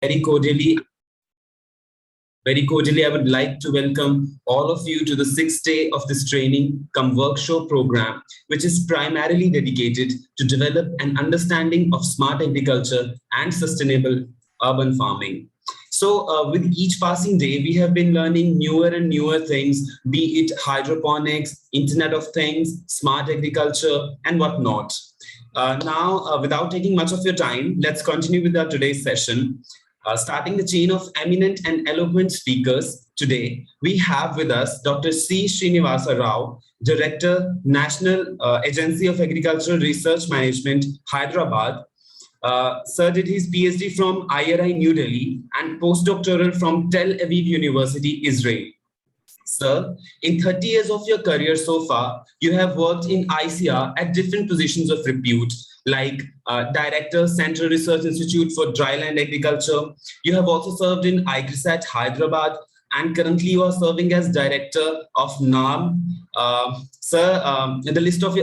Very cordially, I would like to welcome all of you to the 6th day of this training come workshop program, which is primarily dedicated to develop an understanding of smart agriculture and sustainable urban farming. So with each passing day, we have been learning newer and newer things, be it hydroponics, Internet of Things, smart agriculture, and whatnot. Now, without taking much of your time, let's continue with our today's session. Starting the chain of eminent and eloquent speakers, today we have with us Dr. C. Srinivasa Rao, Director, National Agency of Agricultural Research Management, Hyderabad. Sir did his PhD from IRI New Delhi and postdoctoral from Tel Aviv University, Israel. Sir, in 30 years of your career so far, you have worked in ICAR at different positions of repute, like Director, Central Research Institute for Dryland Agriculture. You have also served in ICAR Hyderabad, and currently you are serving as Director of NAHEP. Sir, the list of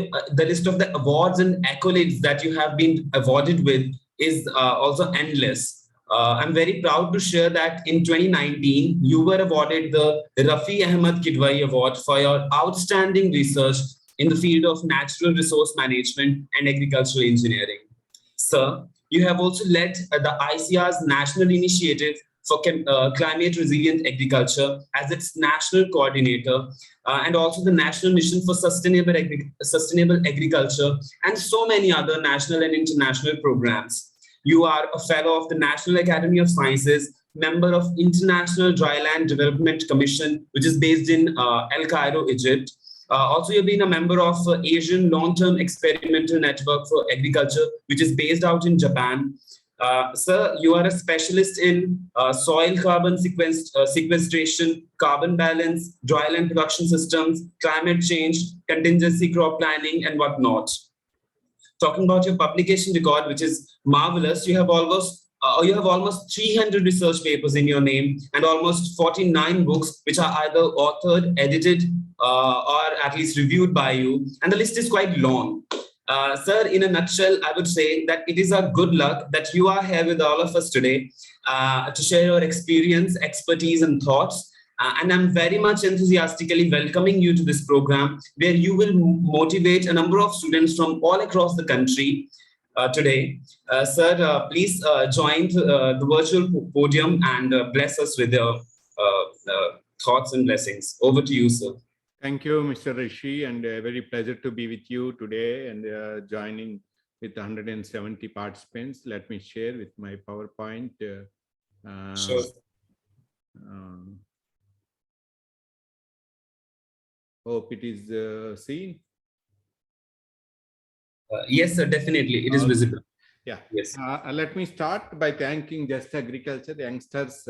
the awards and accolades that you have been awarded with is also endless. I'm very proud to share that in 2019, you were awarded the Rafi Ahmad Kidwai Award for your outstanding research in the field of natural resource management and agricultural engineering. Sir, you have also led the ICAR's National Initiative for Climate Resilient Agriculture as its national coordinator, and also the National Mission for Sustainable Agriculture, and so many other national and international programs. You are a fellow of the National Academy of Sciences, member of International Dryland Development Commission, which is based in El Cairo, Egypt. Also, you've been a member of Asian Long-Term Experimental Network for Agriculture, which is based out in Japan. Sir, you are a specialist in soil carbon sequestration, carbon balance, dryland production systems, climate change, contingency crop planning, and whatnot. Talking about your publication record, which is marvelous, you have almost 300 research papers in your name and almost 49 books, which are either authored, edited, or at least reviewed by you. And the list is quite long. Sir, in a nutshell, I would say that it is our good luck that you are here with all of us today to share your experience, expertise, and thoughts. And I'm very much enthusiastically welcoming you to this program where you will motivate a number of students from all across the country today. Sir, please join the virtual podium and bless us with your thoughts and blessings. Over to you, sir. Thank you, Mr. Rishi, and very pleasure to be with you today and joining with 170 participants. Let me share with my PowerPoint. Sure. Hope it is seen. Yes, sir, definitely. It is visible. Yeah. Yes. Let me start by thanking Just Agriculture youngsters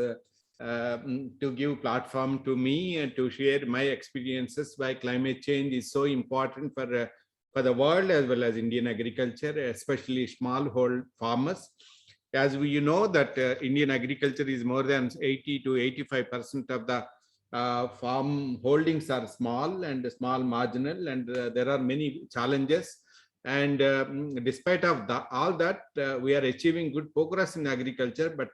to give platform to me and to share my experiences why climate change is so important for the world as well as Indian agriculture, especially smallhold farmers. As we know that Indian agriculture is more than 80 to 85% of the farm holdings are small and small marginal, and there are many challenges. And despite of all that, we are achieving good progress in agriculture, but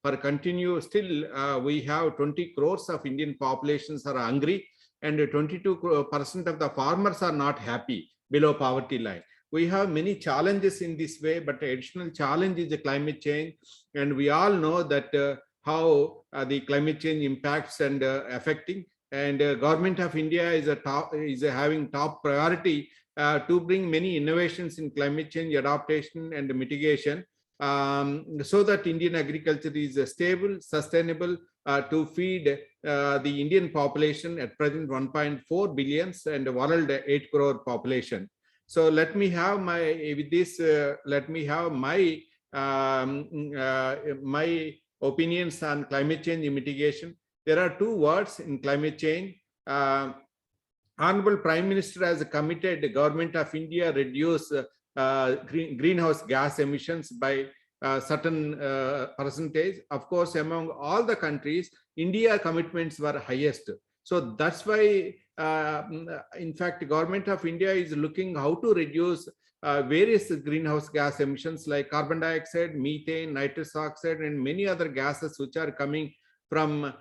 for continue still we have 20 crores of Indian populations are hungry, and 22% of the farmers are not happy, below poverty line. We have many challenges in this way, but the additional challenge is the climate change, and we all know that how the climate change impacts and affecting, and government of India is having top priority to bring many innovations in climate change adaptation and mitigation, so that Indian agriculture is stable, sustainable to feed the Indian population at present 1.4 billion and world 8 crore population. So let me have my opinions on climate change mitigation. There are two words in climate change. Honorable Prime Minister has committed the government of India reduce greenhouse gas emissions by certain percentage. Of course, among all the countries, India commitments were highest. So that's why, in fact, the government of India is looking how to reduce various greenhouse gas emissions like carbon dioxide, methane, nitrous oxide, and many other gases which are coming from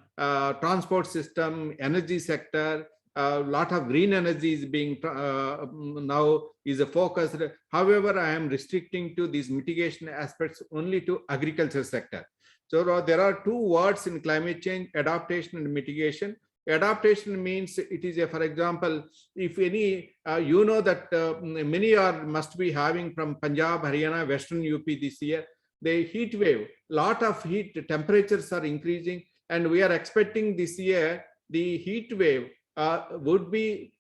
transport system, energy sector. A lot of green energy is being now is a focus. However, I am restricting to these mitigation aspects only to agriculture sector. So there are two words in climate change: adaptation and mitigation. Adaptation means it is a, for example, if any, you know that many must be having from Punjab, Haryana, Western UP this year, the heat wave, lot of heat, temperatures are increasing, and we are expecting this year the heat wave would be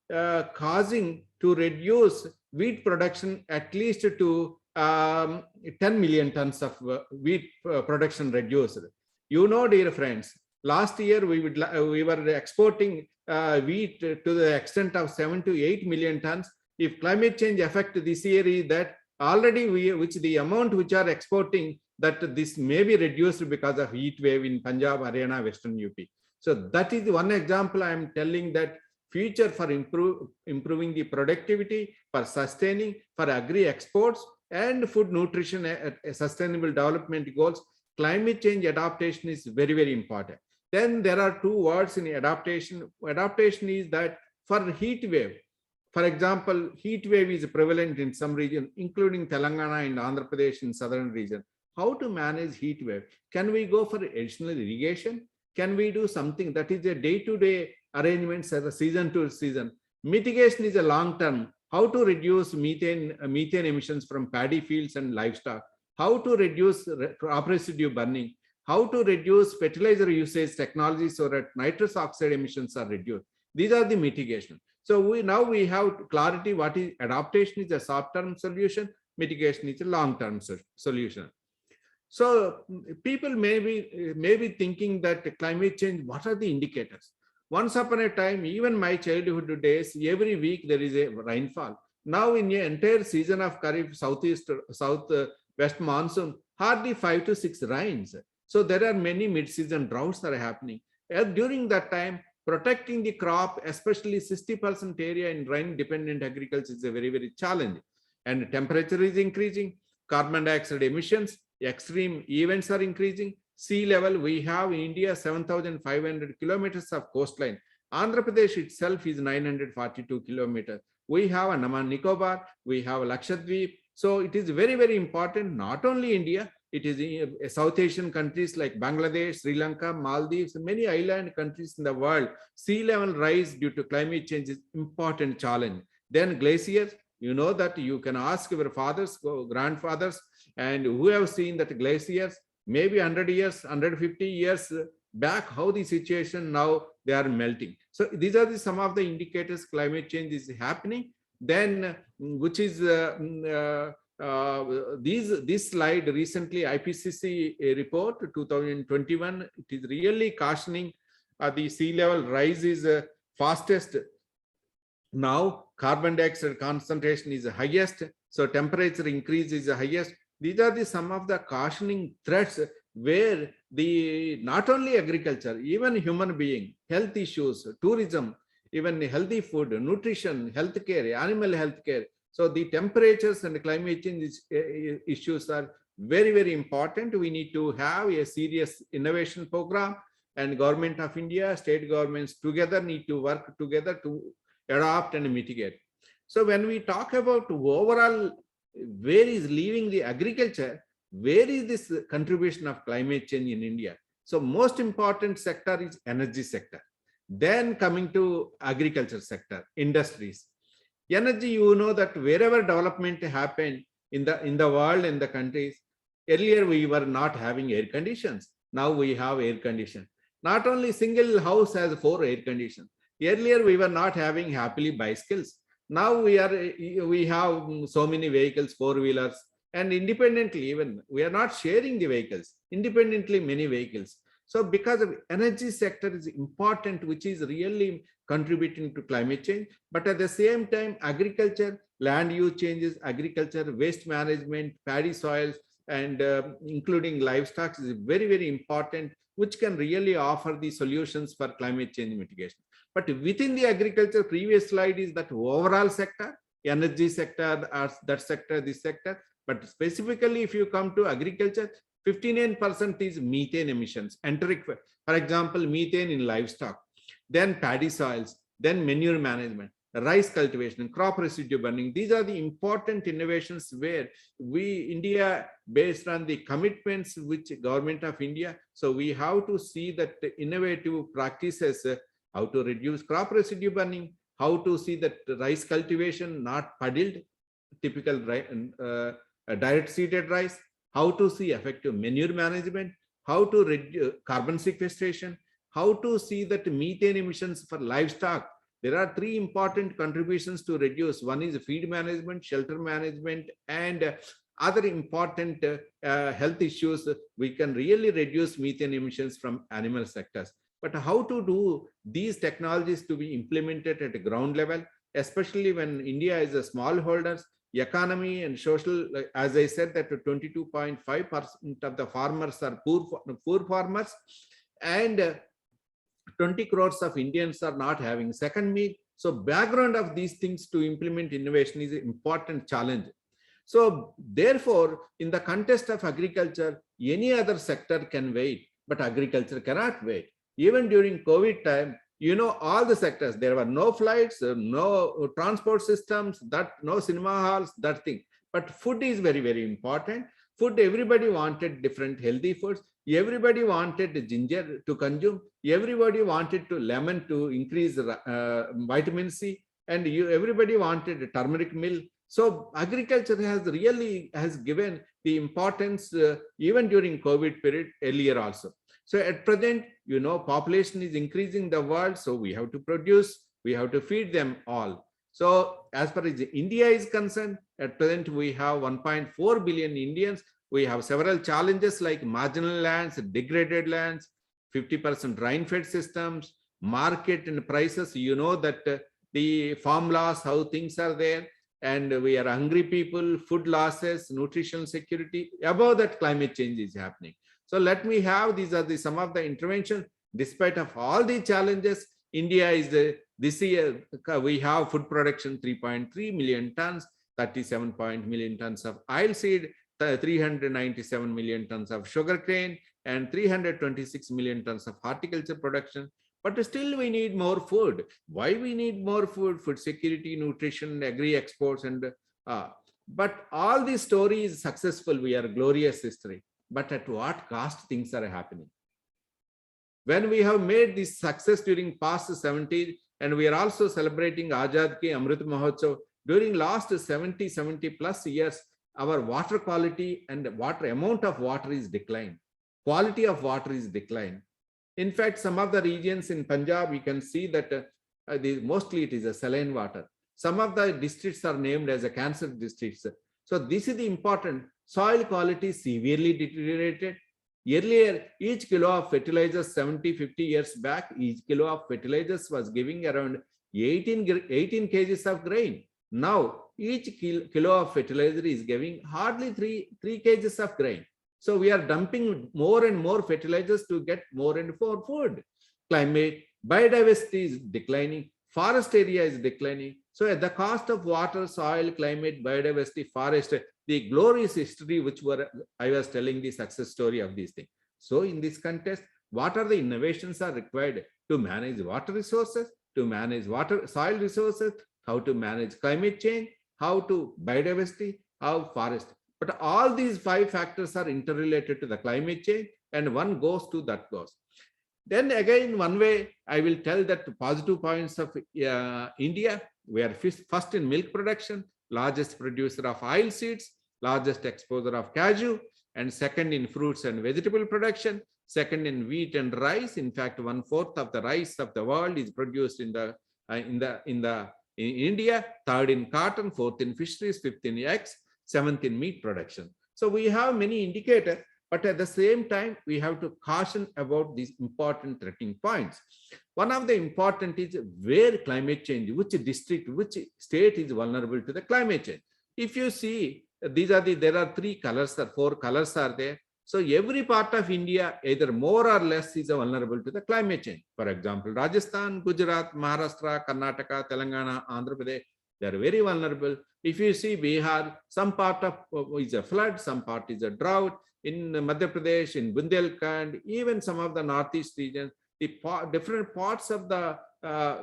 causing to reduce wheat production at least to 10 million tons of wheat production reduced. You know, dear friends, last year we were exporting wheat to the extent of 7 to 8 million tons. If climate change effect this year is that already which the amount which are exporting, that this may be reduced because of heat wave in Punjab, Haryana, Western UP. So that is one example I am telling, that future for improving the productivity, for sustaining, for agri exports and food nutrition sustainable development goals, climate change adaptation is very, very important. Then there are two words in adaptation. Adaptation is that for heat wave, for example, heat wave is prevalent in some region, including Telangana and Andhra Pradesh in southern region. How to manage heat wave? Can we go for additional irrigation? Can we do something that is a day-to-day arrangements as a season to season? Mitigation is a long term. How to reduce methane emissions from paddy fields and livestock? How to reduce crop residue burning? How to reduce fertilizer usage technology so that nitrous oxide emissions are reduced? These are the mitigation. So now we have clarity what is adaptation is a short-term solution, mitigation is a long-term solution. So people may be thinking that climate change, what are the indicators? Once upon a time, even my childhood days, every week there is a rainfall. Now in the entire season of Kharif, southwest monsoon, hardly 5 to 6 rains. So there are many mid-season droughts that are happening. And during that time, protecting the crop, especially 60% area in rain-dependent agriculture, is a very, very challenge. And temperature is increasing, carbon dioxide emissions, extreme events are increasing. Sea level, we have in India 7,500 kilometers of coastline. Andhra Pradesh itself is 942 kilometers. We have Andaman Nicobar, we have Lakshadweep. So it is very, very important, not only India, it is in South Asian countries like Bangladesh, Sri Lanka, Maldives, many island countries in the world. Sea level rise due to climate change is important challenge. Then glaciers, you know that you can ask your fathers, grandfathers, and who have seen that glaciers, maybe 100 years, 150 years back, how the situation now they are melting. So these are some of the indicators climate change is happening. Then, which is this slide recently IPCC report 2021, it is really cautioning the sea level rise is fastest. Now carbon dioxide concentration is the highest, so temperature increase is the highest. These are some of the cautioning threats where the not only agriculture, even human being, health issues, tourism, even healthy food, nutrition, healthcare, animal healthcare. So the temperatures and climate change issues are very, very important. We need to have a serious innovation program, and Government of India, state governments together need to work together to adapt and mitigate. So when we talk about overall, where is leaving the agriculture, where is this contribution of climate change in India? So most important sector is energy sector. Then coming to agriculture sector, industries. Energy, you know that wherever development happened in the world, in the countries, earlier we were not having air conditions. Now we have air condition. Not only single house has 4 air conditions. Earlier we were not having happily bicycles. Now we have so many vehicles, 4-wheelers, and independently even we are not sharing the vehicles. Independently many vehicles. So because of energy sector is important, which is really contributing to climate change, but at the same time, agriculture, land use changes, agriculture, waste management, paddy soils, and including livestock is very, very important, which can really offer the solutions for climate change mitigation. But within the agriculture, previous slide is that overall sector, energy sector, that sector, this sector. But specifically, if you come to agriculture, 59% is methane emissions. Enteric, for example, methane in livestock, then paddy soils, then manure management, rice cultivation, crop residue burning. These are the important innovations where India, based on the commitments which government of India, so we have to see that innovative practices, how to reduce crop residue burning, how to see that rice cultivation not puddled, typical direct seeded rice, how to see effective manure management, how to reduce carbon sequestration, how to see that methane emissions for livestock. There are three important contributions to reduce. One is feed management, shelter management, and other important health issues. We can really reduce methane emissions from animal sectors. But how to do these technologies to be implemented at a ground level, especially when India is a smallholders, economy and social, as I said, that 22.5% of the farmers are poor farmers, and 20 crores of Indians are not having second meal. So background of these things to implement innovation is an important challenge. So therefore, in the context of agriculture, any other sector can wait, but agriculture cannot wait. Even during COVID time, you know, all the sectors, there were no flights, no transport systems, no cinema halls, that thing. But food is very, very important. Food, everybody wanted different healthy foods. Everybody wanted ginger to consume. Everybody wanted lemon to increase vitamin C. And everybody wanted turmeric mill. So agriculture has given the importance even during COVID period, earlier also. So at present, you know, population is increasing the world. So we have to produce, we have to feed them all. So as far as India is concerned, at present we have 1.4 billion Indians. We have several challenges like marginal lands, degraded lands, 50% rain-fed systems, market and prices. You know that the farm loss, how things are there, and we are hungry people, food losses, nutritional security. Above that, climate change is happening. So let me have, these are some of the interventions. Despite of all the challenges, India is this year, we have food production 3.3 million tons, 37 million tons of oilseed, 397 million tons of sugarcane, and 326 million tons of horticulture production. But still we need more food. Why we need more food? Food security, nutrition, agri-exports, and but all these stories successful. We are glorious history. But at what cost things are happening? When we have made this success during past 70s, and we are also celebrating Azad Ki Amrit Mahotsav, during last 70 plus years, our water quality and water amount of water is declined. Quality of water is declined. In fact, some of the regions in Punjab, you can see that mostly it is a saline water. Some of the districts are named as a cancer districts. So this is the important. Soil quality severely deteriorated. Earlier, each kilo of fertilizers 50 years back, each kilo of fertilizers was giving around 18 kgs of grain. Now, each kilo of fertilizer is giving hardly 3 kgs of grain. So we are dumping more and more fertilizers to get more and more food. Climate, biodiversity is declining, forest area is declining. So at the cost of water, soil, climate, biodiversity, forest, the glorious history which I was telling the success story of these things. So in this context, what are the innovations are required to manage water resources, to manage soil resources, how to manage climate change, how to biodiversity, how forest. But all these 5 factors are interrelated to the climate change, and one goes to that goes. Then again, one way I will tell that positive points of India. We are first in milk production, largest producer of oil seeds, largest exporter of cashew, and second in fruits and vegetable production, second in wheat and rice. In fact, 1/4 of the rice of the world is produced in India, third in cotton, fourth in fisheries, fifth in eggs, seventh in meat production. So we have many indicators, but at the same time, we have to caution about these important threatening points. One of the important is where climate change, which district, which state is vulnerable to the climate change. If you see, there are 3 colors or 4 colors are there. So every part of India, either more or less, is vulnerable to the climate change. For example, Rajasthan, Gujarat, Maharashtra, Karnataka, Telangana, Andhra Pradesh, they are very vulnerable. If you see Bihar, some part of is a flood, some part is a drought. In Madhya Pradesh, in Bundelkhand, even some of the northeast regions, the different parts of the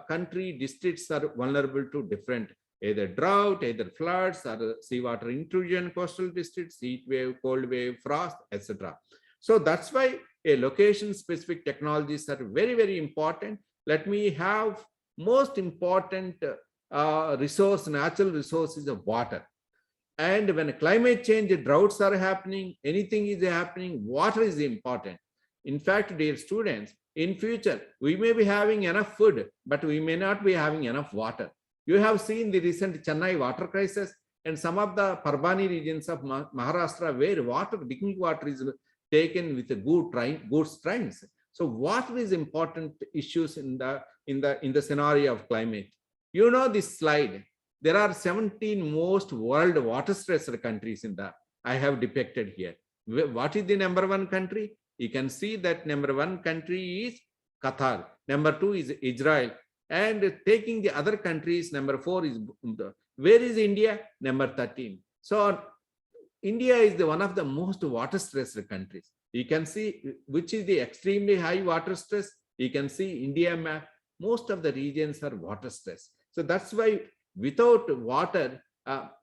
country, districts are vulnerable to different either drought, either floods, or seawater intrusion, coastal districts, heat wave, cold wave, frost, etc. So that's why a location-specific technologies are very, very important. Let me have most important resource, natural resource is of water. And when climate change, droughts are happening, anything is happening, water is important. In fact, dear students, in future, we may be having enough food, but we may not be having enough water. You have seen the recent Chennai water crisis and some of the Parbhani regions of Maharashtra where drinking water is taken with a good strengths. So water is important issues in the scenario of climate. You know this slide. There are 17 most world water stressed countries I have depicted here. What is the number one country? You can see that number one country is Qatar. Number two is Israel. And taking the other countries, number 4 is, where is India? Number 13. So India is one of the most water stressed countries. You can see which is the extremely high water stress. You can see India map, most of the regions are water stressed. So that's why without water,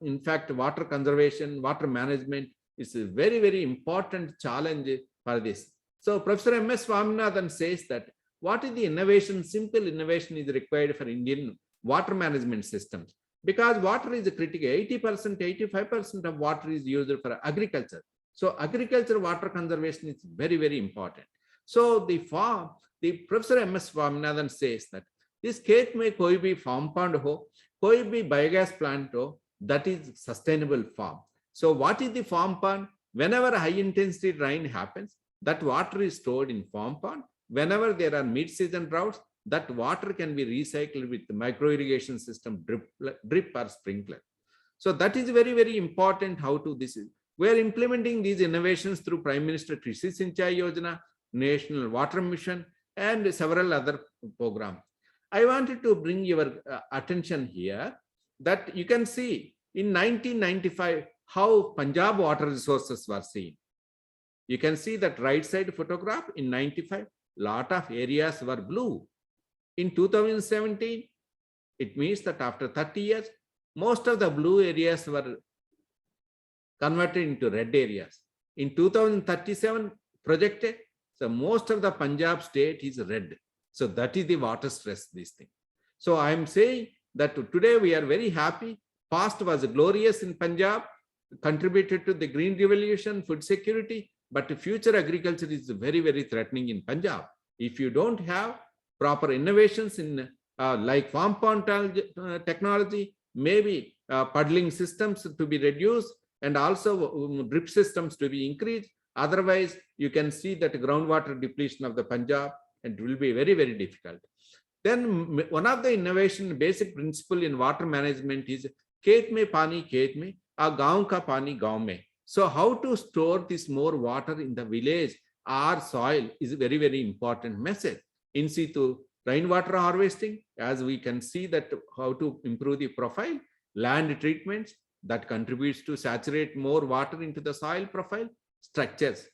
in fact, water conservation, water management is a very, very important challenge for this. So Professor M.S. Swaminathan says that what is the innovation? Simple innovation is required for Indian water management systems because water is a critical. 80%, 85% of water is used for agriculture. So agriculture water conservation is very, very important. So the Professor M.S. Swaminathan says that this खेत में कोई भी farm pond हो, कोई भी biogas plant हो, that is sustainable farm. So what is the farm pond? Whenever high intensity rain happens, that water is stored in farm pond. Whenever there are mid-season droughts, that water can be recycled with the micro irrigation system, drip or sprinkler. So that is very, very important how to this is. We are implementing these innovations through Prime Minister Krishi Sinchai Yojana, National Water Mission, and several other programs. I wanted to bring your attention here that you can see in 1995 how Punjab water resources were seen. You can see that right side photograph in 95. Lot of areas were blue. In 2017, it means that after 30 years, most of the blue areas were converted into red areas. In 2037 projected, so most of the Punjab state is red. So that is the water stress, this thing. So I am saying that today we are very happy. Past was glorious in Punjab, contributed to the green revolution, food security, but future agriculture is very, very threatening in Punjab. If you don't have proper innovations in like farm pond technology, maybe puddling systems to be reduced and also drip systems to be increased. Otherwise, you can see that groundwater depletion of the Punjab and it will be very, very difficult. Then one of the innovation basic principle in water management is खेत में पानी खेत में और गांव का पानी गांव में. So how to store this more water in the village or soil is a very, very important message. In situ rainwater harvesting, as we can see that how to improve the profile, land treatments that contributes to saturate more water into the soil profile, structures.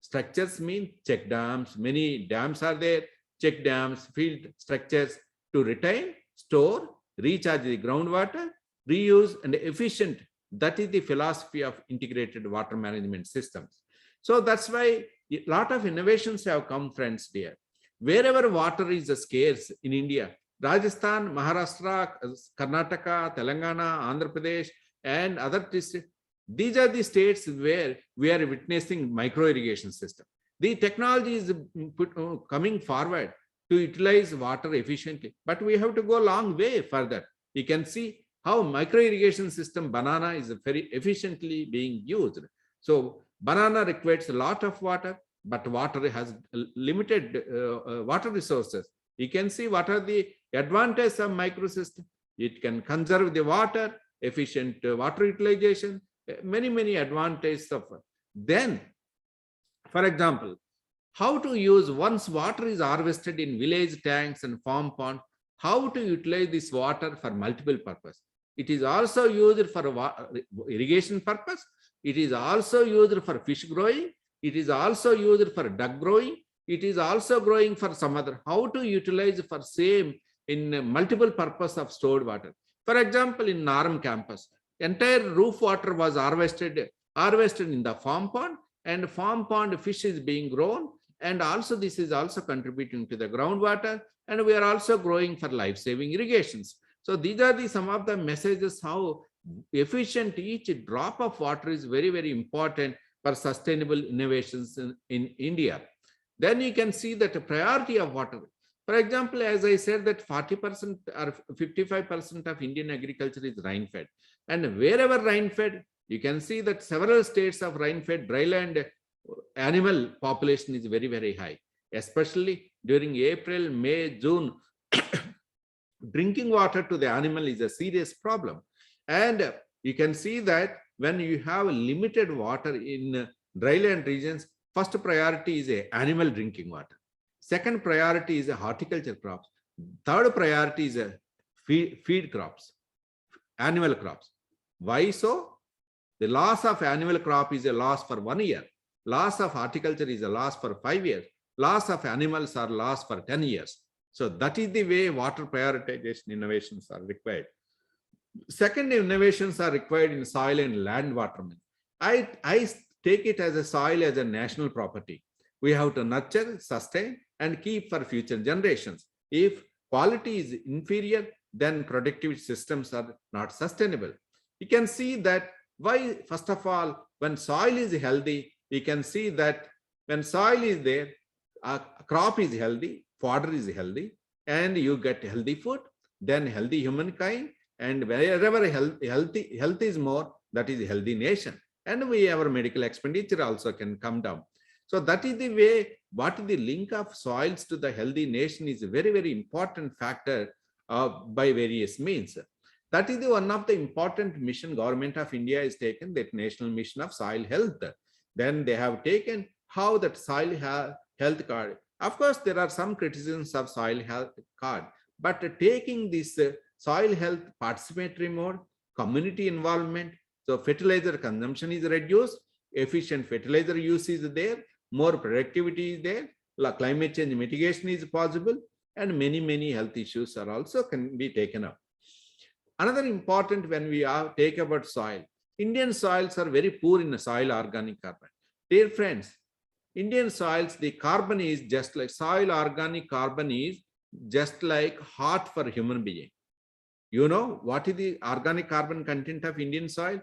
Structures mean check dams, many dams are there, check dams, field structures to retain, store, recharge the groundwater, reuse and efficient. That is the philosophy of integrated water management systems. So that's why a lot of innovations have come, friends, dear. Wherever water is scarce in India, Rajasthan, Maharashtra, Karnataka, Telangana, Andhra Pradesh, and other districts, these are the states where we are witnessing micro irrigation system. The technology is coming forward to utilize water efficiently, but we have to go a long way further. You can see how micro irrigation system banana is very efficiently being used. So banana requires a lot of water, but water has limited water resources. You can see what are the advantages of micro system. It can conserve the water, efficient water utilization, many, many advantages of. Then For example, how to use once water is harvested in village tanks and farm pond, how to utilize this water for multiple purpose. It is also used for irrigation purpose. It is also used for fish growing. It is also used for duck growing. It is also growing for some other. How to utilize for same in multiple purpose of stored water. For example, in NAHEP campus, entire roof water was harvested in the farm pond, and farm pond fish is being grown, and also this is also contributing to the groundwater, and we are also growing for life-saving irrigations. So these are some of the messages how efficient each drop of water is very, very important for sustainable innovations in India. Then you can see that the priority of water. For example, as I said, that 40% or 55% of Indian agriculture is rain-fed. And wherever rain-fed, you can see that several states of rain-fed dryland animal population is very, very high, especially during April, May, June. Drinking water to the animal is a serious problem. And you can see that when you have limited water in dryland regions, first priority is animal drinking water. Second priority is horticulture crops. Third priority is feed crops, annual crops. Why so? The loss of annual crop is a loss for 1 year. Loss of horticulture is a loss for 5 years. Loss of animals are loss for 10 years. So that is the way water prioritization innovations are required. Second, innovations are required in soil and land water. I take it as a soil as a national property. We have to nurture, sustain, and keep for future generations. If quality is inferior, then productive systems are not sustainable. You can see that why, first of all, when soil is healthy, you can see that when soil is there, a crop is healthy, fodder is healthy, and you get healthy food, then healthy humankind, and wherever health is more, that is a healthy nation. And our medical expenditure also can come down. So that is the way, what is the link of soils to the healthy nation is a very, very important factor by various means. That is one of the important mission government of India has taken, that national mission of soil health. Then they have taken how that soil health card. Of course, there are some criticisms of soil health card, but taking this soil health participatory mode, community involvement, so fertilizer consumption is reduced, efficient fertilizer use is there, more productivity is there, climate change mitigation is possible, and many, many health issues are also can be taken up. Another important when we take about soil, Indian soils are very poor in soil organic carbon. Dear friends, Indian soils, the carbon is just like soil organic carbon is just like heart for human being. You know what is the organic carbon content of Indian soil?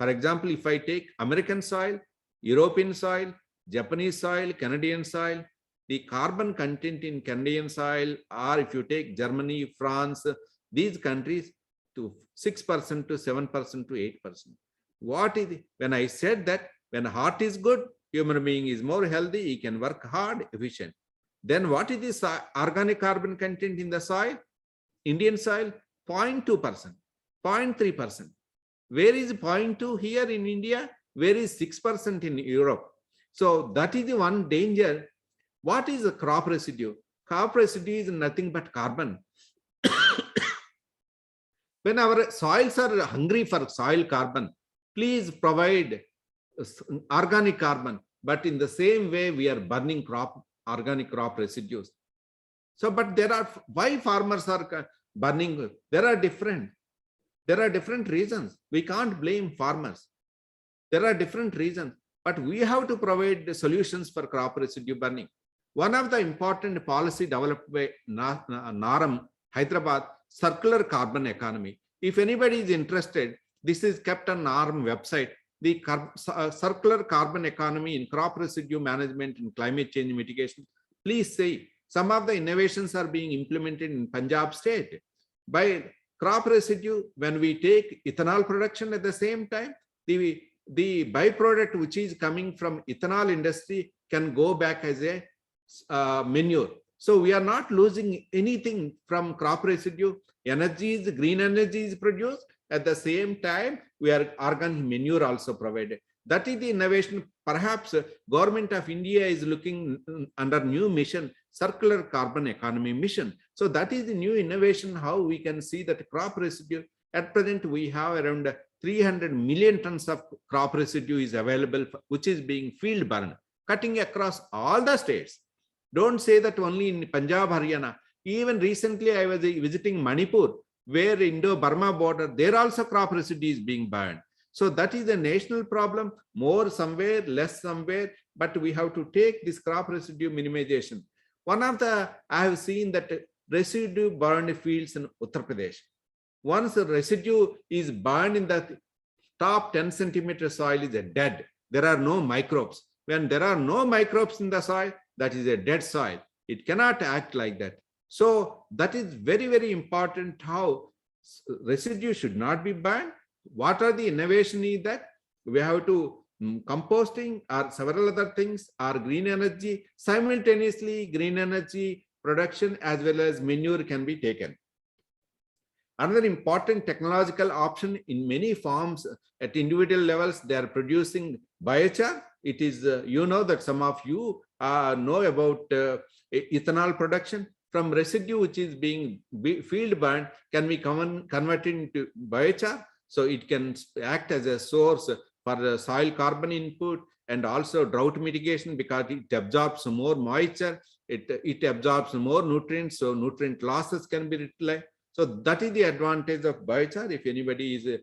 For example, if I take American soil, European soil, Japanese soil, Canadian soil, the carbon content in Canadian soil, or if you take Germany, France, these countries to 6% to 7% to 8%. What is it? When I said that when heart is good, human being is more healthy, he can work hard, efficient. Then what is this organic carbon content in the soil? Indian soil, 0.2%, 0.3%. Where is 0.2 here in India? Where is 6% in Europe? So that is the one danger. What is the crop residue? Crop residue is nothing but carbon. When our soils are hungry for soil carbon, please provide organic carbon. But in the same way, we are burning organic crop residues. So, but there are, why farmers are burning? There are different reasons. We can't blame farmers. There are different reasons, but we have to provide the solutions for crop residue burning. One of the important policy developed by NAHEP, Hyderabad, circular carbon economy. If anybody is interested, this is kept on NAHEP website. The circular carbon economy in crop residue management and climate change mitigation. Please see, some of the innovations are being implemented in Punjab state. By crop residue, when we take ethanol production at the same time, the byproduct which is coming from ethanol industry can go back as a manure. So we are not losing anything from crop residue. Green energy is produced. At the same time, we are organic manure also provided. That is the innovation. Perhaps government of India is looking under new mission, circular carbon economy mission. So that is the new innovation, how we can see that crop residue. At present, we have around 300 million tons of crop residue is available, which is being field burned, cutting across all the states. Don't say that only in Punjab, Haryana. Even recently, I was visiting Manipur, where Indo-Burma border, there also crop residue is being burned. So that is a national problem, more somewhere, less somewhere, but we have to take this crop residue minimization. One of the, I have seen that residue burned fields in Uttar Pradesh. Once the residue is burned in the top 10 centimeter soil is dead. There are no microbes. When there are no microbes in the soil, that is a dead soil. It cannot act like that. So that is very, very important how residue should not be burned. What are the innovation is that we have to composting or several other things or green energy, simultaneously green energy production as well as manure can be taken. Another important technological option in many forms at individual levels, they are producing biochar. It is, you know that some of you know about ethanol production from residue which is being field burned can be converted into biochar. So it can act as a source for soil carbon input and also drought mitigation because it absorbs more moisture, it absorbs more nutrients, so nutrient losses can be utilized. So that is the advantage of biochar. If anybody is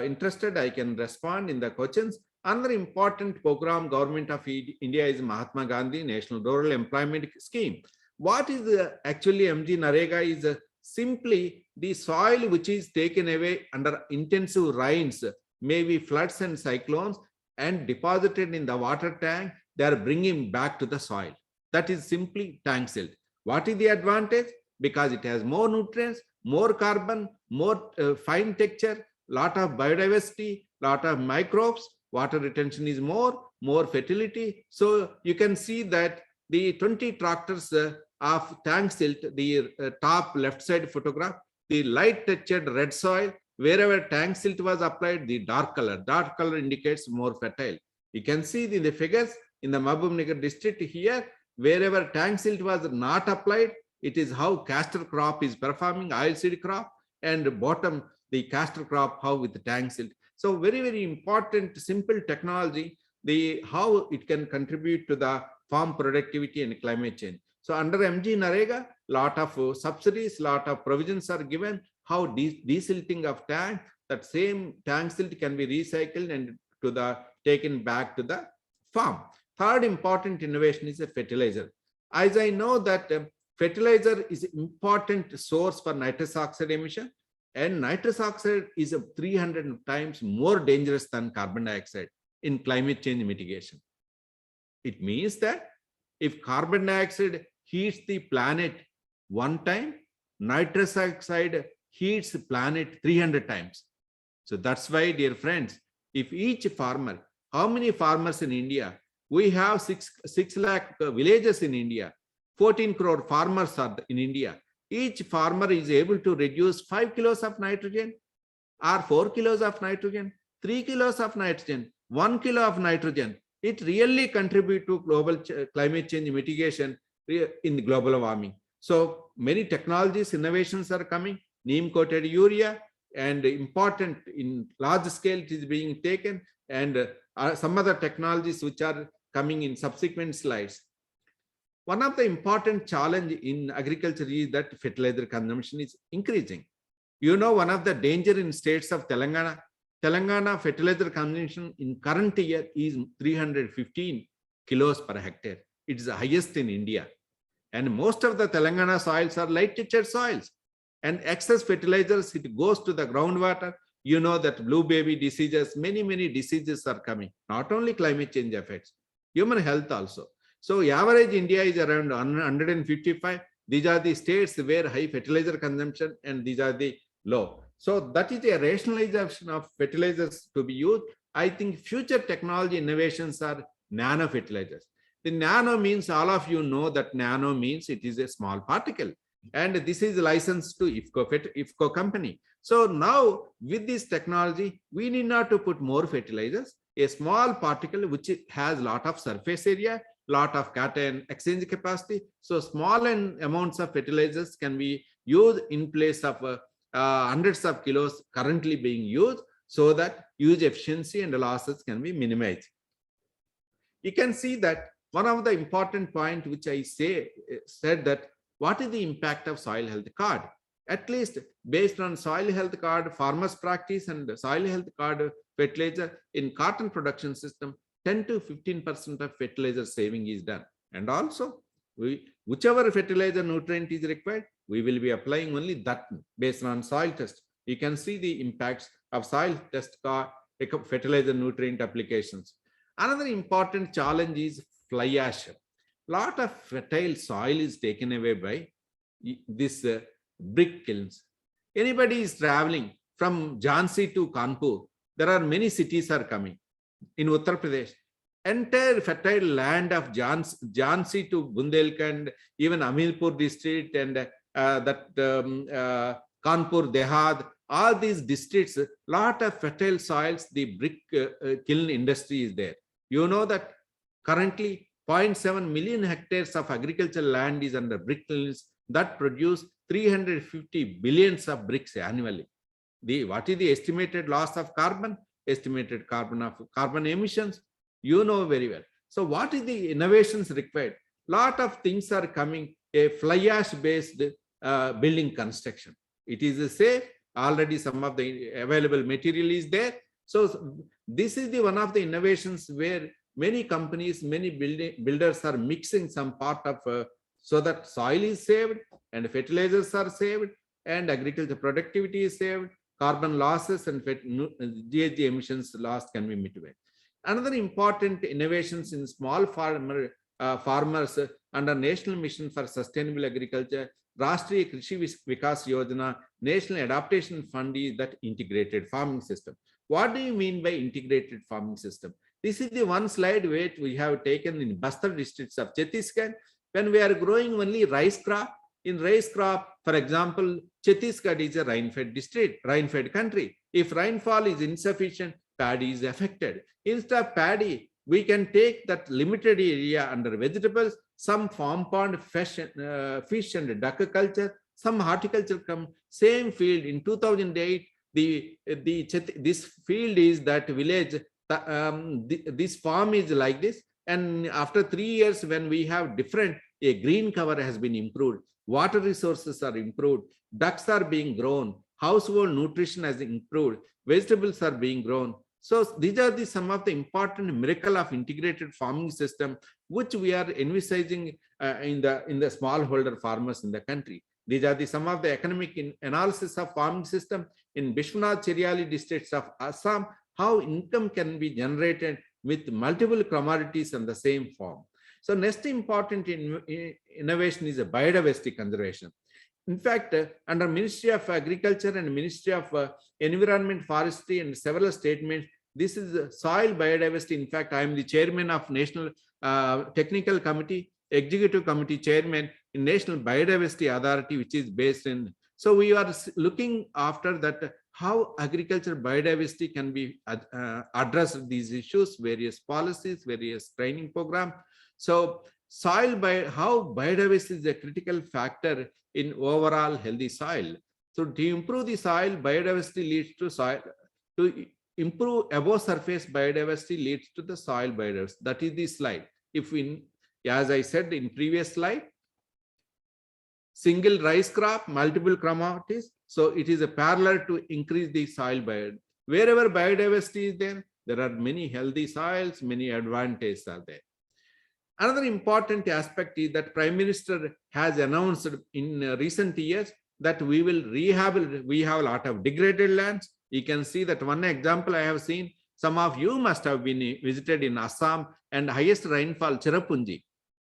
interested, I can respond in the questions. Another important program government of India is Mahatma Gandhi National Rural Employment Scheme. What is actually MG Narega is simply the soil which is taken away under intensive rains, maybe floods and cyclones, and deposited in the water tank, they are bringing back to the soil. That is simply tank silt. What is the advantage? Because it has more nutrients, more carbon, more fine texture, lot of biodiversity, lot of microbes, water retention is more fertility. So you can see that the 20 tractors of tank silt, the top left side photograph, the light textured red soil, wherever tank silt was applied, the dark color indicates more fertile. You can see in the figures in the Mahbubnagar district here, wherever tank silt was not applied, it is how castor crop is performing, oilseed crop, and bottom the castor crop, how with the tank silt. So very, very important, simple technology, the how it can contribute to the farm productivity and climate change. So under MG Narega, lot of subsidies, lot of provisions are given, how desilting of tank, that same tank silt can be recycled and to the taken back to the farm. Third important innovation is a fertilizer. As I know that fertilizer is an important source for nitrous oxide emission, and nitrous oxide is 300 times more dangerous than carbon dioxide in climate change mitigation. It means that if carbon dioxide heats the planet one time, nitrous oxide heats the planet 300 times. So that's why, dear friends, if each farmer, how many farmers in India? We have 6 lakh villages in India, 14 crore farmers are in India. Each farmer is able to reduce 5 kilos of nitrogen or 4 kilos of nitrogen, 3 kilos of nitrogen, 1 kilo of nitrogen. It really contributes to global climate change mitigation in global warming. So many technologies, innovations are coming, neem coated urea, and important in large scale it is being taken, and some other technologies which are coming in subsequent slides. One of the important challenge in agriculture is that fertilizer consumption is increasing. You know, one of the danger in states of Telangana fertilizer consumption in current year is 315 kilos per hectare. It is the highest in India. And most of the Telangana soils are light textured soils. And excess fertilizers, it goes to the groundwater. You know that blue baby diseases, many diseases are coming. Not only climate change effects, human health also. So average India is around 155. These are the states where high fertilizer consumption and these are the low. So that is a rationalization of fertilizers to be used. I think future technology innovations are nano fertilizers. The nano means, all of you know that nano means it is a small particle. And this is licensed to IFCO company. So now with this technology, we need not to put more fertilizers. a small particle which has lot of surface area, lot of cation exchange capacity. So small amounts of fertilizers can be used in place of hundreds of kilos currently being used, so that use efficiency and losses can be minimized. You can see that one of the important point which I said that what is the impact of soil health card? At least based on soil health card farmers practice and soil health card fertilizer in cotton production system, 10 to 15% of fertilizer saving is done. And also whichever fertilizer nutrient is required, we will be applying only that based on soil test. You can see the impacts of soil test card fertilizer nutrient applications. Another important challenge is fly ash. Lot of fertile soil is taken away by this brick kilns. Anybody is traveling from Jhansi to Kanpur, there are many cities are coming. In Uttar Pradesh, entire fertile land of Jhansi to Bundelkhand, even Amilpur district and Kanpur, Dehad, all these districts, lot of fertile soils, the brick kiln industry is there. You know that currently 0.7 million hectares of agricultural land is under brick kilns that produce 350 billions of bricks annually. What is the estimated loss of carbon? Estimated carbon emissions, you know very well. So what is the innovations required? Lot of things are coming, a fly ash based building construction. It is safe, already some of the available material is there. So this is the one of the innovations where many companies, many builders are mixing some part of so that soil is saved and fertilizers are saved and agriculture productivity is saved, carbon losses and GHG emissions loss can be mitigated. Another important innovations in small farmers under National Mission for Sustainable Agriculture, Rashtriya Krishi Vikas Yojana, National Adaptation Fund is that integrated farming system. What do you mean by integrated farming system? This is the one slide where we have taken in Bastar districts of Chhattisgarh, when we are growing only rice crop. In rice crop, for example, Chhattisgarh is a rain-fed district, rain-fed country. If rainfall is insufficient, paddy is affected. Instead of paddy, we can take that limited area under vegetables, some farm pond fish and duck culture, some horticulture come, same field. In 2008, this field is that village, this farm is like this. And after 3 years, when we have different, a green cover has been improved, water resources are improved, ducks are being grown, household nutrition has improved, vegetables are being grown. So these are some of the important miracle of integrated farming system, which we are envisaging in the smallholder farmers in the country. These are some of the economic analysis of farming system in Bishwanath Cheriali districts of Assam, how income can be generated with multiple commodities on the same farm. So next important innovation is a biodiversity conservation. In fact, under Ministry of Agriculture and Ministry of Environment, Forestry and several statements, this is soil biodiversity. In fact, I am the chairman of National Technical Committee, Executive Committee chairman in National Biodiversity Authority, which is based in. So we are looking after that, how agriculture biodiversity can be addressed these issues, various policies, various training program. So how biodiversity is a critical factor in overall healthy soil. So to improve the soil, biodiversity leads to soil. To improve above surface biodiversity leads to the soil biodiversity. That is the slide. If we, as I said in previous slide, single rice crop, multiple commodities. So it is a parallel to increase the soil biodiversity. Wherever biodiversity is there, there are many healthy soils, many advantages are there. Another important aspect is that Prime Minister has announced in recent years that we will we have a lot of degraded lands. You can see that one example I have seen, some of you must have been visited in Assam and highest rainfall, Cherrapunji.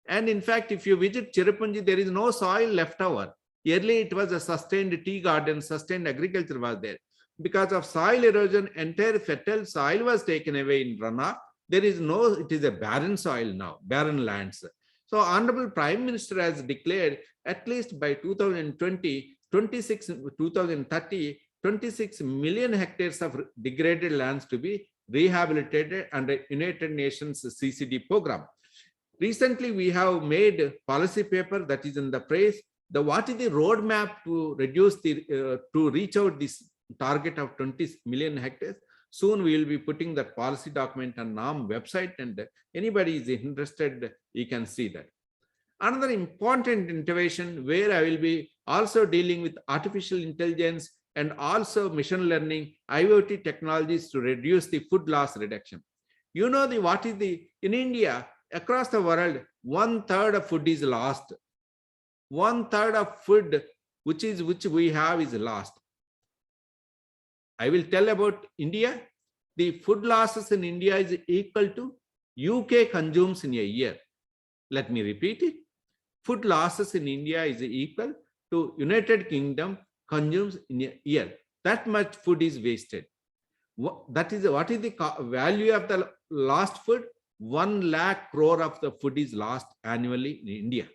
And in fact, if you visit Cherrapunji, there is no soil left over. Earlier, it was a sustained tea garden, sustained agriculture was there. Because of soil erosion, entire fertile soil was taken away in runoff. There is no, it is a barren soil now, barren lands. So Honorable Prime Minister has declared at least by 2020, 2030, 26 million hectares of degraded lands to be rehabilitated under United Nations CCD program. Recently, we have made policy paper that is in the press. What is the roadmap to reduce to reach out this target of 20 million hectares? Soon we will be putting that policy document on NAM website, and anybody is interested, you can see that. Another important intervention where I will be also dealing with artificial intelligence and also machine learning, IoT technologies to reduce the food loss reduction. You know what is in India, across the world, 1/3 of food is lost. 1/3 of food which we have is lost. I will tell about India. The food losses in India is equal to UK consumes in a year. Let me repeat it. Food losses in India is equal to United Kingdom consumes in a year. That much food is wasted. What is the value of the lost food? 1 lakh crore of the food is lost annually in India.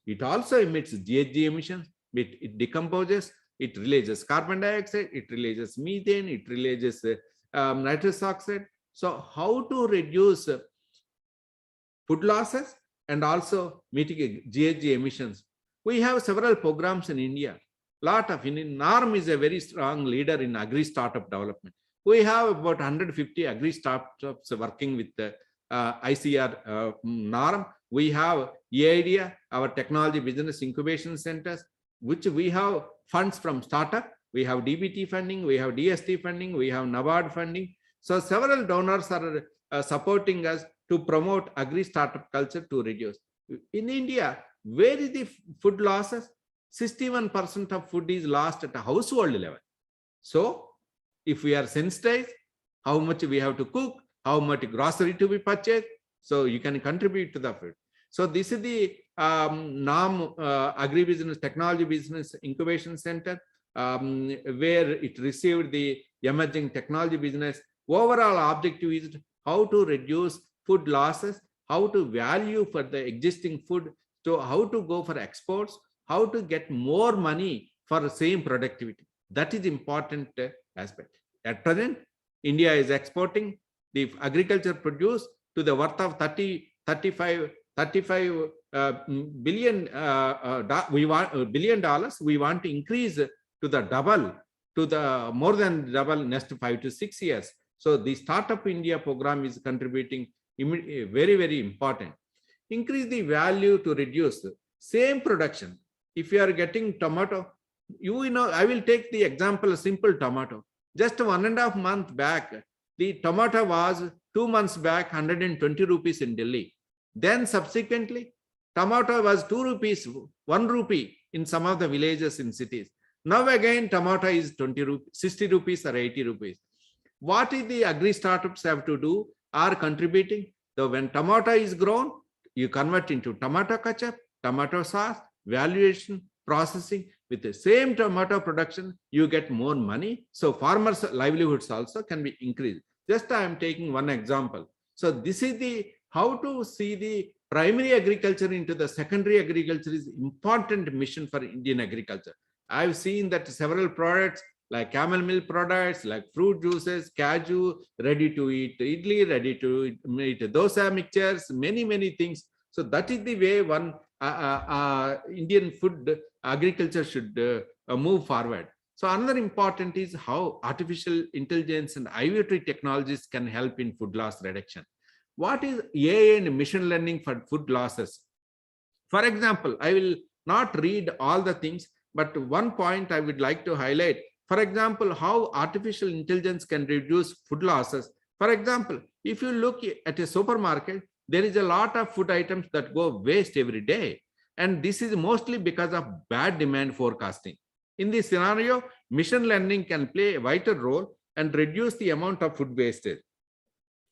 It also emits GHG emissions. It decomposes. It releases carbon dioxide. It releases methane. It releases nitrous oxide. So how to reduce food losses and also mitigate GHG emissions? We have several programs in India. NARM is a very strong leader in agri startup development. We have about 150 agri startups working with the ICAR NARM. We have EIDEA, our technology business incubation centers, which we have funds from startup. We have DBT funding, we have DST funding, we have NABARD funding. So several donors are supporting us to promote agri startup culture to reduce. In India, where is the food losses? 61% of food is lost at a household level. So if we are sensitized, how much we have to cook, how much grocery to be purchased, so you can contribute to the food. So this is the NAM Agribusiness Technology Business Incubation Center, where it received the emerging technology business. Overall objective is how to reduce food losses, how to value for the existing food, so how to go for exports, how to get more money for the same productivity. That is important aspect. At present, India is exporting the agriculture produce to the worth of 35 billion billion dollars. We want to increase to the double, to the more than double next 5 to 6 years. So the Startup India program is contributing very, very important. Increase the value to reduce same production. If you are getting tomato, I will take the example, a simple tomato. Just 1.5 months back, the tomato was 2 months back 120 rupees in Delhi. Then subsequently, tomato was 2 rupees, 1 rupee in some of the villages in cities. Now again, tomato is 20 rupees, 60 rupees or 80 rupees. What is the agri startups have to do are contributing. So when tomato is grown, you convert into tomato ketchup, tomato sauce, valuation, processing. With the same tomato production, you get more money. So farmers' livelihoods also can be increased. Just I am taking one example. So this is the how to see the primary agriculture into the secondary agriculture is important mission for Indian agriculture. I've seen that several products like camel milk products, like fruit juices, cashew, ready to eat idli, ready to eat dosa mixtures, many things. So that is the way one Indian food agriculture should move forward. So another important is how artificial intelligence and IoT technologies can help in food loss reduction. What is AI and machine learning for food losses? For example, I will not read all the things, but one point I would like to highlight. For example, how artificial intelligence can reduce food losses. For example, if you look at a supermarket, there is a lot of food items that go waste every day. And this is mostly because of bad demand forecasting. In this scenario, machine learning can play a vital role and reduce the amount of food wastage.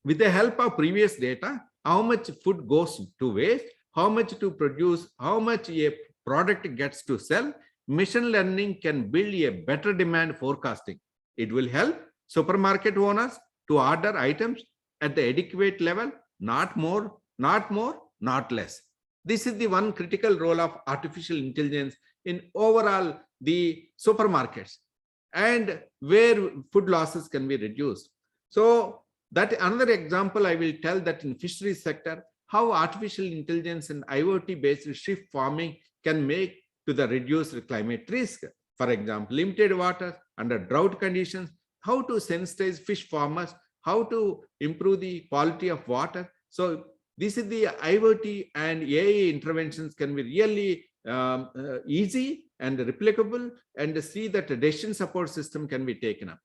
With the help of previous data, how much food goes to waste, how much to produce, how much a product gets to sell, machine learning can build a better demand forecasting. It will help supermarket owners to order items at the adequate level, not more, not less. This is the one critical role of artificial intelligence in overall the supermarkets and where food losses can be reduced. So That another example I will tell that in fisheries sector, how artificial intelligence and IoT based shrimp farming can make to the reduced climate risk. For example, limited water under drought conditions, how to sensitize fish farmers, how to improve the quality of water. So this is the IoT and AI interventions can be really easy and replicable, and see that a decision support system can be taken up.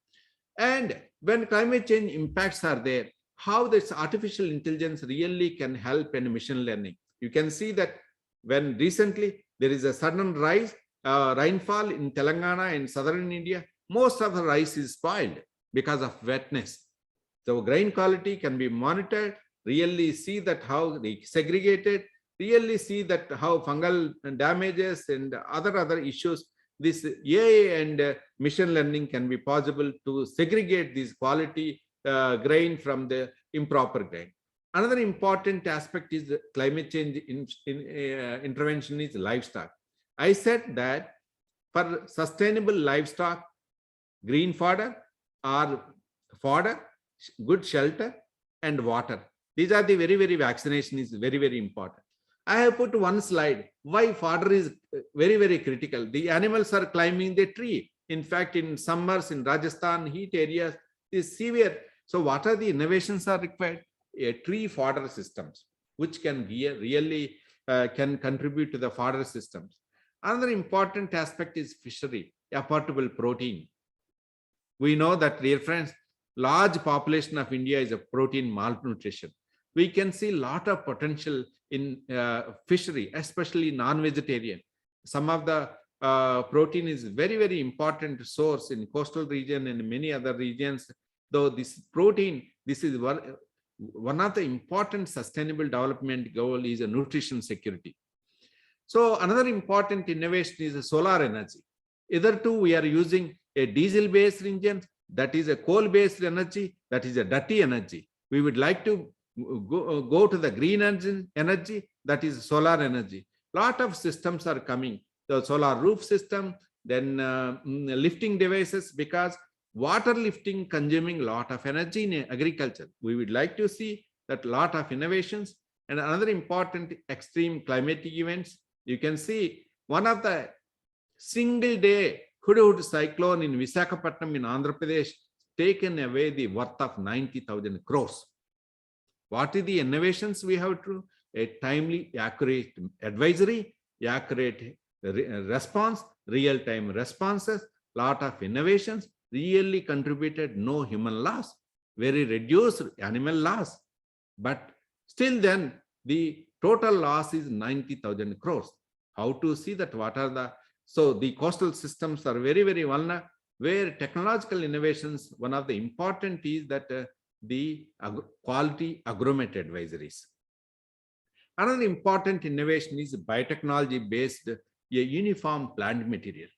And when climate change impacts are there, how this artificial intelligence really can help in machine learning. You can see that when recently there is a sudden rainfall in Telangana and southern India, most of the rice is spoiled because of wetness. So grain quality can be monitored, really see that how they segregated, really see that how fungal damages and other issues. This AI and machine learning can be possible to segregate this quality grain from the improper grain. Another important aspect is climate change intervention is livestock. I said that for sustainable livestock, green fodder or fodder, good shelter and water. These are the very vaccination is very important. I have put one slide why fodder is very critical. The animals are climbing the tree. In fact, in summers in Rajasthan, heat areas is severe. So what are the innovations are required? A tree fodder systems, which can really can contribute to the fodder systems. Another important aspect is fishery, affordable protein. We know that, dear friends, large population of India is a protein malnutrition. We can see a lot of potential in fishery, especially non-vegetarian. Some of the protein is very important source in coastal region and many other regions. Though this protein, this is one of the important sustainable development goal is a nutrition security. So another important innovation is solar energy. Either two, we are using a diesel-based engine, that is a coal-based energy, that is a dirty energy. We would like to go to the green energy, that is solar energy. Lot of systems are coming, the solar roof system, then lifting devices, because water lifting consuming lot of energy in agriculture. We would like to see that lot of innovations. And another important extreme climatic events, you can see one of the single day Hudhud cyclone in Visakhapatnam in Andhra Pradesh taken away the worth of 90,000 crores. What are the innovations we have to? A timely, accurate advisory, accurate response, real-time responses, lot of innovations, really contributed no human loss, very reduced animal loss. But still then, the total loss is 90,000 crores. How to see that? What are the... So the coastal systems are very vulnerable, where technological innovations, one of the important is that the quality agromet advisories. Another important innovation is biotechnology based a uniform plant material.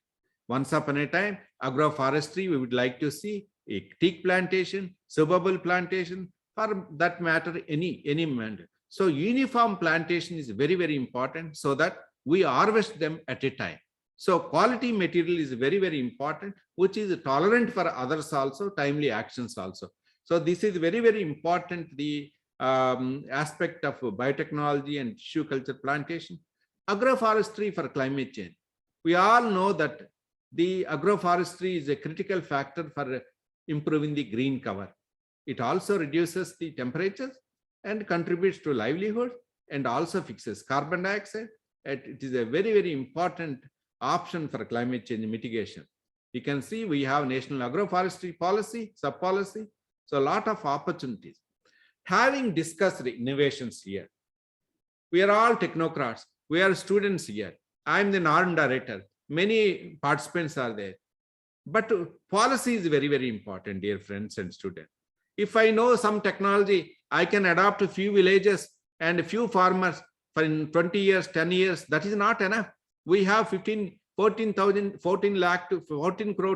Once upon a time, agroforestry, we would like to see a teak plantation, suburban plantation, for that matter, any matter. So uniform plantation is very important, so that we harvest them at a time. So quality material is very important, which is tolerant for others also, timely actions also. So this is very important, the aspect of biotechnology and tissue culture plantation. Agroforestry for climate change. We all know that the agroforestry is a critical factor for improving the green cover. It also reduces the temperatures and contributes to livelihood, and also fixes carbon dioxide. It is a very important option for climate change mitigation. You can see we have national agroforestry policy, sub-policy, so a lot of opportunities. Having discussed the innovations here, we are all technocrats, we are students here. I am the NAHEP director, many participants are there. But policy is very important, dear friends and students. If I know some technology, I can adopt a few villages and a few farmers for in 20 years, 10 years, that is not enough. We have 14 crore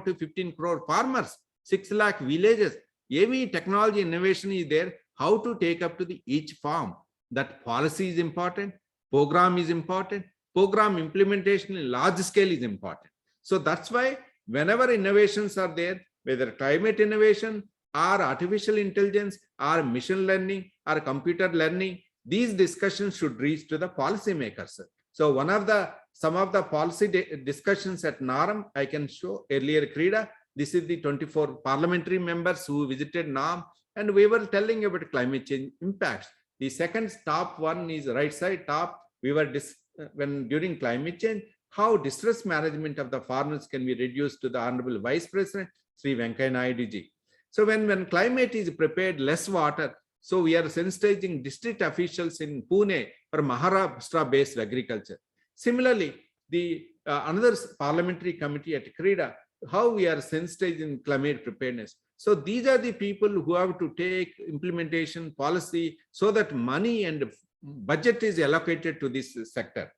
to 15 crore farmers, 6 lakh villages. Every technology innovation is there, how to take up to the each farm. That policy is important, program is important, program implementation in large scale is important. So that's why whenever innovations are there, whether climate innovation, or artificial intelligence, or machine learning, or computer learning, these discussions should reach to the policymakers. So some of the policy discussions at NARM, I can show earlier Krida. This is the 24 parliamentary members who visited NARM, and we were telling about climate change impacts. The second top one is right side top. We were when during climate change, how distress management of the farmers can be reduced to the Honorable Vice President, Sri Venkaiah Naidu ji. So when climate is prepared, less water, so we are sensitizing district officials in Pune for Maharashtra-based agriculture. Similarly, the another parliamentary committee at Krida, how we are sensitizing climate preparedness. So these are the people who have to take implementation policy so that money and budget is allocated to this sector.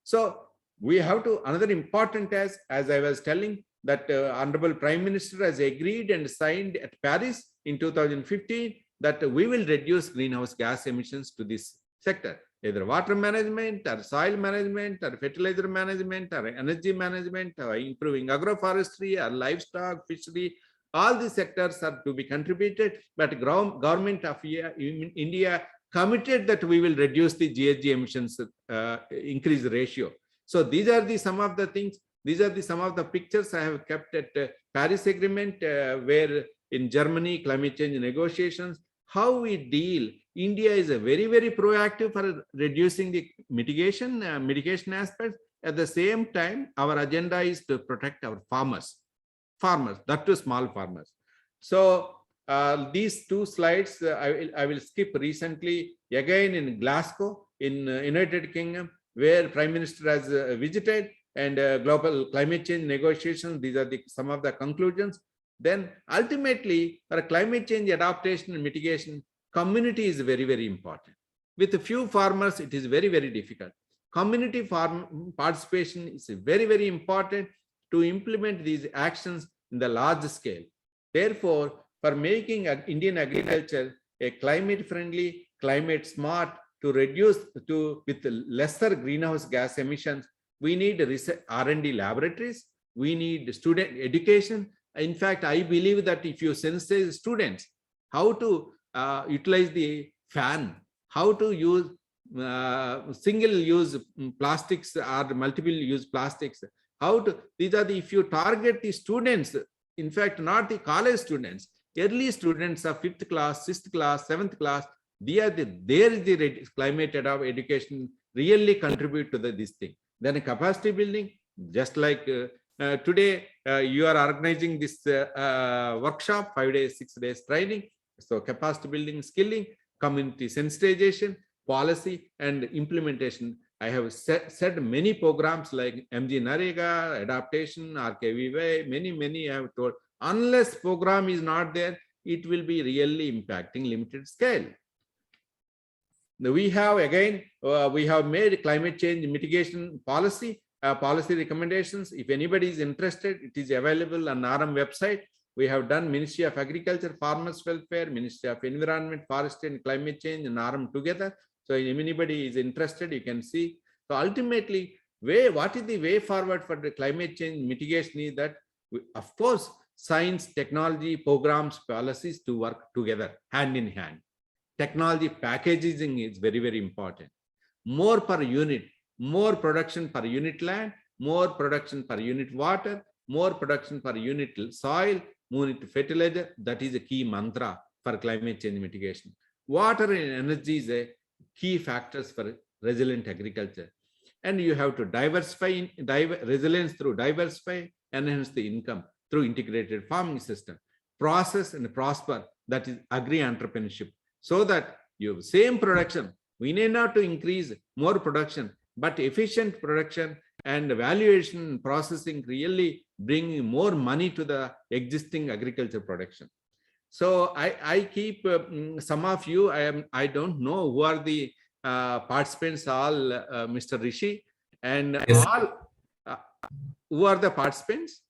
So we have to, another important as I was telling, that Honorable Prime Minister has agreed and signed at Paris in 2015 that we will reduce greenhouse gas emissions to this sector, either water management or soil management or fertilizer management or energy management or improving agroforestry or livestock, fishery. All these sectors are to be contributed, but government of India committed that we will reduce the GHG emissions increase ratio. So these are the some of the things. These are the some of the pictures I have kept at Paris Agreement, where in Germany climate change negotiations, how we deal. India is a very, very proactive for reducing the mitigation aspects. At the same time, our agenda is to protect our farmers, that too small farmers. So these two slides I will skip. Recently, again in Glasgow, in United Kingdom, where Prime Minister has visited, and global climate change negotiations. These are some of the conclusions. Then ultimately, for climate change adaptation and mitigation, community is very, very important. With a few farmers, it is very, very difficult. Community farm participation is very, very important to implement these actions in the large scale. Therefore, for making Indian agriculture a climate friendly, climate smart, to reduce with lesser greenhouse gas emissions, we need R&D laboratories, we need student education. In fact, I believe that if you sensitize students how to utilize the fan, how to use single-use plastics or multiple-use plastics, if you target the students, in fact, not the college students, early students of 5th class, 6th class, 7th class, there is the climate education really contribute to this thing. Then capacity building, just like today, you are organizing this workshop, 5 days, 6 days training. So capacity building, skilling, community sensitization, policy and implementation. I have said many programs like MG Narega, adaptation, RKVY, many I have told. Unless program is not there, it will be really impacting limited scale. We have again, we have made climate change mitigation policy recommendations. If anybody is interested, it is available on NARM website. We have done Ministry of Agriculture, Farmers Welfare, Ministry of Environment, Forestry and Climate Change, and NARM together. So if anybody is interested, you can see. So ultimately, what is the way forward for the climate change mitigation is that, of course, science, technology, programs, policies to work together hand in hand. Technology packaging is very, very important. More per unit, more production per unit land, more production per unit water, more production per unit soil, more into fertilizer. That is a key mantra for climate change mitigation. Water and energy is a key factors for resilient agriculture. And you have to diversify resilience through diversify, enhance the income through integrated farming system, process and prosper, that is agri-entrepreneurship. So that you have same production, we need not to increase more production, but efficient production and valuation and processing really bring more money to the existing agriculture production. So I keep some of you, I don't know who are the participants, all Mr. Rishi, and yes, all who are the participants?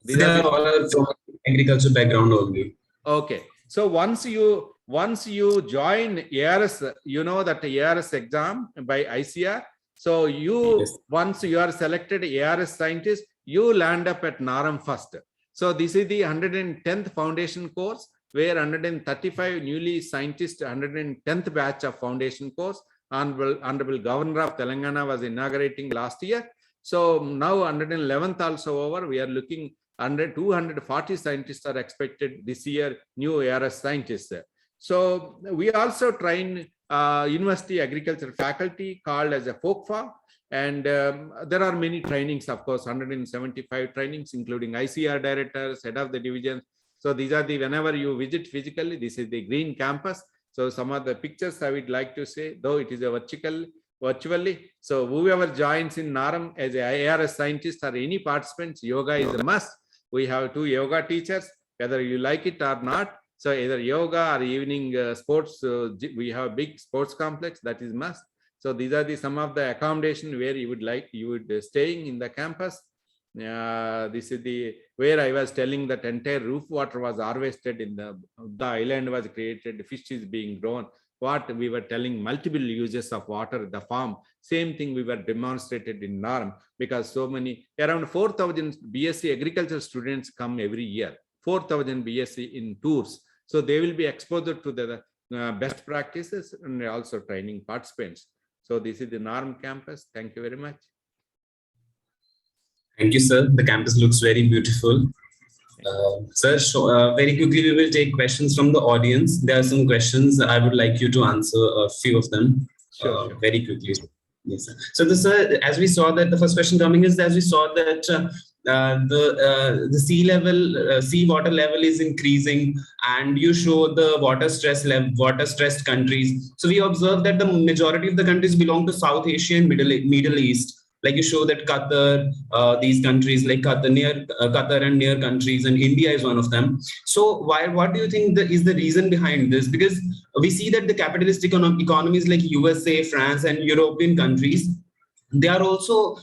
They are all from agriculture background only. Okay. So once you join ARS, you know that ARS exam by ICAR. So you, yes, once you are selected ARS scientist, you land up at NARM first. So this is the 110th foundation course, where 135 newly scientists, 110th batch of foundation course. Honorable Governor of Telangana was inaugurating last year. So now 111th also over. We are looking 240 scientists are expected this year, new ARS scientists. So we also train university agriculture faculty called as a FOCFA. And there are many trainings, of course, 175 trainings, including ICAR directors, head of the divisions. So these are the, whenever you visit physically, this is the green campus. So some of the pictures I would like to say, though it is a virtually. So whoever joins in NARM as a ARS scientist or any participants, yoga is a must. We have 2 yoga teachers, whether you like it or not. So either yoga or evening sports, we have a big sports complex, that is must. So these are the some of the accommodation where you would staying in the campus. This is the where I was telling that entire roof water was harvested in the island was created, fish is being grown. What we were telling, multiple uses of water, the farm, same thing we were demonstrated in NARM, because so many, around 4,000 BSc agriculture students come every year, 4,000 BSc in tours. So they will be exposed to the best practices and also training participants. So this is the NARM campus. Thank you very much. Thank you, sir. The campus looks very beautiful. Sir, very quickly, we will take questions from the audience. There are some questions I would like you to answer, a few of them. Sure. Very quickly. Yes, sir. So as we saw that the first question coming is, as we saw that the sea water level is increasing, and you show the water stressed countries. So we observe that the majority of the countries belong to South Asia and Middle East. Like you show that Qatar, these countries like Qatar and near countries, and India is one of them. So what do you think is the reason behind this? Because we see that the capitalist economies like USA, France, and European countries, they are also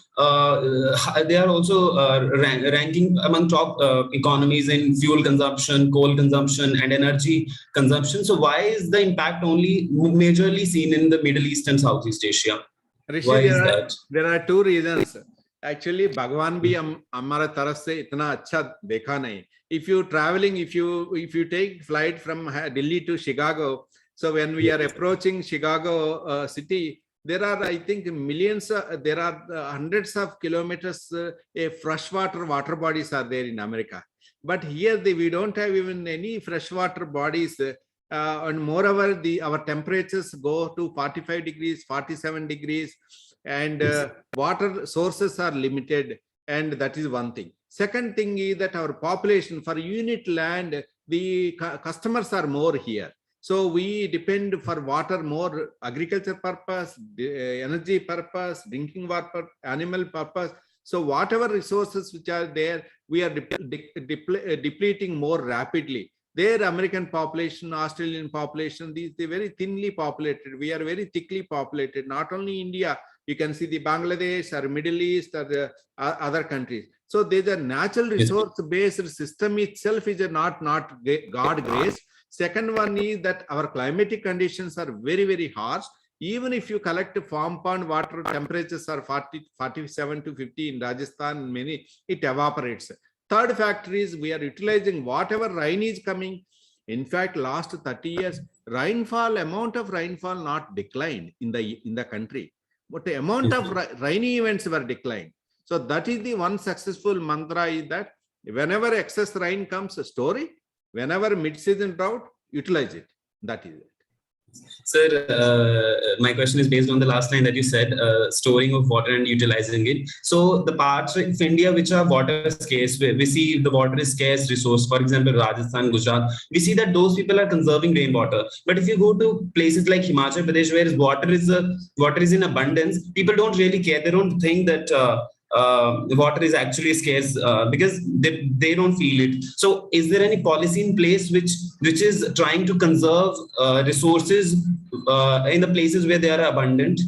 ranking among top economies in fuel consumption, coal consumption, and energy consumption. So why is the impact only majorly seen in the Middle East and Southeast Asia? Rishi, Why is that? There are 2 reasons. Actually, Bhagwan bhi hamara taraf se itna acha dekha nahi. If you traveling, if you take flight from Delhi to Chicago, so when we are approaching Chicago city, there are, I think, millions, there are hundreds of kilometers freshwater water bodies are there in America. But here we don't have even any freshwater bodies. And moreover, our temperatures go to 45 degrees, 47 degrees, and water sources are limited. And that is one thing. Second thing is that our population per unit land, the customers are more here. So we depend for water more, agriculture purpose, energy purpose, drinking water, animal purpose. So whatever resources which are there, we are depleting more rapidly. Their American population, Australian population, they're very thinly populated. We are very thickly populated. Not only India, you can see the Bangladesh or Middle East or the other countries. So there's a natural resource-based system itself is not God grace. Second one is that our climatic conditions are very, very harsh. Even if you collect farm pond water, temperatures are 47 to 50 in Rajasthan, many, it evaporates. Third factor is we are utilizing whatever rain is coming. In fact, last 30 years, amount of rainfall not declined in the country, but the amount of rainy events were declined. So that is the one successful mantra is that whenever excess rain comes, store it. Whenever mid-season drought, utilize it. That is it. Sir, my question is based on the last line that you said, storing of water and utilizing it. So the parts of India which are water scarce, we see the water is scarce resource, for example, Rajasthan, Gujarat, we see that those people are conserving rainwater. But if you go to places like Himachal Pradesh, where water is in abundance, people don't really care. They don't think that water is actually scarce because they don't feel it. So is there any policy in place which is trying to conserve resources in the places where they are abundant?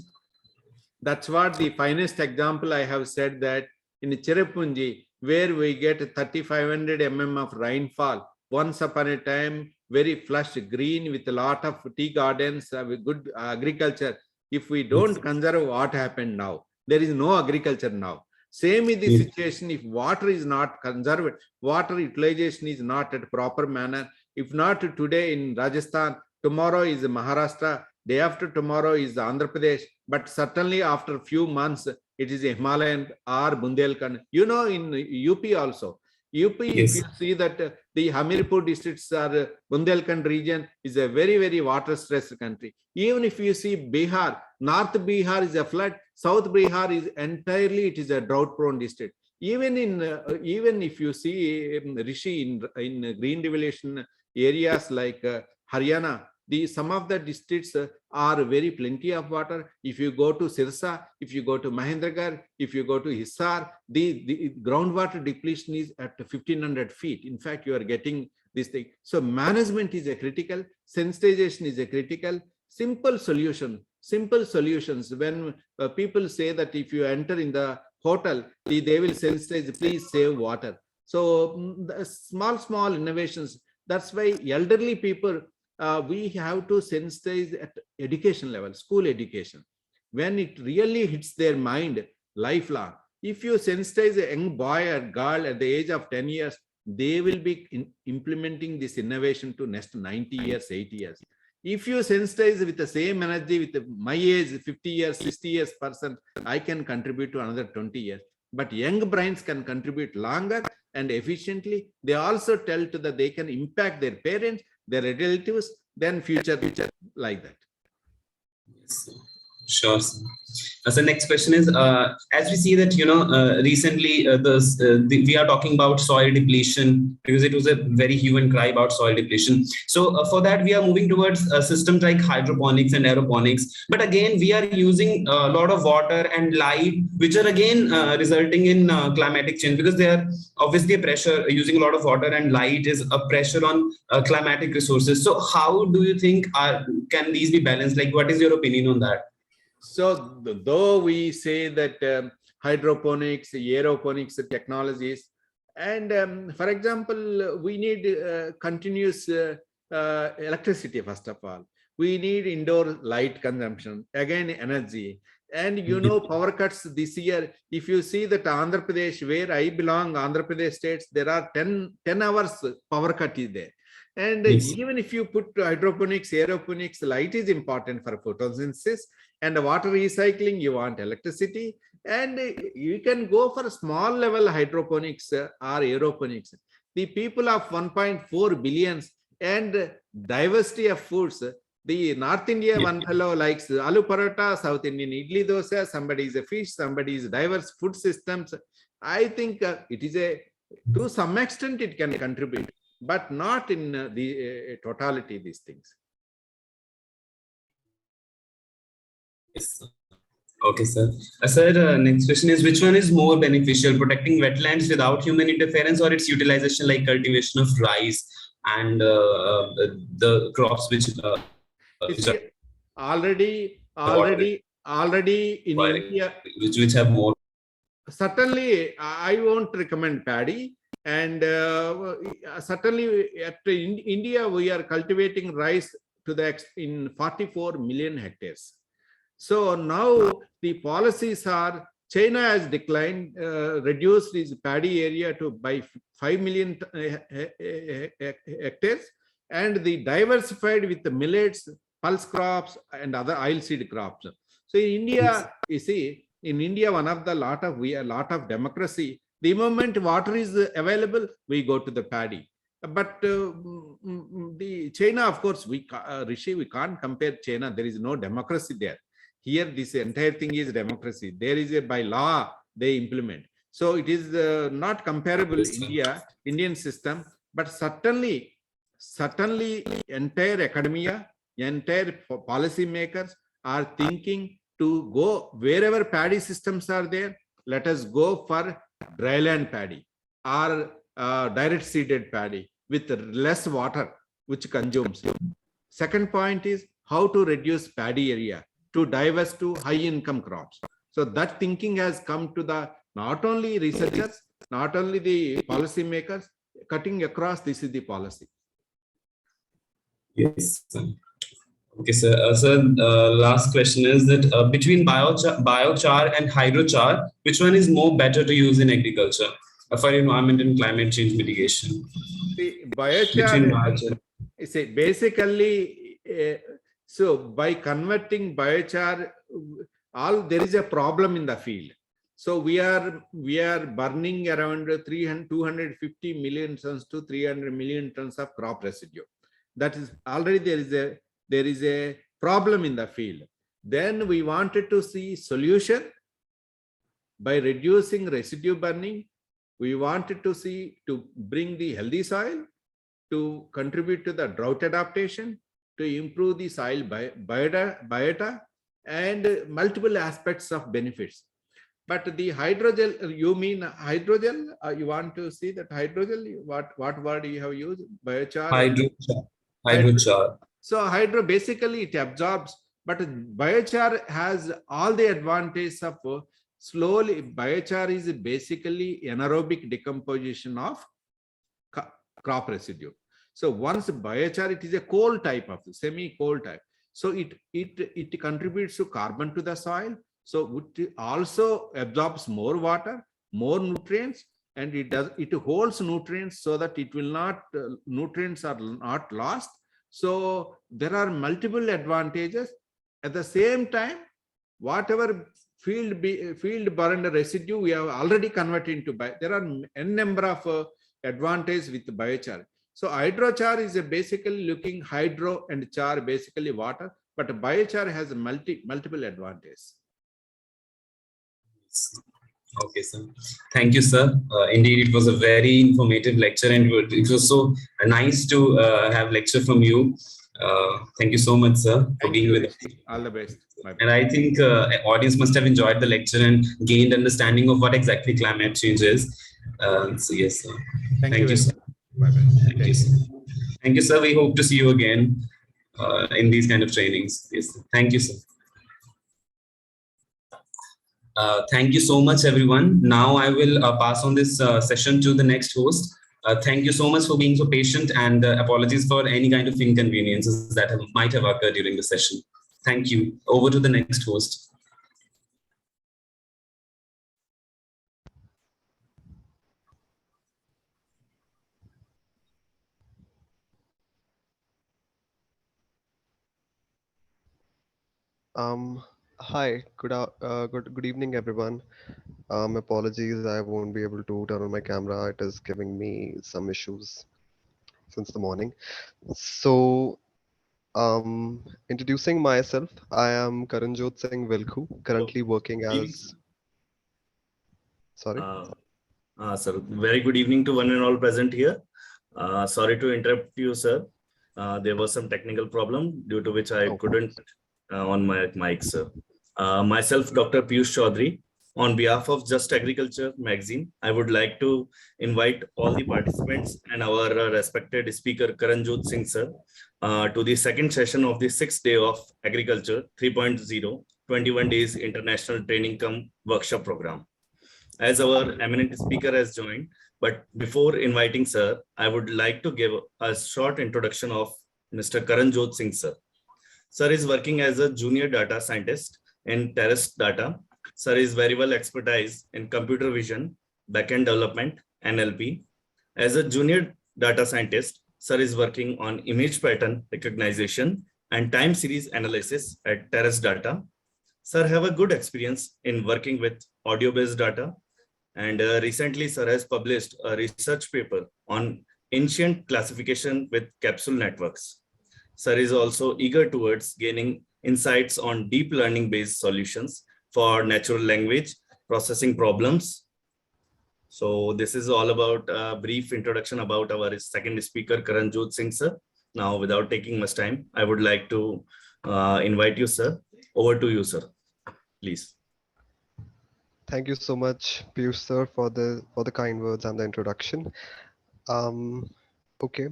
That's what the finest example I have said, that in Cherrapunji, where we get 3,500 mm of rainfall, once upon a time, very flush green with a lot of tea gardens, with good agriculture. If we don't conserve, what happened now? There is no agriculture now. Same is the situation if water is not conserved, water utilization is not at proper manner. If not today in Rajasthan, tomorrow is Maharashtra, day after tomorrow is Andhra Pradesh, but certainly after a few months, it is Himalayan or Bundelkhand. You know, in UP also. UP, if you see that the Hamirpur districts or Bundelkhand region is a very, very water stressed country. Even if you see Bihar, North Bihar is a flood, South Bihar is entirely, it is a drought prone district. Even if you see Rishi in green revolution areas like Haryana, some of the districts are very plenty of water. If you go to Sirsa, if you go to Mahendragarh, if you go to Hisar, the groundwater depletion is at 1500 feet. In fact, you are getting this thing. So management is a critical, sensitization is a critical, simple solutions. When people say that if you enter in the hotel, they will sensitize, please save water. So small innovations. That's why elderly people, we have to sensitize at education level, school education. When it really hits their mind, lifelong. If you sensitize a young boy or girl at the age of 10 years, they will be implementing this innovation to next 90 years, 80 years. If you sensitize with the same energy with my age, 50 years, 60 years person, I can contribute to another 20 years. But young brains can contribute longer and efficiently. They also tell to that they can impact their parents, their relatives, then future like that. Yes. Sure. So next question is, as we see that, recently we are talking about soil depletion, because it was a very hue and cry about soil depletion. So for that, we are moving towards systems like hydroponics and aeroponics. But again, we are using a lot of water and light, which are again resulting in climatic change, because they are obviously a pressure. Using a lot of water and light is a pressure on climatic resources. So how do you think can these be balanced? Like, what is your opinion on that? So though we say that hydroponics, aeroponics technologies, and for example, we need continuous electricity, first of all. We need indoor light consumption, again, energy. And power cuts this year, if you see that Andhra Pradesh, where I belong, Andhra Pradesh states, there are 10 hours power cut is there. And even if you put hydroponics, aeroponics, light is important for photosynthesis, and water recycling, you want electricity, and you can go for small level hydroponics or aeroponics. The people of 1.4 billion and diversity of foods. The North India, one fellow likes aloo paratha, South Indian idli dosa, somebody is a fish, somebody is diverse food systems. I think it is to some extent it can contribute, but not in the totality, these things. Yes. Okay, sir. Sir, next question is, which one is more beneficial, protecting wetlands without human interference, or its utilization like cultivation of rice and the crops which already in India, which have more? Certainly, I won't recommend paddy. And certainly in India, we are cultivating rice in 44 million hectares. So now the policies are, China has declined, reduced its paddy area by 5 million hectares, and the diversified with the millets, pulse crops, and other oilseed crops. So in India, you see, in India, we have a lot of democracy. The moment water is available, we go to the paddy. But the China, of course, Rishi, we can't compare China. There is no democracy there. Here, this entire thing is democracy. There is by law they implement. So it is not comparable Indian system, but certainly entire academia, entire policy makers are thinking to go wherever paddy systems are there. Let us go for dryland paddy or direct seeded paddy with less water which consumes. Second point is how to reduce paddy area to diverse to high income crops. So that thinking has come to the not only researchers, not only the policy makers, cutting across, this is the policy. Yes. Okay, sir. Last question is that between biochar and hydrochar, which one is more better to use in agriculture for environment and climate change mitigation? See, Between biochar, biochar. see, basically, so by converting biochar, there is a problem in the field. So we are burning around 250 million tons to 300 million tons of crop residue. That is already there is a problem in the field. Then we wanted to see solution by reducing residue burning. We wanted to see to bring the healthy soil, to contribute to the drought adaptation, to improve the soil biota, and multiple aspects of benefits. But the hydrogel, you mean hydrogel? You want to see that hydrogel? What word you have used? Biochar? Hydrochar. Hydrochar. So hydro basically it absorbs, but biochar has all the advantages of slowly. Biochar is basically anaerobic decomposition of crop residue. So once biochar, it is a coal type of semi-coal type. So it contributes to carbon to the soil. So it also absorbs more water, more nutrients, and it holds nutrients so that it will not nutrients are not lost. So there are multiple advantages. At the same time, whatever field burned residue we have already converted into there are n number of advantages with biochar. So hydrochar is basically looking hydro and char, basically water, but biochar has multiple advantages. Okay, sir. Thank you, sir. Indeed, it was a very informative lecture, and it was so nice to have lecture from you. Thank you so much, sir, for being with us. All the best. And I think audience must have enjoyed the lecture and gained understanding of what exactly climate change is. So yes, sir. Thank you, sir. Bye-bye. Thank you, sir. Thank you, sir. We hope to see you again in these kind of trainings. Yes, sir. Thank you, sir. Thank you so much, everyone. Now I will pass on this session to the next host. Thank you so much for being so patient, and apologies for any kind of inconveniences that might have occurred during the session. Thank you. Over to the next host. Hi, good evening, everyone. Apologies, I won't be able to turn on my camera. It is giving me some issues since the morning. So, introducing myself, I am Karanjot Singh Vilkhu, currently working as. Sorry. Sir, very good evening to one and all present here. Sorry to interrupt you, sir. There was some technical problem due to which I couldn't on my mic, sir. Myself, Dr. Piyush Chaudhary, on behalf of Just Agriculture magazine, I would like to invite all the participants and our respected speaker, Karanjot Singh, sir, to the second session of the 6th day of Agriculture 3.0, 21 days international training cum workshop program. As our eminent speaker has joined, but before inviting sir, I would like to give a short introduction of Mr. Karanjot Singh, sir. Sir is working as a junior data scientist in Terrace Data. Sir is very well expertise in computer vision, backend development, NLP. As a junior data scientist, sir is working on image pattern recognition and time series analysis at Terrace Data. Sir have a good experience in working with audio-based data. And recently, sir has published a research paper on ancient classification with capsule networks. Sir is also eager towards gaining insights on deep learning based solutions for natural language processing problems. So this is all about a brief introduction about our second speaker, Karanjot Singh, sir. Now, without taking much time, I would like to invite you, sir. Over to you, sir. Please. Thank you so much, Piyush sir, for the kind words and the introduction. Okay,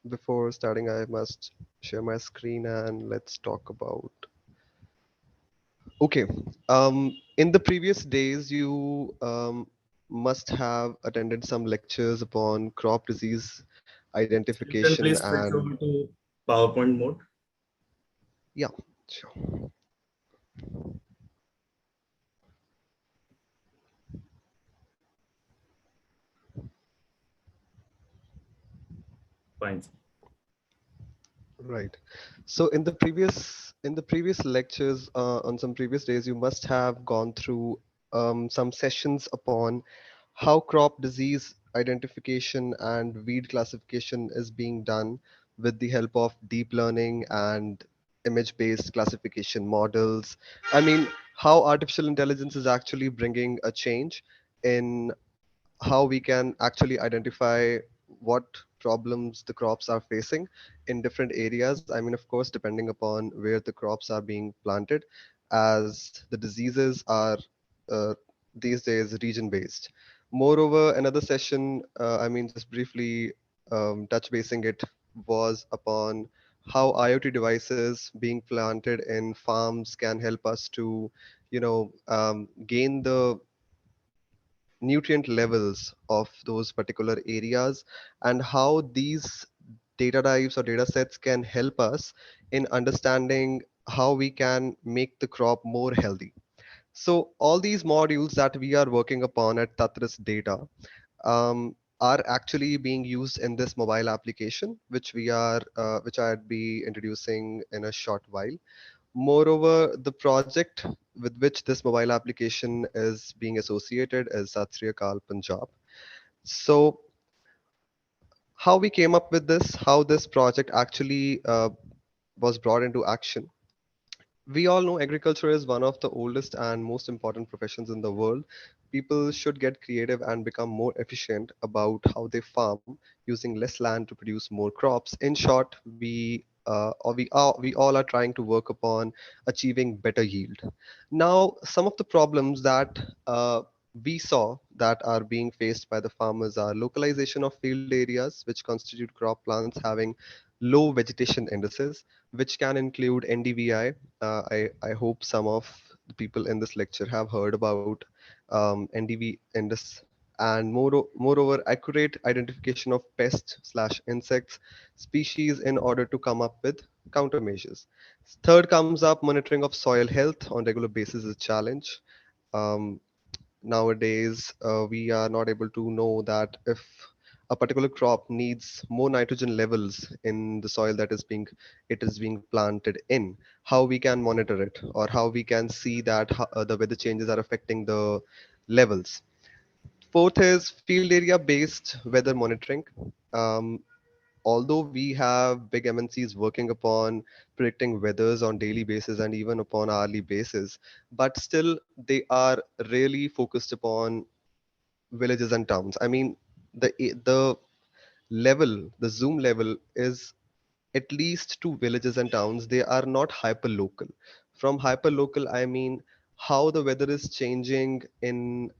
before starting, I must share my screen and let's talk about. Okay, in the previous days, you must have attended some lectures upon crop disease identification Please switch and. over to PowerPoint mode. Yeah, sure. Fine. Right. So in the previous lectures, on some previous days, you must have gone through some sessions upon how crop disease identification and weed classification is being done with the help of deep learning and image-based classification models. I mean, how artificial intelligence is actually bringing a change in how we can actually identify what problems the crops are facing in different areas. I mean, of course, depending upon where the crops are being planted, as the diseases are uh, these days region based. Moreover, another session, I mean, just briefly touch basing it, was upon how IoT devices being planted in farms can help us to, gain the nutrient levels of those particular areas, and how these data types or data sets can help us in understanding how we can make the crop more healthy. So all these modules that we are working upon at Tatras Data are actually being used in this mobile application, which I'd be introducing in a short while. Moreover, the project with which this mobile application is being associated is Sat Sri Akal Punjab. So, how we came up with this, how this project actually was brought into action. We all know agriculture is one of the oldest and most important professions in the world. People should get creative and become more efficient about how they farm using less land to produce more crops. In short, we all are trying to work upon achieving better yield. Now, some of the problems that we saw that are being faced by the farmers are localization of field areas, which constitute crop plants having low vegetation indices, which can include NDVI. I hope some of the people in this lecture have heard about NDV index, and moreover, accurate identification of pests slash insects species in order to come up with countermeasures. Third comes up monitoring of soil health on regular basis is a challenge. Um, Nowadays we are not able to know that if a particular crop needs more nitrogen levels in the soil that is being planted in, how we can monitor it, or how we can see that the weather changes are affecting the levels. Fourth is field area based weather monitoring. um, Although we have big MNCs working upon predicting weathers on daily basis and even upon hourly basis, but still they are really focused upon villages and towns. I mean, the the zoom level is at least to villages and towns. They are not hyper local. From hyper local, I mean how the weather is changing in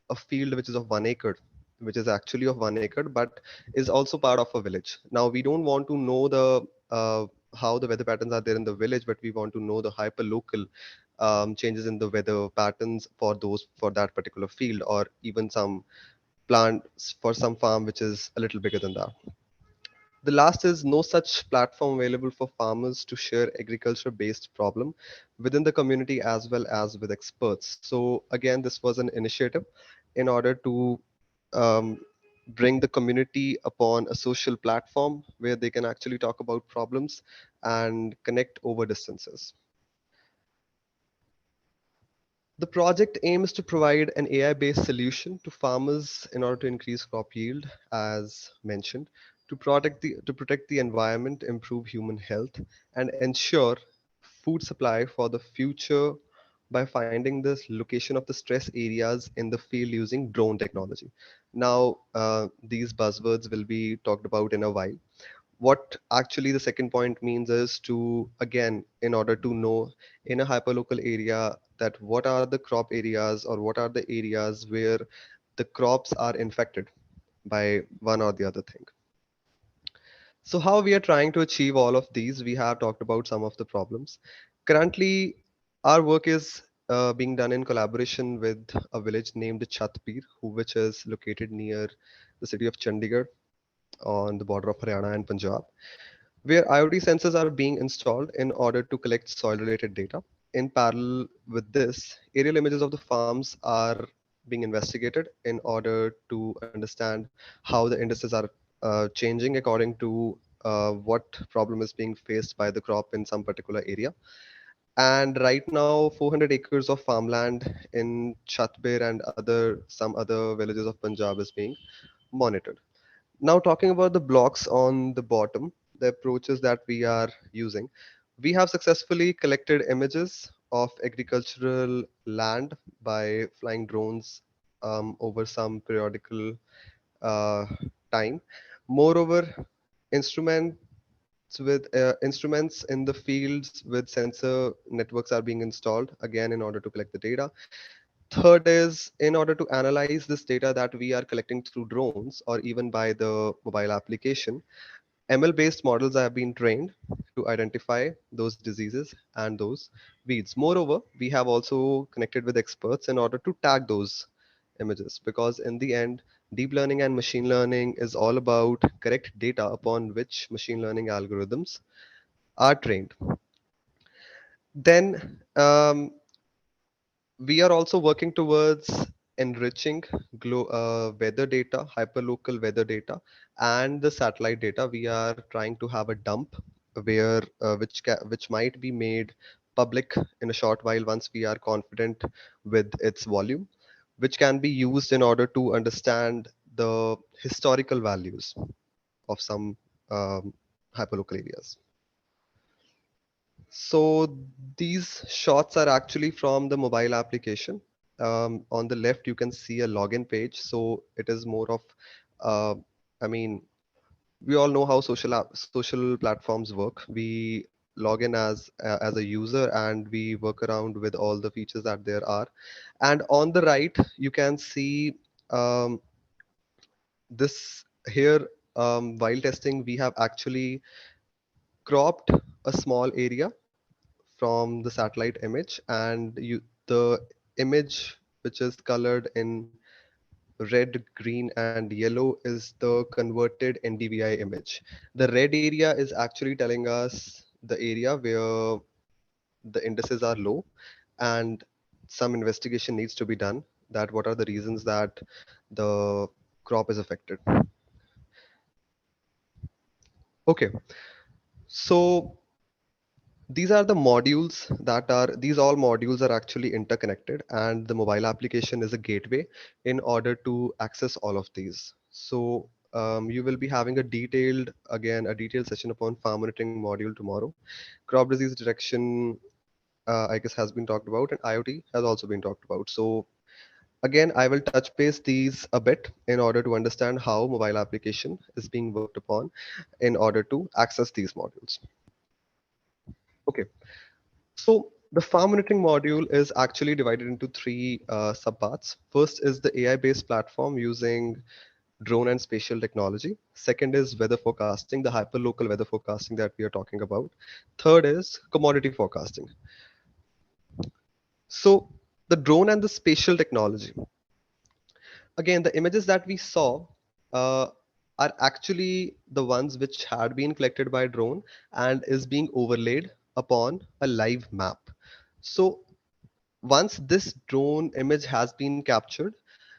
a field which is of 1 acre, which is actually of 1 acre, but is also part of a village. Now, we don't want to know the how the weather patterns are there in the village, but we want to know the hyper local changes in the weather patterns for that particular field, or even some plants for some farm which is a little bigger than that. The last is no such platform available for farmers to share agriculture based problem within the community as well as with experts. So again, this was an initiative in order to um, bring the community upon a social platform where they can actually talk about problems and connect over distances. The project aims to provide an AI-based solution to farmers in order to increase crop yield, as mentioned, to protect the environment, improve human health, and ensure food supply for the future by finding the location of the stress areas in the field using drone technology. Now, these buzzwords will be talked about in a while. What actually the second point means is to, again, in order to know in a hyperlocal area that what are the crop areas or what are the areas where the crops are infected by one or the other thing. So how we are trying to achieve all of these, we have talked about some of the problems. Currently, our work is being done in collaboration with a village named Chatpir, which is located near the city of Chandigarh on the border of Haryana and Punjab. where IoT sensors are being installed in order to collect soil-related data. In parallel with this, aerial images of the farms are being investigated in order to understand how the indices are changing according to what problem is being faced by the crop in some particular area. And right now, 400 acres of farmland in Chatbir and some other villages of Punjab is being monitored. Now, talking about the blocks on the bottom, the approaches that we are using, we have successfully collected images of agricultural land by flying drones over some periodical uh, time. Moreover, instruments instruments in the fields with sensor networks are being installed again in order to collect the data. Third is in order to analyze this data that we are collecting through drones or even by the mobile application, ML based models have been trained to identify those diseases and those weeds. Moreover, we have also connected with experts in order to tag those images because in the end, deep learning and machine learning is all about correct data upon which machine learning algorithms are trained. Then we are also working towards enriching weather data, hyperlocal weather data, and the satellite data. We are trying to have a dump where which might be made public in a short while once we are confident with its volume, which can be used in order to understand the historical values of some um, hyperlocal areas. So these shots are actually from the mobile application. On the left, you can see a login page. So it is more of, uh, I mean, we all know how social platforms work. We log in as a user and we work around with all the features that there are. And on the right, you can see um, this here. While testing, we have actually cropped a small area from the satellite image and the image which is colored in red, green and yellow is the converted NDVI image. The red area is actually telling us the area where the indices are low and some investigation needs to be done that what are the reasons that the crop is affected. Okay, so these are the modules these all modules are actually interconnected and the mobile application is a gateway in order to access all of these. So you will be having a detailed session upon farm monitoring module tomorrow. Crop disease detection, I guess, has been talked about, and IoT has also been talked about. So again, I will touch base these a bit in order to understand how mobile application is being worked upon in order to access these modules. Okay. So the farm monitoring module is actually divided into three subparts. First is the AI-based platform using drone and spatial technology. Second is weather forecasting, the hyperlocal weather forecasting that we are talking about. Third is commodity forecasting. So the drone and the spatial technology. Again, the images that we saw uh, are actually the ones which had been collected by drone and is being overlaid upon a live map. So once this drone image has been captured,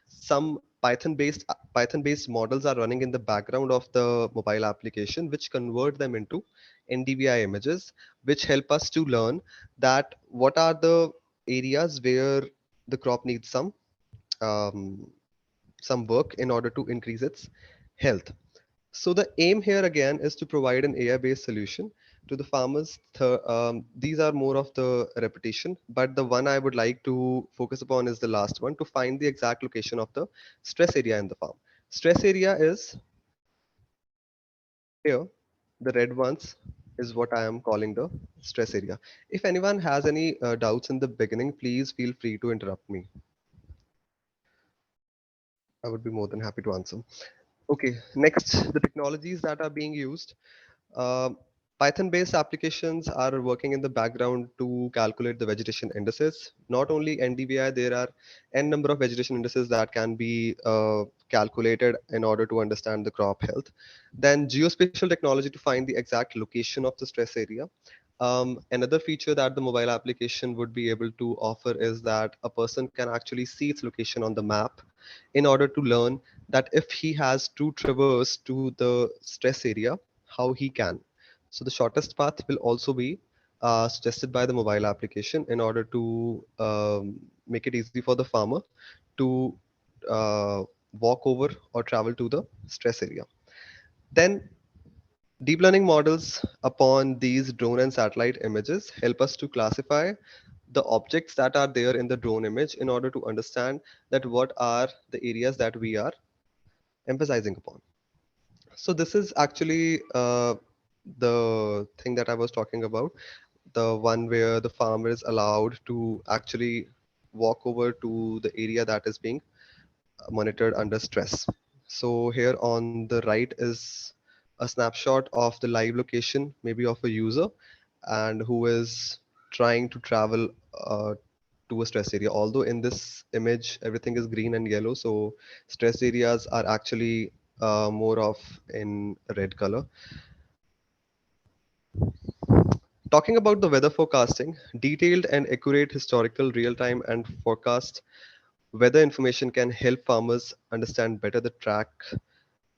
some Python based models are running in the background of the mobile application, which convert them into NDVI images, which help us to learn that what are the areas where the crop needs um, some work in order to increase its health. So the aim here again is to provide an AI-based solution to the farmers. These are more of the repetition, but the one I would like to focus upon is the last one, to find the exact location of the stress area in the farm. Stress area is here. The red ones is what I am calling the stress area. If anyone has any doubts in the beginning, please feel free to interrupt me. I would be more than happy to answer. Okay, next, the technologies that are being used. Um Python-based applications are working in the background to calculate the vegetation indices. Not only NDVI, there are n number of vegetation indices that can be calculated in order to understand the crop health. Then geospatial technology to find the exact location of the stress area. Another feature that the mobile application would be able to offer is that a person can actually see its location on the map in order to learn that if he has to traverse to the stress area, how he can. So the shortest path will also be suggested by the mobile application in order to make it easy for the farmer to uh, walk over or travel to the stress area. Then deep learning models upon these drone and satellite images help us to classify the objects that are there in the drone image in order to understand that what are the areas that we are emphasizing upon. So this is actually the thing that I was talking about, the one where the farmer is allowed to actually walk over to the area that is being monitored under stress. So here on the right is a snapshot of the live location, maybe of a user, and who is trying to travel to a stress area. Although in this image everything is green and yellow, so stress areas are actually more of in red color. Talking about the weather forecasting, detailed and accurate historical real-time and forecast weather information can help farmers understand better track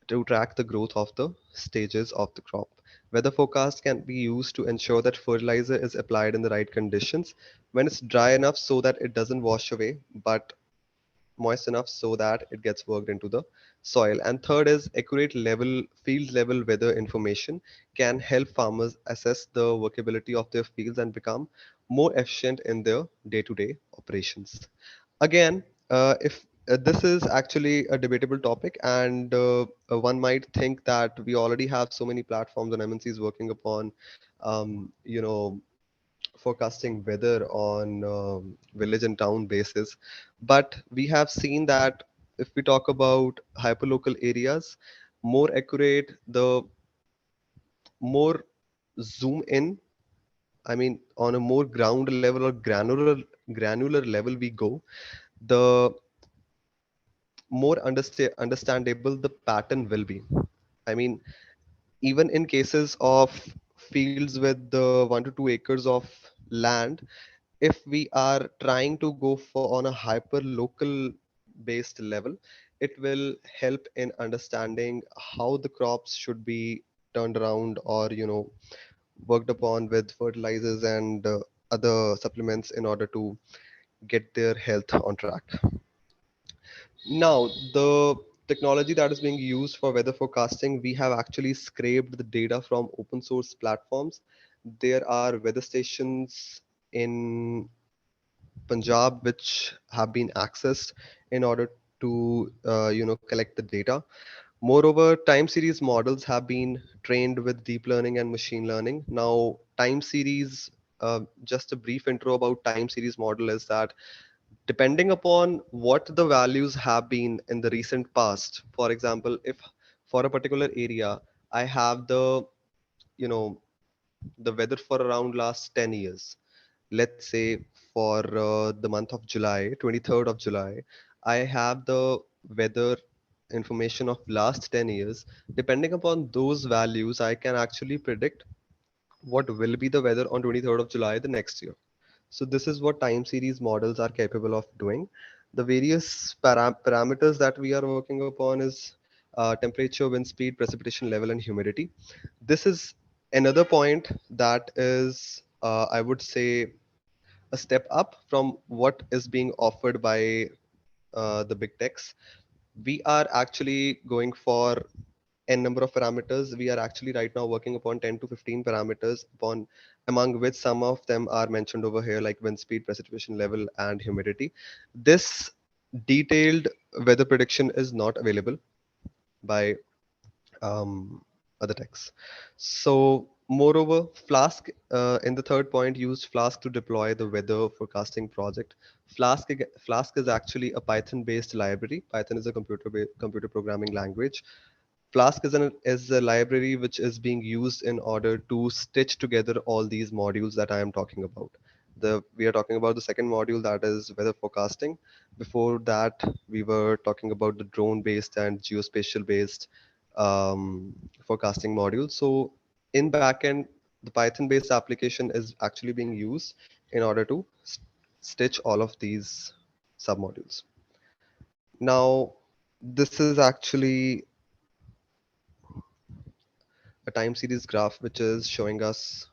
the growth of the stages of the crop. Weather forecast can be used to ensure that fertilizer is applied in the right conditions when it's dry enough so that it doesn't wash away, but moist enough so that it gets worked into the soil. And third is accurate field level weather information can help farmers assess the workability of their fields and become more efficient in their day-to-day operations. Again, if this is actually a debatable topic, and one might think that we already have so many platforms and MNCs working upon, forecasting weather on village and town basis. But we have seen that if we talk about hyperlocal areas, more accurate, the more zoom in, I mean, on a more ground level or granular level we go, the more understandable the pattern will be. I mean, even in cases of fields with the 1 to 2 acres of land, if we are trying to go for on a hyper local based level, it will help in understanding how the crops should be turned around or worked upon with fertilizers and other supplements in order to get their health on track. Now, the technology that is being used for weather forecasting, we have actually scraped the data from open source platforms. There are weather stations in Punjab which have been accessed in order to collect the data. Moreover, time series models have been trained with deep learning and machine learning. Now, time series, just a brief intro about time series model is that depending upon what the values have been in the recent past, for example, if for a particular area I have you know the weather for around last 10 years, let's say for the month of July, 23rd of July, I have the weather information of last 10 years. Depending upon those values, I can actually predict what will be the weather on 23rd of July the next year. So this is what time series models are capable of doing. The various parameters that we are working upon is temperature, wind speed, precipitation level, and humidity. This is another point that is, I would say, a step up from what is being offered by the big techs. We are actually going for n number of parameters. We are actually right now working upon 10 to 15 parameters, upon among which some of them are mentioned over here, like wind speed, precipitation level, and humidity. This detailed weather prediction is not available by other techs. So moreover, Flask in the third point used Flask to deploy the weather forecasting project. Flask is actually a Python based library. Python is a computer programming language. Flask is a library which is being used in order to stitch together all these modules that I am talking about. We are talking about the second module, that is weather forecasting. Before that, we were talking about the drone-based and geospatial-based forecasting module. So in backend, the Python-based application is actually being used in order to stitch all of these submodules. Now, this is actually a time series graph which is showing us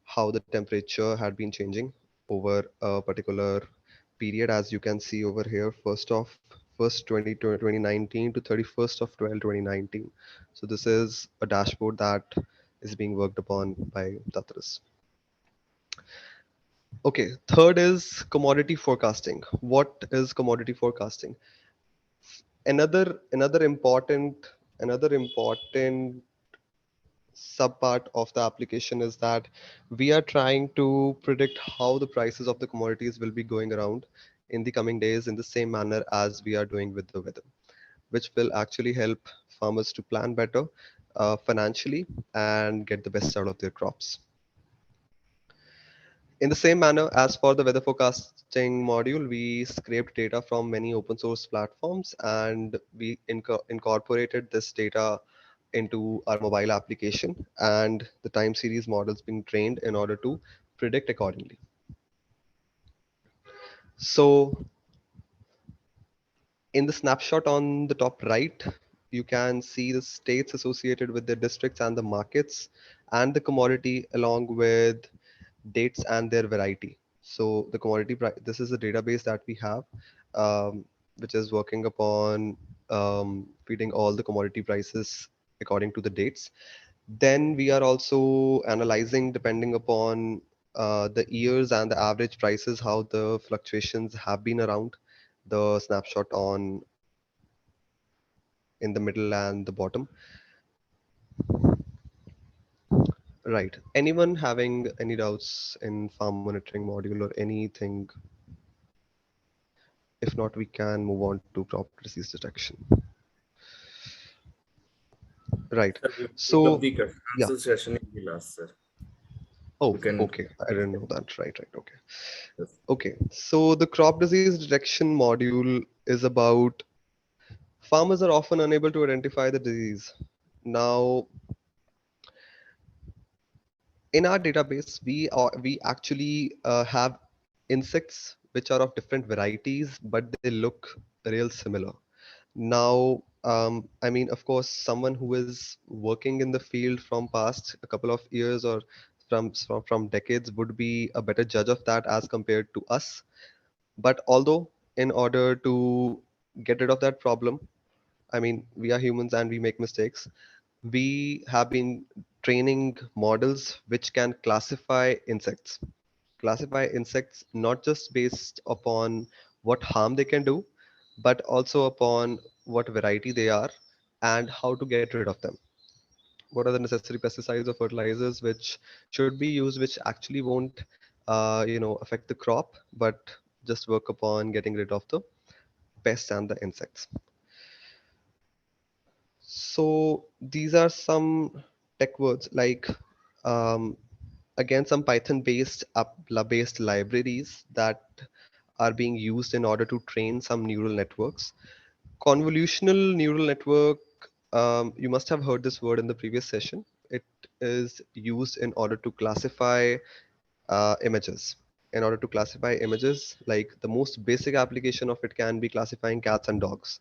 how the temperature had been changing over a particular period, as you can see over here, first 2019 to 31st of 12 2019. So this is a dashboard that is being worked upon by Tatras. Okay, third is commodity forecasting. What is commodity forecasting? Another important subpart of the application is that we are trying to predict how the prices of the commodities will be going around in the coming days in the same manner as we are doing with the weather, which will actually help farmers to plan better financially and get the best out of their crops. In the same manner, as for the weather forecasting module, we scraped data from many open source platforms and we incorporated this data into our mobile application, and the time series models being trained in order to predict accordingly. So in the snapshot on the top right, you can see the states associated with the districts and the markets and the commodity along with dates and their variety. So the commodity price, this is a database that we have, which is working upon feeding all the commodity prices according to the dates. Then we are also analyzing, depending upon the years and the average prices, how the fluctuations have been around the snapshot on in the middle and the bottom. Right. Anyone having any doubts in farm monitoring module or anything? If not, we can move on to crop disease detection. Right. Sir, we will pick up So, the question yeah. answer session in the last, sir. Oh, You can. okay. I didn't know that. Right, right. Okay. Yes. Okay. So the crop disease detection module is about farmers are often unable to identify the disease. Now, in our database, we actually have insects which are of different varieties, but they look real similar. Now, I mean, of course, someone who is working in the field from past a couple of years or from decades would be a better judge of that as compared to us. But although, in order to get rid of that problem, I mean, we are humans and we make mistakes. We have been training models which can classify insects not just based upon what harm they can do, but also upon what variety they are and how to get rid of them. What are the necessary pesticides or fertilizers which should be used, which actually won't, affect the crop, but just work upon getting rid of the pests and the insects. So these are some tech words like um, again some Python based libraries that are being used in order to train some neural networks. Convolutional neural network, you must have heard this word in the previous session. It is used in order to classify images. In order to classify images, like the most basic application of it can be classifying cats and dogs.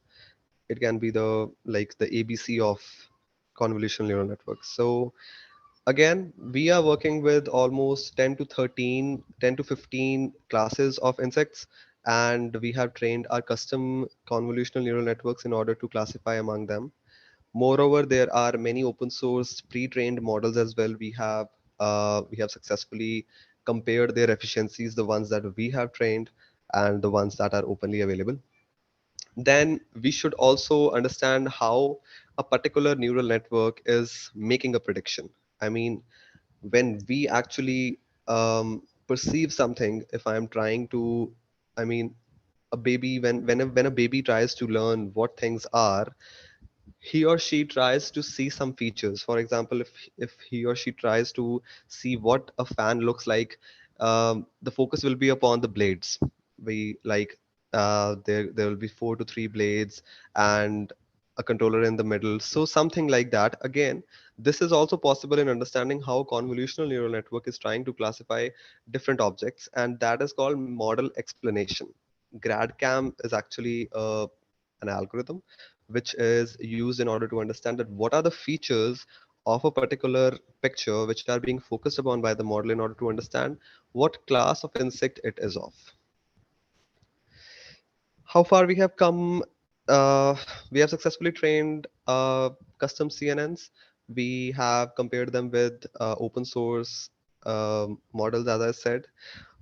It can be the ABC of convolutional neural networks. So again, we are working with almost 10 to 15 classes of insects, and we have trained our custom convolutional neural networks in order to classify among them. Moreover, there are many open source pre-trained models as well. We have successfully compared their efficiencies, the ones that we have trained and the ones that are openly available. Then we should also understand how a particular neural network is making a prediction. I mean, when we actually perceive something, if I'm trying to, I mean, a baby, when a baby tries to learn what things are, he or she tries to see some features. For example, if he or she tries to see what a fan looks like, the focus will be upon the blades. We like there will be 4 to 3 blades and a controller in the middle. So something like that. Again, this is also possible in understanding how convolutional neural network is trying to classify different objects, and that is called model explanation. GradCam is actually an algorithm which is used in order to understand that what are the features of a particular picture which are being focused upon by the model in order to understand what class of insect it is of. How far we have come, uh, we have successfully trained custom CNNs. We have compared them with open source models, as I said.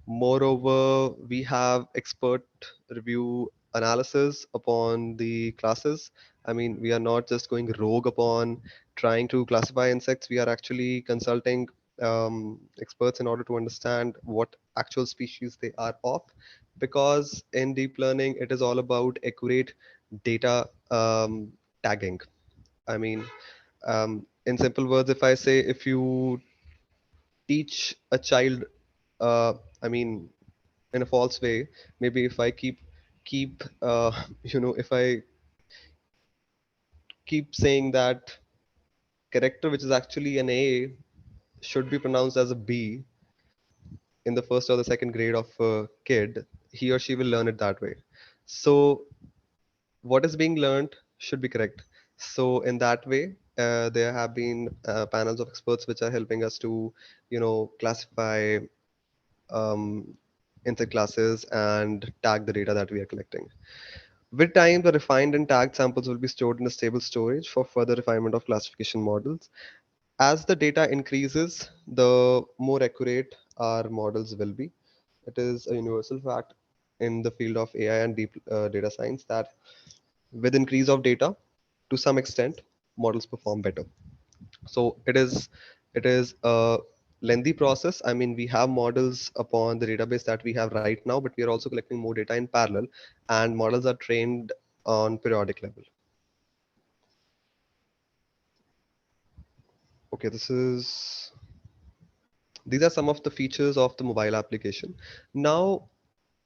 Moreover, we have expert review analysis upon the classes. I mean, we are not just going rogue upon trying to classify insects. We are actually consulting experts in order to understand what actual species they are of. Because in deep learning, it is all about accurate data tagging. I mean, in simple words, if I say if you teach a child, uh, I mean, in a false way, maybe if I keep if I keep saying that character which is actually an A should be pronounced as a B in the first or the second grade of a kid, he or she will learn it that way. So what is being learned should be correct. So in that way, there have been panels of experts which are helping us to classify um, interclasses and tag the data that we are collecting. With time, the refined and tagged samples will be stored in a stable storage for further refinement of classification models. As the data increases, the more accurate our models will be. It is a universal fact in the field of AI and deep data science that with increase of data, to some extent, models perform better. So it is a lengthy process. I mean, we have models upon the database that we have right now, but we are also collecting more data in parallel, and models are trained on periodic level. Okay, these are some of the features of the mobile application. Now,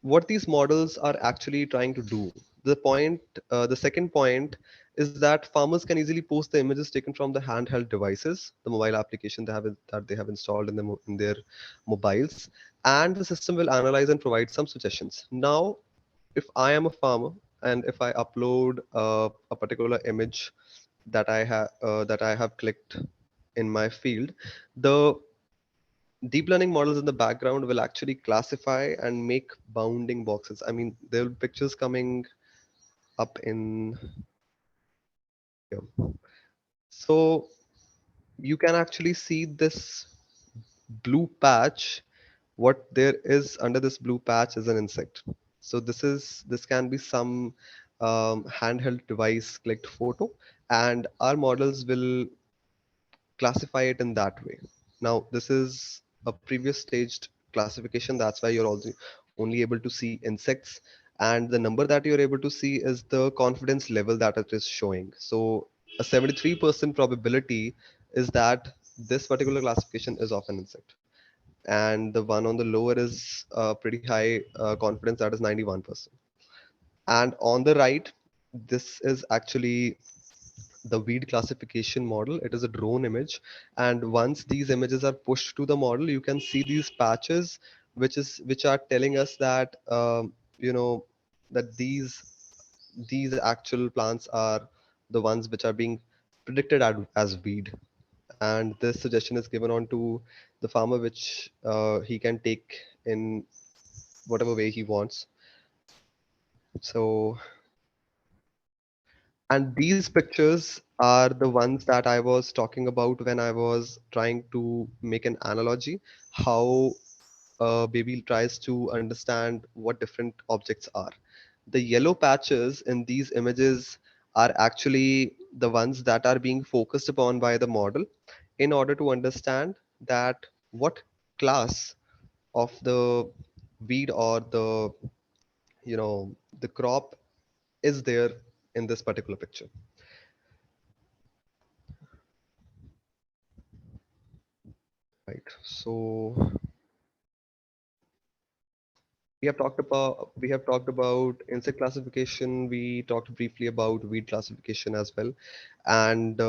what these models are actually trying to do. The second point is that farmers can easily post the images taken from the handheld devices, the mobile application that they have installed in their mobiles, and the system will analyze and provide some suggestions. Now, if I am a farmer and if I upload a particular image that I have clicked in my field, the deep learning models in the background will actually classify and make bounding boxes. I mean, there will be pictures coming up in here. So you can actually see this blue patch. What there is under this blue patch is an insect. So this can be some handheld device clicked photo, and our models will classify it in that way. Now, this is a previous staged classification. That's why you're also only able to see insects. And the number that you're able to see is the confidence level that it is showing. So a 73% probability is that this particular classification is of an insect. And the one on the lower is pretty high confidence, that is 91%. And on the right, this is actually the weed classification model. It is a drone image, and once these images are pushed to the model, you can see these patches which are telling us that that these actual plants are the ones which are being predicted as weed, and this suggestion is given on to the farmer, which he can take in whatever way he wants. So, and these pictures are the ones that I was talking about when I was trying to make an analogy, how a baby tries to understand what different objects are. The yellow patches in these images are actually the ones that are being focused upon by the model in order to understand that what class of the weed or the crop is there in this particular picture. Right. So we have talked about insect classification. We talked briefly about weed classification as well, and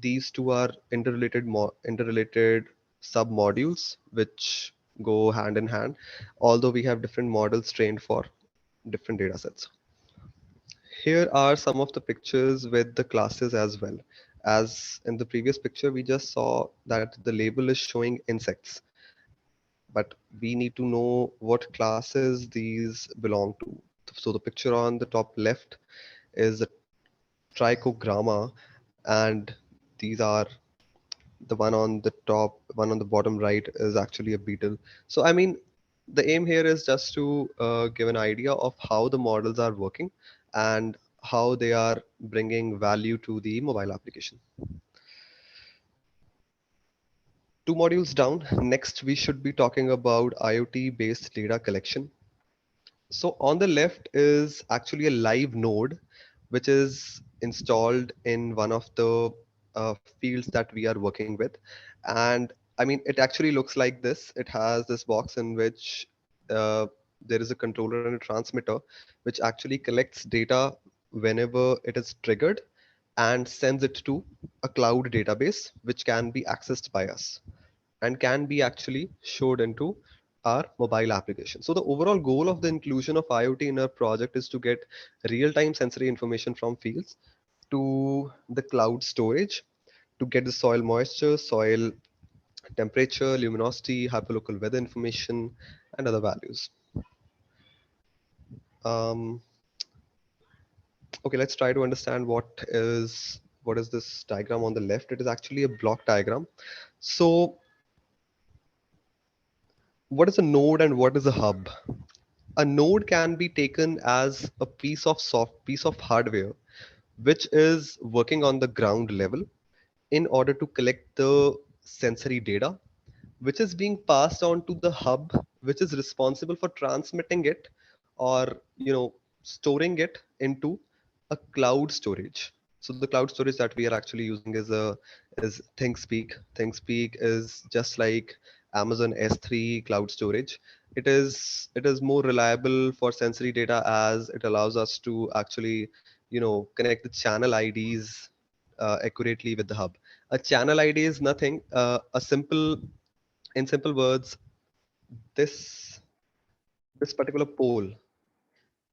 these two are interrelated sub modules which go hand in hand, although we have different models trained for different data sets. Here are some of the pictures with the classes as well. As in the previous picture, we just saw that the label is showing insects, but we need to know what classes these belong to. So the picture on the top left is a trichogramma, and these are the one on the bottom right is actually a beetle. So I mean, the aim here is just to give an idea of how the models are working and how they are bringing value to the mobile application. Two modules down, next we should be talking about IoT based data collection. So on the left is actually a live node, which is installed in one of the fields that we are working with. And I mean, it actually looks like this. It has this box in which uh, there is a controller and a transmitter, which actually collects data whenever it is triggered and sends it to a cloud database, which can be accessed by us and can be actually showed into our mobile application. So the overall goal of the inclusion of IoT in our project is to get real-time sensory information from fields to the cloud storage to get the soil moisture, soil temperature, luminosity, hyperlocal weather information, and other values. Um, okay, let's try to understand what is this diagram on the left. It is actually a block diagram. So what is a node and what is a hub? A node can be taken as a piece of hardware which is working on the ground level in order to collect the sensory data, which is being passed on to the hub, which is responsible for transmitting it or storing it into a cloud storage. So the cloud storage that we are actually using is ThinkSpeak. ThinkSpeak is just like Amazon S3 cloud storage. It is more reliable for sensory data as it allows us to actually connect the channel IDs accurately with the hub. A channel ID is nothing. In simple words, this this particular pole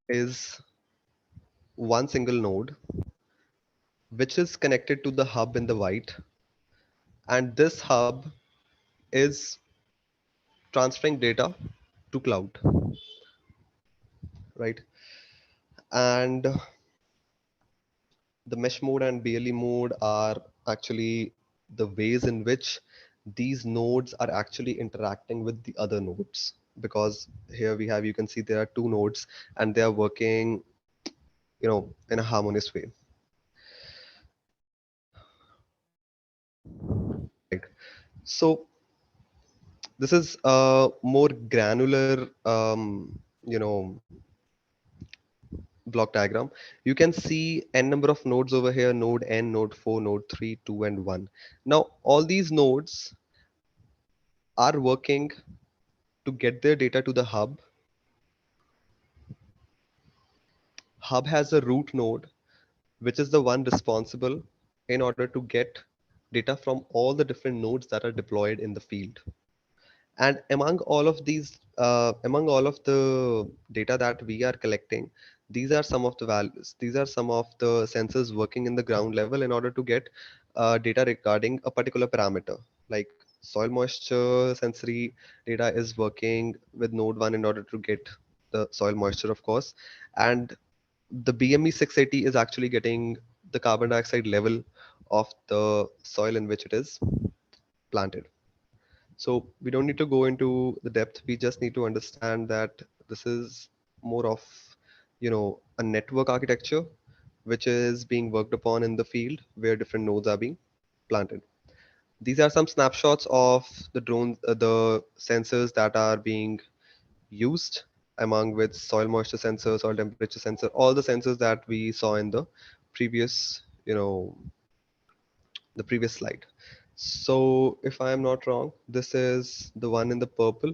is one single node which is connected to the hub in the white, and this hub is transferring data to cloud, right? And the mesh mode and BLE mode are actually the ways in which these nodes are actually interacting with the other nodes, because here we have, you can see there are two nodes and they are working in a harmonious way, right? So this is a more granular block diagram. You can see n number of nodes over here: node n, node 4, node 3, 2, and 1. Now all these nodes are working to get their data to the hub. Hub has a root node, which is the one responsible in order to get data from all the different nodes that are deployed in the field. And among all of the data that we are collecting, these are some of the values. These are some of the sensors working in the ground level in order to get data regarding a particular parameter. Like soil moisture sensory data is working with node 1 in order to get the soil moisture, of course. And the BME 680 is actually getting the carbon dioxide level of the soil in which it is planted. So we don't need to go into the depth. We just need to understand that this is more of, a network architecture, which is being worked upon in the field where different nodes are being planted. These are some snapshots of the drones, the sensors that are being used among with soil moisture sensor, soil temperature sensor, all the sensors that we saw in the previous, the previous slide. So if I am not wrong, this is the one in the purple.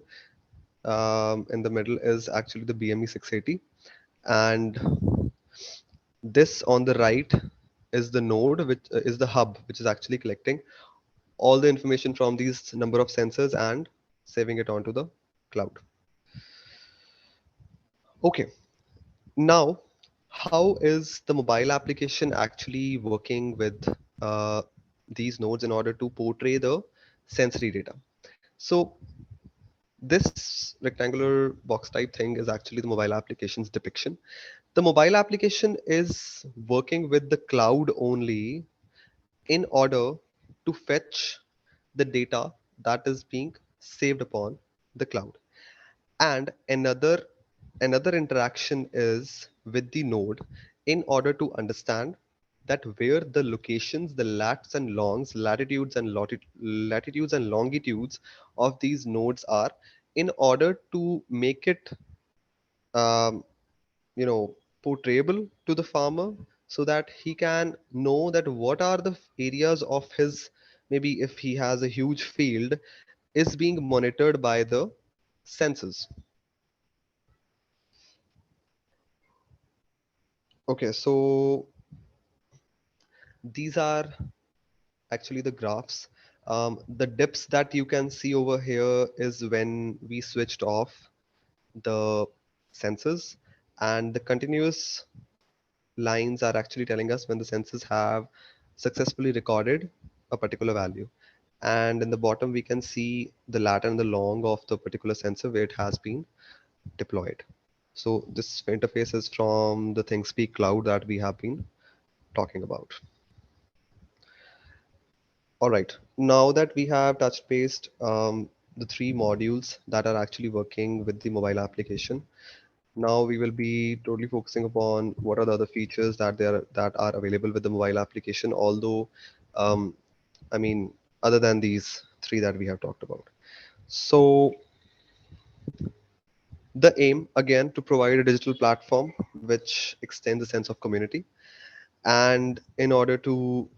In the middle is actually the BME 680. And this on the right is the node, which is the hub, which is actually collecting all the information from these number of sensors and saving it onto the cloud. Okay, now how is the mobile application actually working with uh, these nodes in order to portray the sensory data? So this rectangular box type thing is actually the mobile application's depiction. The mobile application is working with the cloud only in order to fetch the data that is being saved upon the cloud. And another interaction is with the node in order to understand that where the locations, the lats and longs, latitudes and longitudes of these nodes are, in order to make it um, portrayable to the farmer, so that he can know that what are the areas of his, maybe if he has a huge field, is being monitored by the sensors. Okay, so these are actually the graphs. The dips that you can see over here is when we switched off the sensors, and the continuous lines are actually telling us when the sensors have successfully recorded a particular value. And in the bottom, we can see the lat and the long of the particular sensor where it has been deployed. So this interface is from the ThinkSpeak cloud that we have been talking about. All right, now that we have touched based the three modules that are actually working with the mobile application, now we will be totally focusing upon what are the other features that are available with the mobile application. Although, um, I mean, other than these three that we have talked about. So the aim again to provide a digital platform which extends a sense of community, and in order to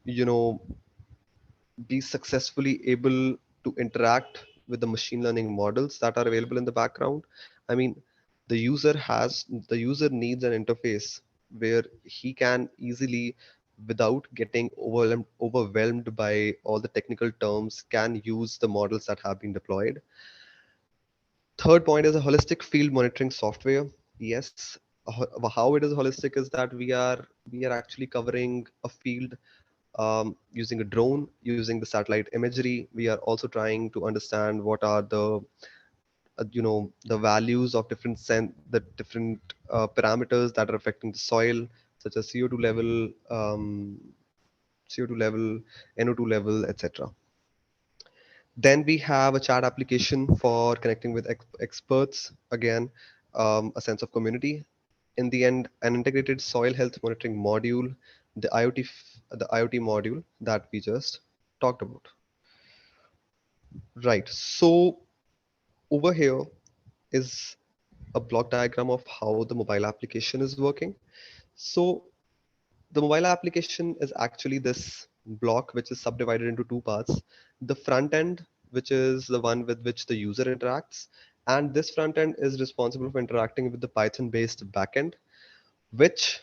be successfully able to interact with the machine learning models that are available in the background. I mean, the user needs an interface where he can easily, without getting overwhelmed by all the technical terms, can use the models that have been deployed. Third point is a holistic field monitoring software. Yes, how it is holistic is that we are actually covering a field using a drone, using the satellite imagery. We are also trying to understand what are the values of the different parameters that are affecting the soil, such as CO2 level, CO2 level, NO2 level, etc. Then we have a chat application for connecting with experts. Again, a sense of community. In the end, an integrated soil health monitoring module, the IoT module that we just talked about. Right. So over here is a block diagram of how the mobile application is working. So the mobile application is actually this block, which is subdivided into two parts. The front end, which is the one with which the user interacts, and this front end is responsible for interacting with the Python-based backend, which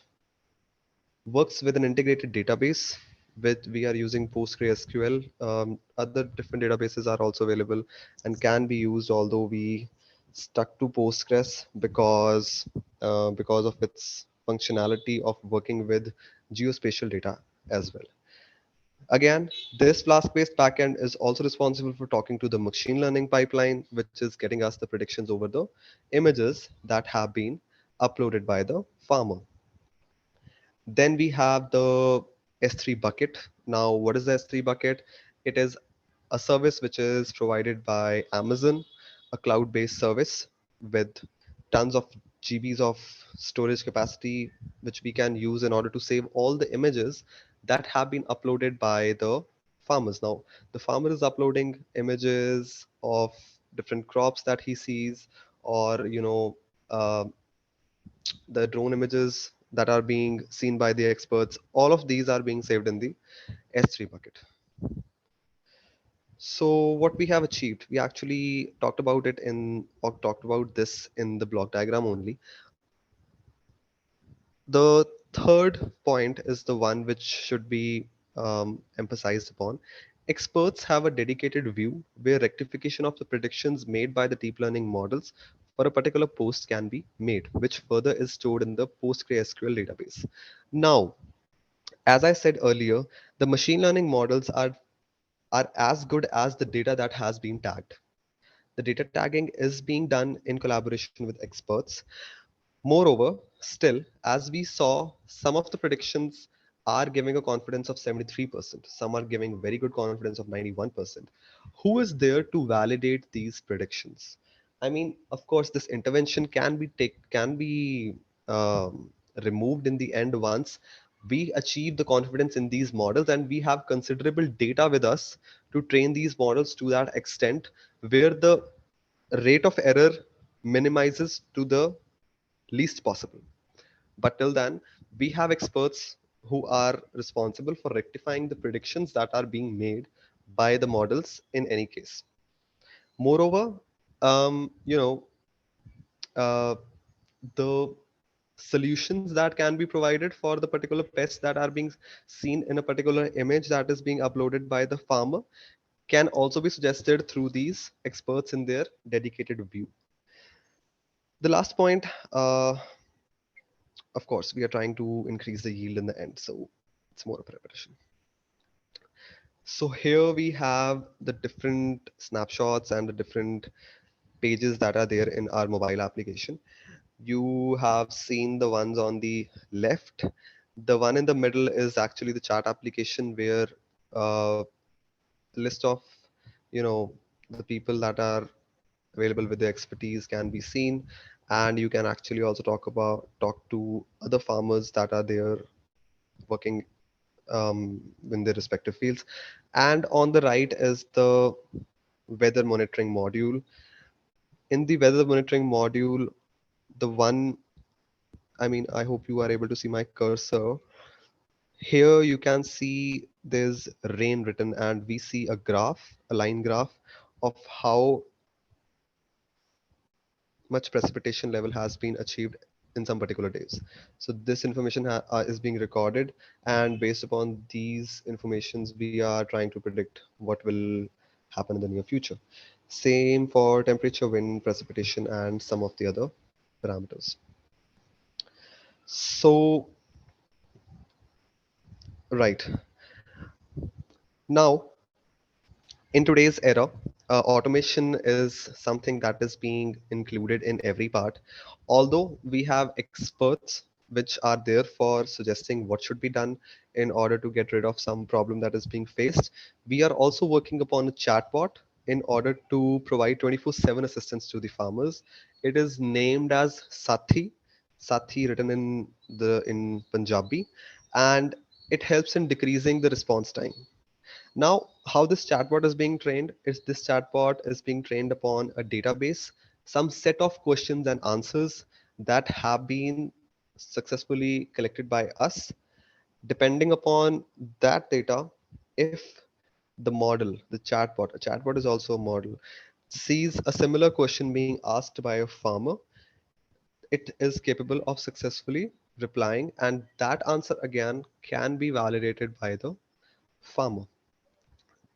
works with an integrated database. With we are using PostgreSQL. Other different databases are also available and can be used, although we stuck to Postgres because of its functionality of working with geospatial data as well. Again, this Flask-based backend is also responsible for talking to the machine learning pipeline, which is getting us the predictions over the images that have been uploaded by the farmer. Then we have the S3 bucket. Now, what is the S3 bucket? It is a service which is provided by Amazon, a cloud-based service with tons of GBs of storage capacity, which we can use in order to save all the images that have been uploaded by the farmers. Now, the farmer is uploading images of different crops that he sees, or uh, the drone images that are being seen by the experts. All of these are being saved in the S3 bucket. So what we have achieved, we actually talked about it or talked about this in the block diagram only. The third point is the one which should be emphasized upon. Experts have a dedicated view where rectification of the predictions made by the deep learning models for a particular post can be made, which further is stored in the PostgreSQL database. Now, as I said earlier, the machine learning models are as good as the data that has been tagged. The data tagging is being done in collaboration with experts. Moreover, still, as we saw, some of the predictions are giving a confidence of 73%. Some are giving very good confidence of 91%. Who is there to validate these predictions? I mean, of course, this intervention can be removed in the end once we achieve the confidence in these models, and we have considerable data with us to train these models to that extent where the rate of error minimizes to the least possible. But till then, we have experts who are responsible for rectifying the predictions that are being made by the models in any case. Moreover, um, you know, uh, the solutions that can be provided for the particular pests that are being seen in a particular image that is being uploaded by the farmer can also be suggested through these experts in their dedicated view. The last point, of course, we are trying to increase the yield in the end, so it's more of a repetition. So here we have the different snapshots and the different pages that are there in our mobile application. You have seen the ones on the left. The one in the middle is actually the chat application where a list of, you know, the people that are available with the expertise can be seen, and you can actually also talk to other farmers that are there working in their respective fields. And on the right is the weather monitoring module. In the weather monitoring module, the one, I mean, I hope you are able to see my cursor. Here you can see there's rain written, and we see a graph, a line graph of how much precipitation level has been achieved in some particular days. So this information is being recorded, and based upon these informations, we are trying to predict what will happen in the near future. Same for temperature, wind, precipitation, and some of the other parameters. So, right now, in today's era, automation is something that is being included in every part. Although we have experts which are there for suggesting what should be done in order to get rid of some problem that is being faced, we are also working upon a chatbot in order to provide 24/7 assistance to the farmers. It is named as Sathi, Sathi written in Punjabi, and it helps in decreasing the response time. Now, how this chatbot is being trained is this chatbot is being trained upon a database, some set of questions and answers that have been successfully collected by us. Depending upon that data, if the model, a chatbot is also a model, sees a similar question being asked by a farmer, it is capable of successfully replying, and that answer again can be validated by the farmer.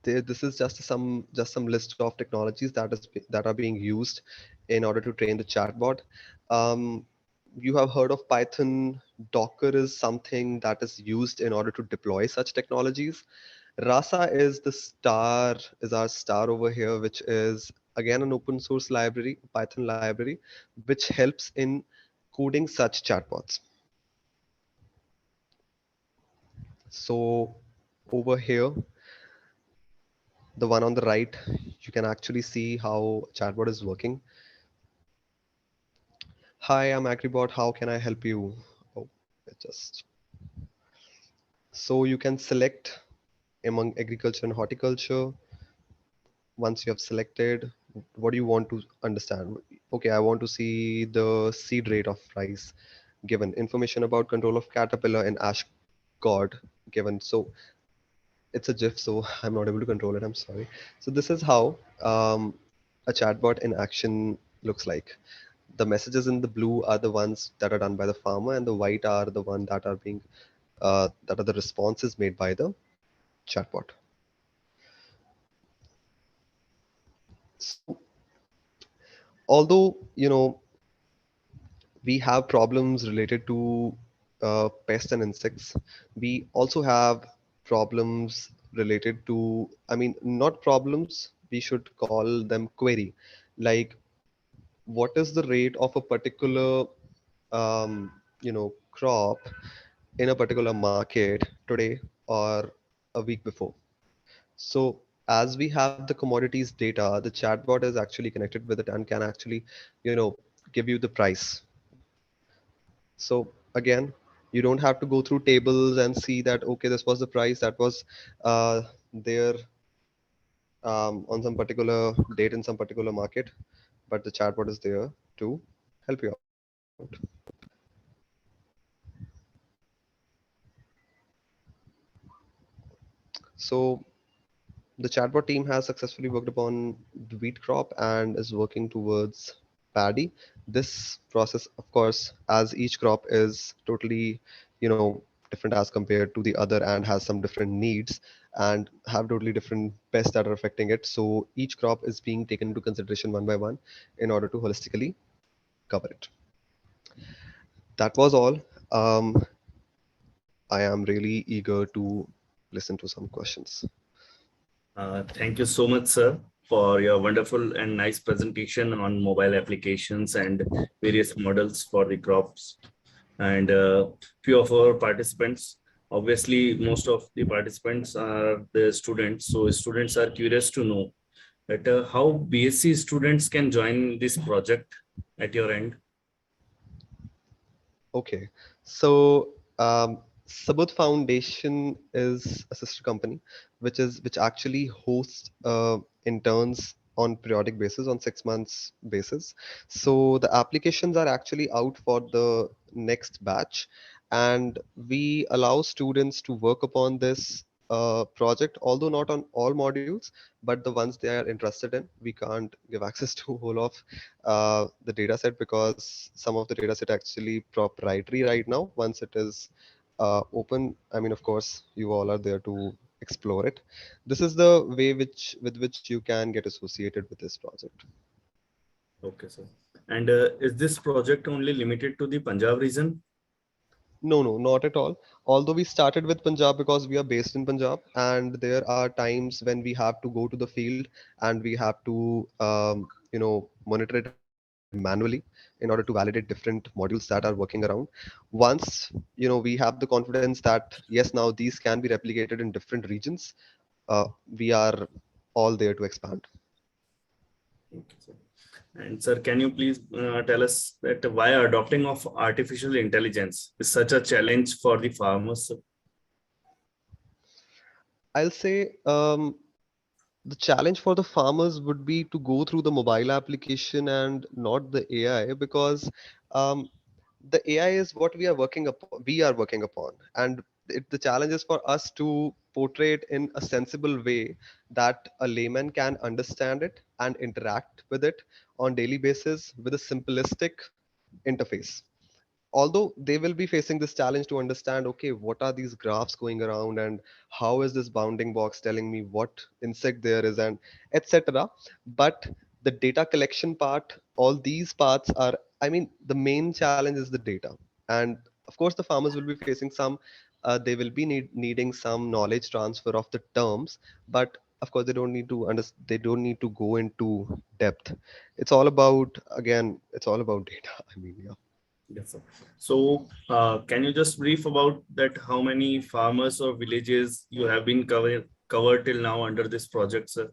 This is just some list of technologies that are being used in order to train the chatbot. Um, you have heard of Python. Docker is something that is used in order to deploy such technologies. Rasa is our star over here, which is again an open source library, Python library, which helps in coding such chatbots. So over here, the one on the right, you can actually see how chatbot is working. Hi, I'm Agribot. How can I help you? Oh, it just so you can select among agriculture and horticulture. Once you have selected, what do you want to understand? Okay, I want to see the seed rate of rice given, information about control of caterpillar and ash god given. So it's a GIF, so I'm not able to control it. I'm sorry. So this is how a chatbot in action looks like. The messages in the blue are the ones that are done by the farmer, and the white are the one that are being that are the responses made by the chatbot. So although we have problems related to pests and insects, we also have problems related to, I mean, not problems, we should call them query. Like, what is the rate of a particular crop in a particular market today or a week before? So as we have the commodities data, the chatbot is actually connected with it and can actually, give you the price. So again, you don't have to go through tables and see that, okay, this was the price that was there on some particular date in some particular market, but the chatbot is there to help you out. So the chatbot team has successfully worked upon the wheat crop and is working towards paddy. This process, of course, as each crop is totally, different as compared to the other and has some different needs and have totally different pests that are affecting it. So each crop is being taken into consideration one by one in order to holistically cover it. That was all. I am really eager to listen to some questions. Thank you so much, sir, for your wonderful and nice presentation on mobile applications and various models for the crops. And few of our participants, obviously, most of the participants are the students. So students are curious to know that how BSc students can join this project at your end. Okay, so Sabut Foundation is a sister company, which actually hosts interns on periodic basis, on 6 months basis. So the applications are actually out for the next batch, and we allow students to work upon this project, although not on all modules, but the ones they are interested in. We can't give access to whole of the data set because some of the data set actually proprietary right now. Once it is open, I mean, of course, you all are there to explore it. This is the way with which you can get associated with this project. Okay, sir. And is this project only limited to the Punjab region? No, not at all. Although we started with Punjab because we are based in Punjab, and there are times when we have to go to the field and we have to, monitor it manually in order to validate different modules that are working around. Once, we have the confidence that yes, now these can be replicated in different regions, we are all there to expand. Okay, sir. And sir, can you please tell us that why adopting of artificial intelligence is such a challenge for the farmers? I'll say the challenge for the farmers would be to go through the mobile application and not the AI, because um, the AI is what we are working upon. We are working upon, and the challenge is for us to portray it in a sensible way that a layman can understand it and interact with it on daily basis with a simplistic interface. Although they will be facing this challenge to understand, okay, what are these graphs going around and how is this bounding box telling me what insect there is and etc. But the data collection part, all these parts are, I mean, the main challenge is the data. And of course the farmers will be facing some, they will be needing some knowledge transfer of the terms, but of course they don't need to go into depth. It's all about, again, it's all about data. I mean, yeah. Yes, sir. So, can you just brief about that? How many farmers or villages you have been covered till now under this project, sir?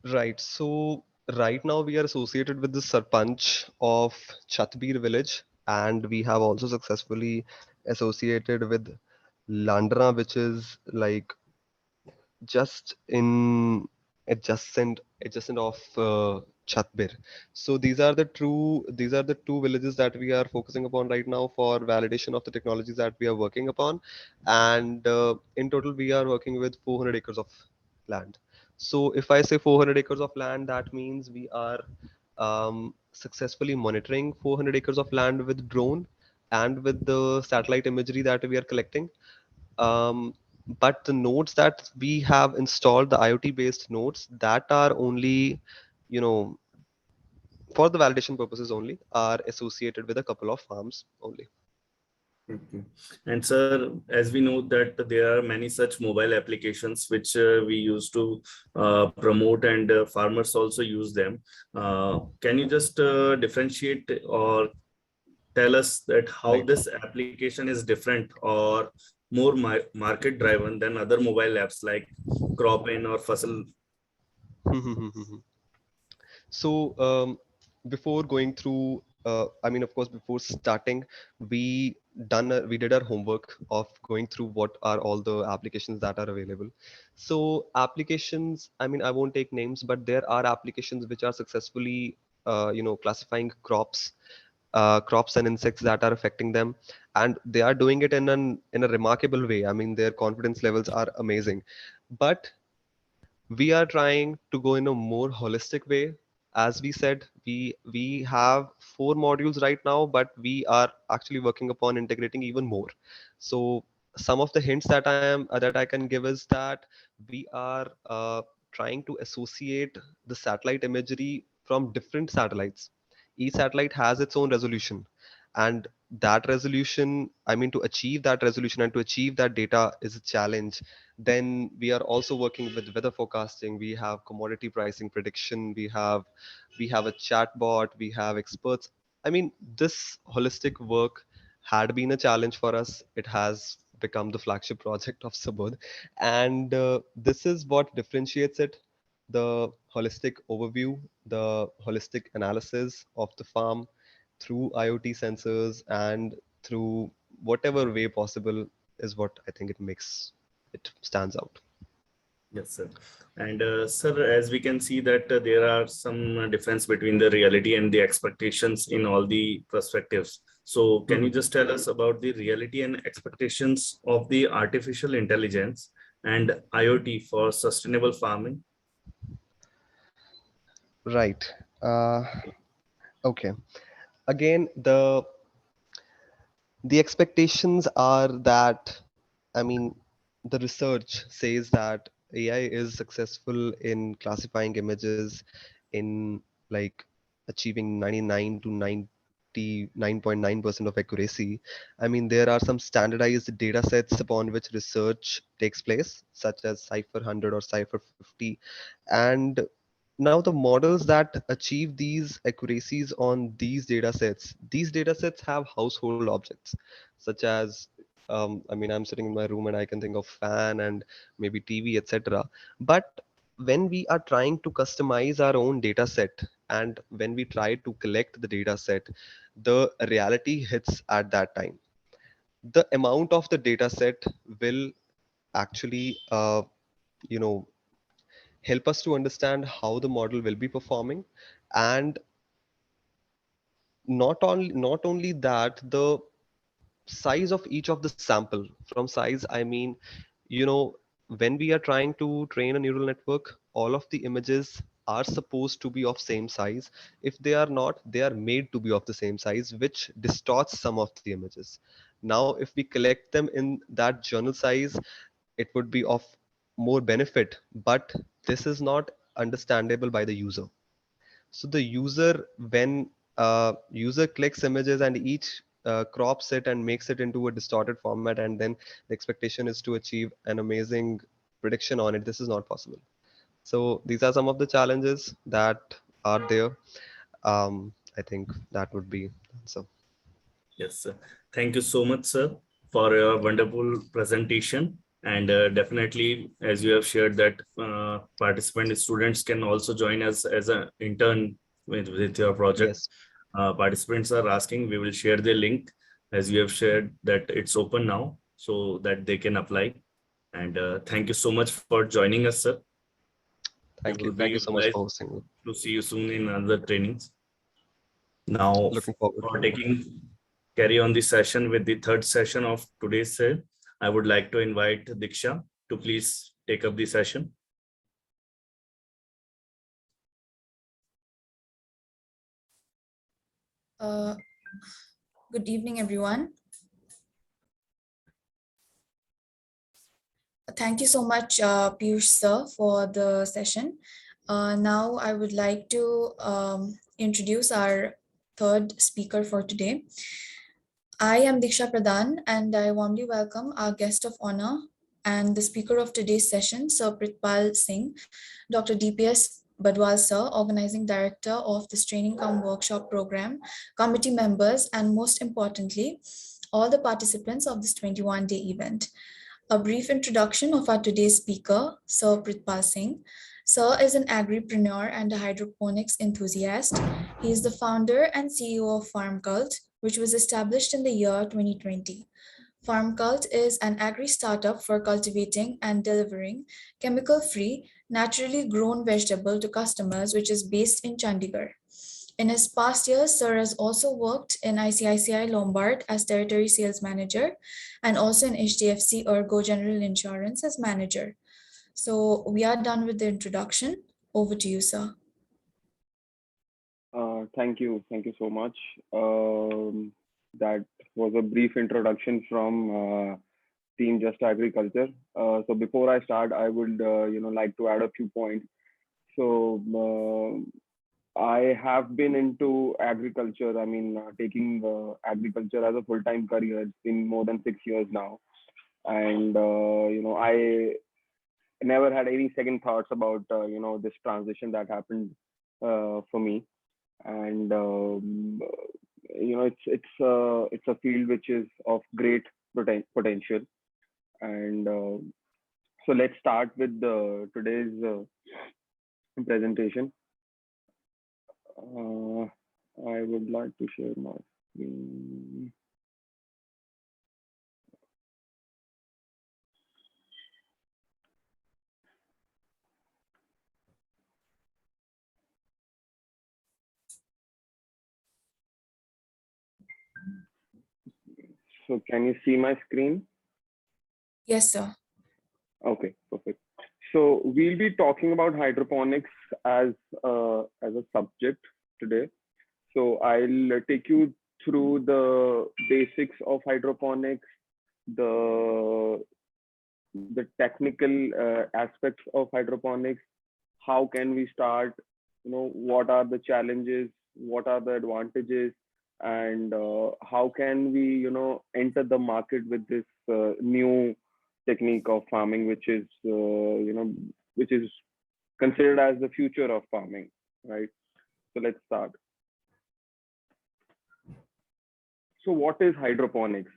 Right. So right now we are associated with the Sarpanch of Chatbir village, and we have also successfully associated with Landra, which is like just in adjacent of Chatbir. So these are the two villages that we are focusing upon right now for validation of the technologies that we are working upon. And in total, we are working with 400 acres of land. So if I say 400 acres of land, that means we are successfully monitoring 400 acres of land with drone and with the satellite imagery that we are collecting. um, but the nodes that we have installed, the IoT based nodes that are only, you know, for the validation purposes only, are associated with a couple of farms only. Okay. And sir, as we know that there are many such mobile applications which we used to promote, and farmers also use them. Can you just differentiate or tell us that how Right. this application is different or more market driven than other mobile apps like Cropin or Fasal? So before going through, I mean, of course, before starting, we we did our homework of going through what are all the applications that are available. So applications, I mean, I won't take names, but there are applications which are successfully, classifying crops and insects that are affecting them, and they are doing it in a remarkable way. I mean, their confidence levels are amazing, but we are trying to go in a more holistic way. As we said, we have 4 modules right now, but we are actually working upon integrating even more. So some of the hints that I can give is that we are trying to associate the satellite imagery from different satellites. Each satellite has its own resolution, and that resolution, I mean, to achieve that resolution and to achieve that data is a challenge. Then we are also working with weather forecasting. We have commodity pricing prediction. We have a chatbot. We have experts. I mean, this holistic work had been a challenge for us. It has become the flagship project of Subodh, and this is what differentiates it: the holistic overview, the holistic analysis of the farm through IoT sensors and through whatever way possible is what I think it makes it stands out. Yes, sir. And sir, as we can see that there are some difference between the reality and the expectations in all the perspectives. So can you Mhm. just tell us about the reality and expectations of the artificial intelligence and IoT for sustainable farming? Right. Uh, okay. Again, the expectations are that, I mean, the research says that AI is successful in classifying images in, like, achieving 99 to 99.9% of accuracy. I mean, there are some standardized data sets upon which research takes place, such as Cipher 100 or Cipher 50. And now the models that achieve these accuracies on these data sets have household objects, such as, I mean, I'm sitting in my room and I can think of fan and maybe TV, etc. But when we are trying to customize our own data set, and when we try to collect the data set, the reality hits at that time. The amount of the data set will actually, you know help us to understand how the model will be performing. And not only that, the size of each of the sample, from size I mean, you know when we are trying to train a neural network, all of the images are supposed to be of same size. If they are not, they are made to be of the same size, which distorts some of the images. Now if we collect them in that journal size, it would be of more benefit, but this is not understandable by the user. So the user, when user clicks images and each crops it and makes it into a distorted format, and then the expectation is to achieve an amazing prediction on it, this is not possible. So these are some of the challenges that are there. I think that would be so. Yes, sir. Thank you so much, sir, for your wonderful presentation. And definitely, as you have shared that participant students can also join us as an intern with your project. Yes. Participants are asking, we will share the link as you have shared that it's open now so that they can apply. And thank you so much for joining us, sir. Thank We you. would Thank be you so much glad for hosting me. to see you soon in another trainings. Now, Looking forward for to it. carry on the session with the third session of today's session, I would like to invite Diksha to please take up the session. Good evening, everyone. Thank you so much, Piyush sir, for the session. Now I would like to introduce our third speaker for today. I am Diksha Pradhan, and I warmly welcome our guest of honor and the speaker of today's session, Sir Pritpal Singh, Dr. DPS Badwal sir, Organizing Director of this Training Cum Workshop Program, committee members, and most importantly, all the participants of this 21-day event. A brief introduction of our today's speaker, Sir Pritpal Singh. Sir is an agripreneur and a hydroponics enthusiast. He is the founder and CEO of FarmCult, which was established in the year 2020. FarmCult is an agri-startup for cultivating and delivering chemical-free, naturally grown vegetable to customers, which is based in Chandigarh. In his past years, Sir has also worked in ICICI Lombard as territory sales manager and also in HDFC Ergo General Insurance as manager. So we are done with the introduction. Over to you, sir. Thank you. Thank you so much. That was a brief introduction from Team Just Agriculture. So before I start, I would like to add a few points. So I have been into agriculture. I mean, taking agriculture as a full-time career. It's been more than 6 years now, and I never had any second thoughts about this transition that happened for me. And it's a field which is of great potential. And so let's start with today's presentation. I would like to share my screen. So can you see my screen? Yes, sir. Okay, perfect. So we'll be talking about hydroponics as a subject today. So I'll take you through the basics of hydroponics, the technical aspects of hydroponics. How can we start? What are the challenges? What are the advantages? And how can we enter the market with this new technique of farming, which is which is considered as the future of farming, right? So let's start. So what is hydroponics?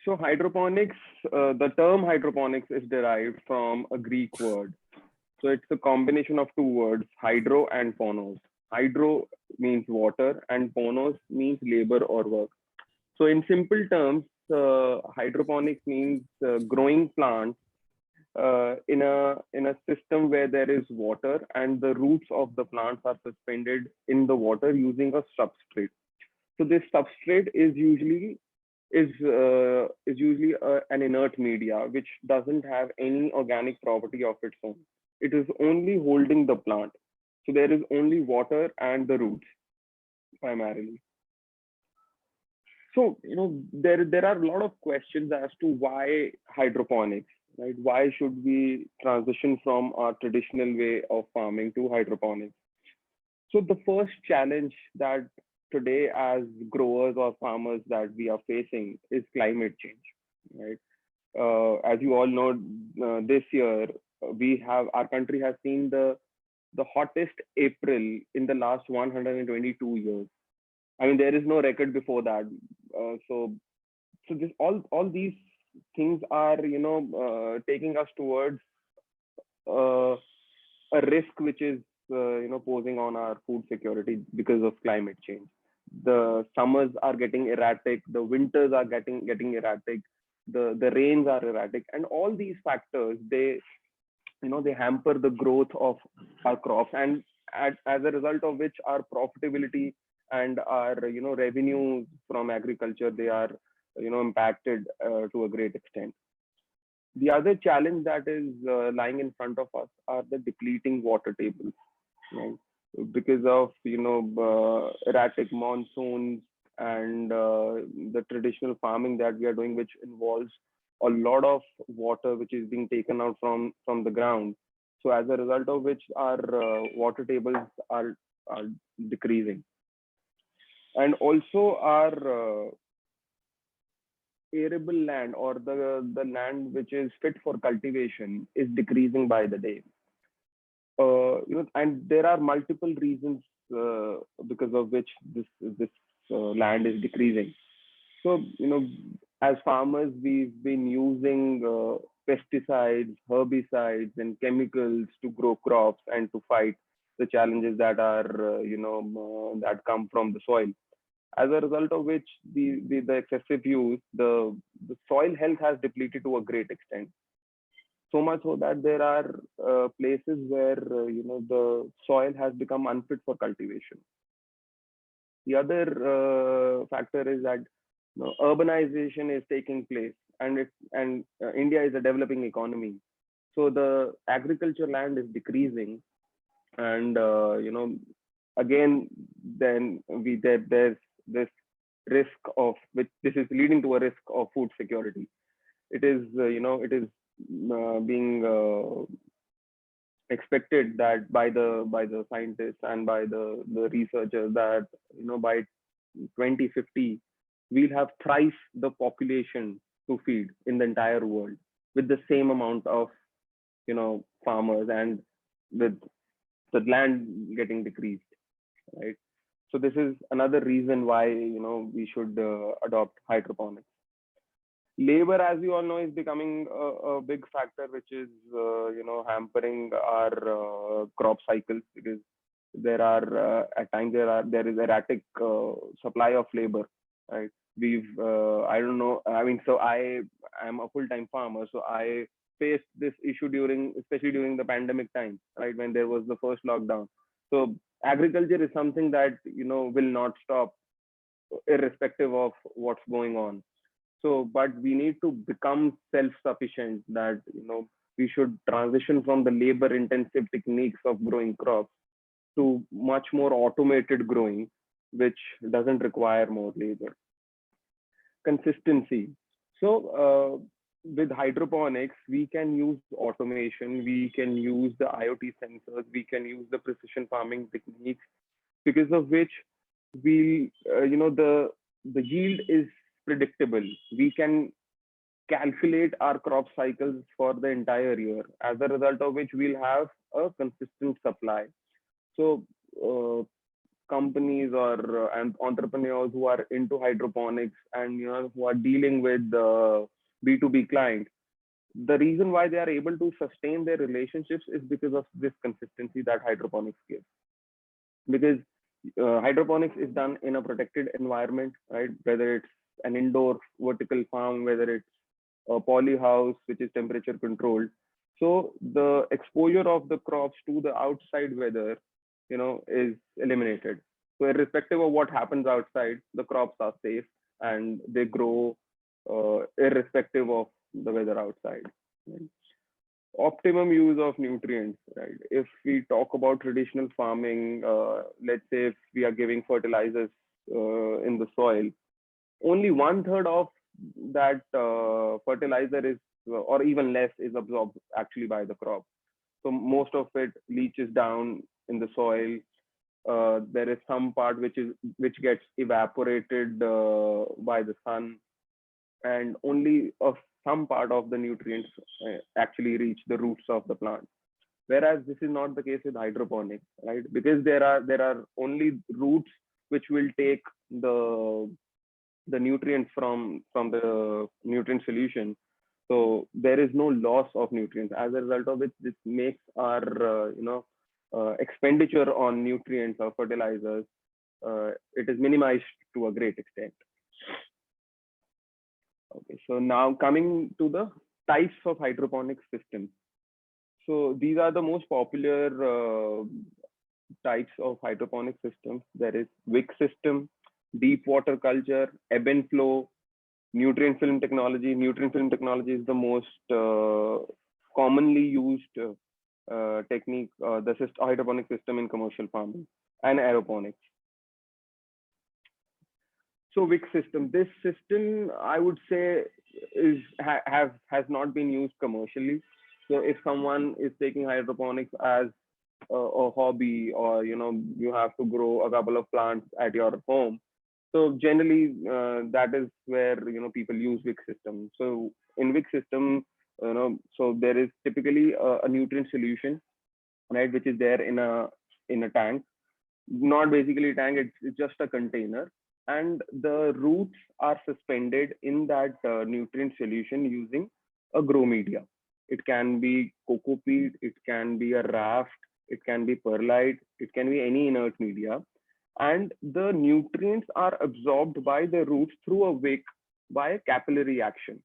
So hydroponics, the term hydroponics is derived from a Greek word. So it's a combination of two words, hydro and ponos. Hydro means water and ponos means labor or work. So in simple terms, hydroponics means growing plants in a system where there is water and the roots of the plants are suspended in the water using a substrate. So this substrate is usually an inert media which doesn't have any organic property of its own. It is only holding the plant. So there is only water and the roots primarily. So there are a lot of questions as to why hydroponics, right? Why should we transition from our traditional way of farming to hydroponics? So the first challenge that today as growers or farmers that we are facing is climate change, right? As you all know, this year our country has seen the hottest April in the last 122 years. I mean, there is no record before that. So this all these things are taking us towards a risk which is posing on our food security because of climate change. The summers are getting erratic, the winters are getting erratic, the rains are erratic, and all these factors they they hamper the growth of our crops, and as a result of which our profitability and our revenue from agriculture, they are impacted to a great extent. The other challenge that is lying in front of us are the depleting water tables, right? Because of erratic monsoons and the traditional farming that we are doing, which involves a lot of water which is being taken out from the ground. So as a result of which our water tables are decreasing, and also our arable land, or the land which is fit for cultivation, is decreasing by the day. And there are multiple reasons because of which this land is decreasing. So as farmers, we've been using pesticides, herbicides, and chemicals to grow crops and to fight the challenges that are that come from the soil. As a result of which the excessive use, the soil health has depleted to a great extent. So much so that there are places where the soil has become unfit for cultivation. The other factor is that urbanization is taking place, and India is a developing economy, so the agriculture land is decreasing, and again then there's this risk of which this is leading to a risk of food security. It is being expected that by the scientists and by the researchers that by 2050 we'll have thrice the population to feed in the entire world with the same amount of farmers, and with the land getting decreased, right? So this is another reason why we should adopt hydroponics. Labor, as you all know, is becoming a big factor, which is hampering our crop cycles, because there are at times there is erratic supply of labor, right? I don't know, I mean, so I am a full-time farmer, so I faced this issue especially during the pandemic time, right, when there was the first lockdown. So agriculture is something that will not stop irrespective of what's going on. So, but we need to become self-sufficient, that we should transition from the labor-intensive techniques of growing crops to much more automated growing, which doesn't require more labor. Consistency. So with hydroponics, we can use automation, we can use the IoT sensors, we can use the precision farming techniques, because of which we the yield is predictable. We can calculate our crop cycles for the entire year, as a result of which we'll have a consistent supply. So companies or and entrepreneurs who are into hydroponics and who are dealing with B2B clients, the reason why they are able to sustain their relationships is because of this consistency that hydroponics gives. Because hydroponics is done in a protected environment, right? Whether it's an indoor vertical farm, whether it's a poly house, which is temperature controlled. So the exposure of the crops to the outside weather, is eliminated. So irrespective of what happens outside, the crops are safe and they grow irrespective of the weather outside. Right? Optimum use of nutrients, right? If we talk about traditional farming, let's say if we are giving fertilizers in the soil, only 1/3 of that fertilizer is, or even less, is absorbed actually by the crop. So most of it leaches down in the soil. There is some part which gets evaporated by the sun, and only some part of the nutrients actually reach the roots of the plant. Whereas this is not the case with hydroponics, right? Because there are only roots which will take the nutrients from the nutrient solution. So there is no loss of nutrients. As a result of which, this makes our expenditure on nutrients or fertilizers, it is minimized to a great extent. Okay, so now coming to the types of hydroponic systems. So these are the most popular types of hydroponic systems. There is wick system, deep water culture, ebb and flow, nutrient film technology. Nutrient film technology is the most commonly used technique, the hydroponic system in commercial farming, and aeroponics. So wick system, this system I would say has not been used commercially. So if someone is taking hydroponics as a hobby, or you have to grow a couple of plants at your home, so generally that is where people use wick system. So in wick system, so there is typically a nutrient solution, right, which is there in a tank. Not basically a tank, it's just a container, and the roots are suspended in that nutrient solution using a grow media. It can be coco peat, it can be a raft, it can be perlite, it can be any inert media, and the nutrients are absorbed by the roots through a wick by a capillary action.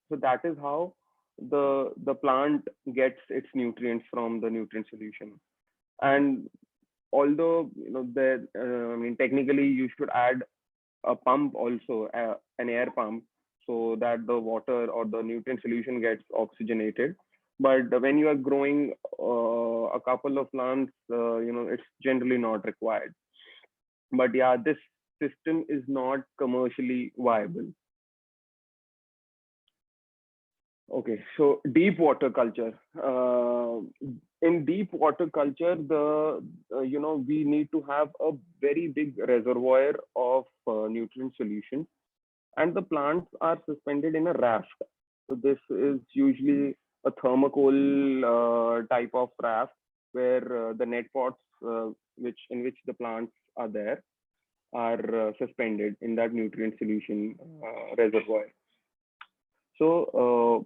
So that is how the plant gets its nutrients from the nutrient solution. And although I mean, technically you should add a pump also, an air pump, so that the water or the nutrient solution gets oxygenated. But when you are growing a couple of plants, it's generally not required. But yeah, this system is not commercially viable. Okay, so deep water culture. In deep water culture, we need to have a very big reservoir of nutrient solution, and the plants are suspended in a raft. So this is usually a thermocol type of raft, where the net pots in which the plants are there are suspended in that nutrient solution reservoir. So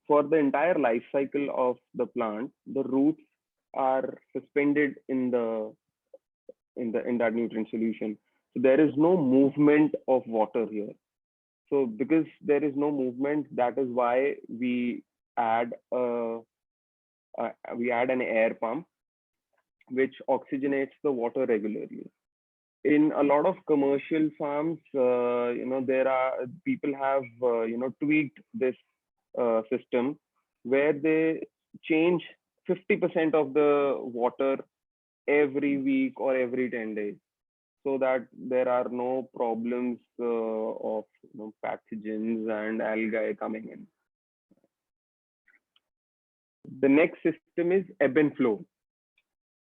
for the entire life cycle of the plant, the roots are suspended in that nutrient solution. So there is no movement of water here. So because there is no movement, that is why we add an air pump which oxygenates the water regularly. In a lot of commercial farms, people have tweaked this system, where they change 50% of the water every week or every 10 days, so that there are no problems of pathogens and algae coming in. The next system is ebb and flow.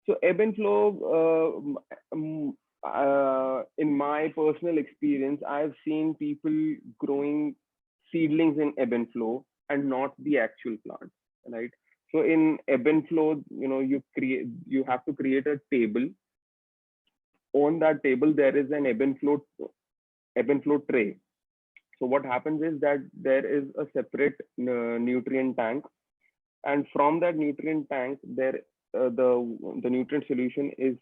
So ebb and flow, in my personal experience, I've seen people growing seedlings in ebb and flow and not the actual plant, right? So in ebb and flow, you have to create a table. On that table, there is an ebb and flow tray. So what happens is that there is a separate nutrient tank, and from that nutrient tank, the nutrient solution is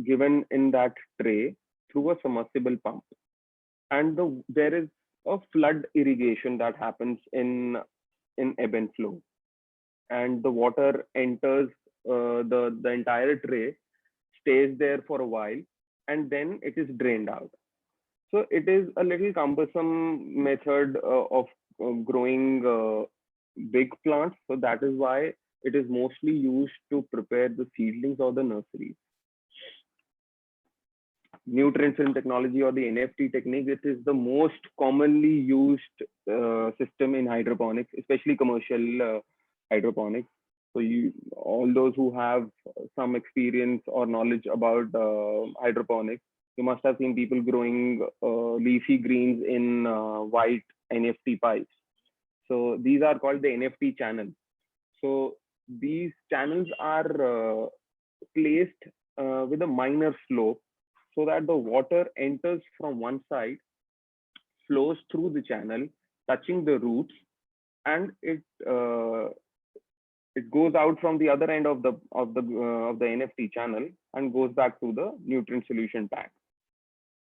given in that tray through a submersible pump, and there is a flood irrigation that happens in ebb and flow, and the water enters the entire tray, stays there for a while, and then it is drained out. So it is a little cumbersome method of growing big plants. So that is why it is mostly used to prepare the seedlings or the nurseries. Nutrient film technology, or the NFT technique, it is the most commonly used system in hydroponics, especially commercial hydroponics. So all those who have some experience or knowledge about hydroponics, you must have seen people growing leafy greens in white NFT pipes. So these are called the NFT channels. So these channels are placed with a minor slope, so that the water enters from one side, flows through the channel, touching the roots, and it goes out from the other end of the NFT channel and goes back to the nutrient solution tank.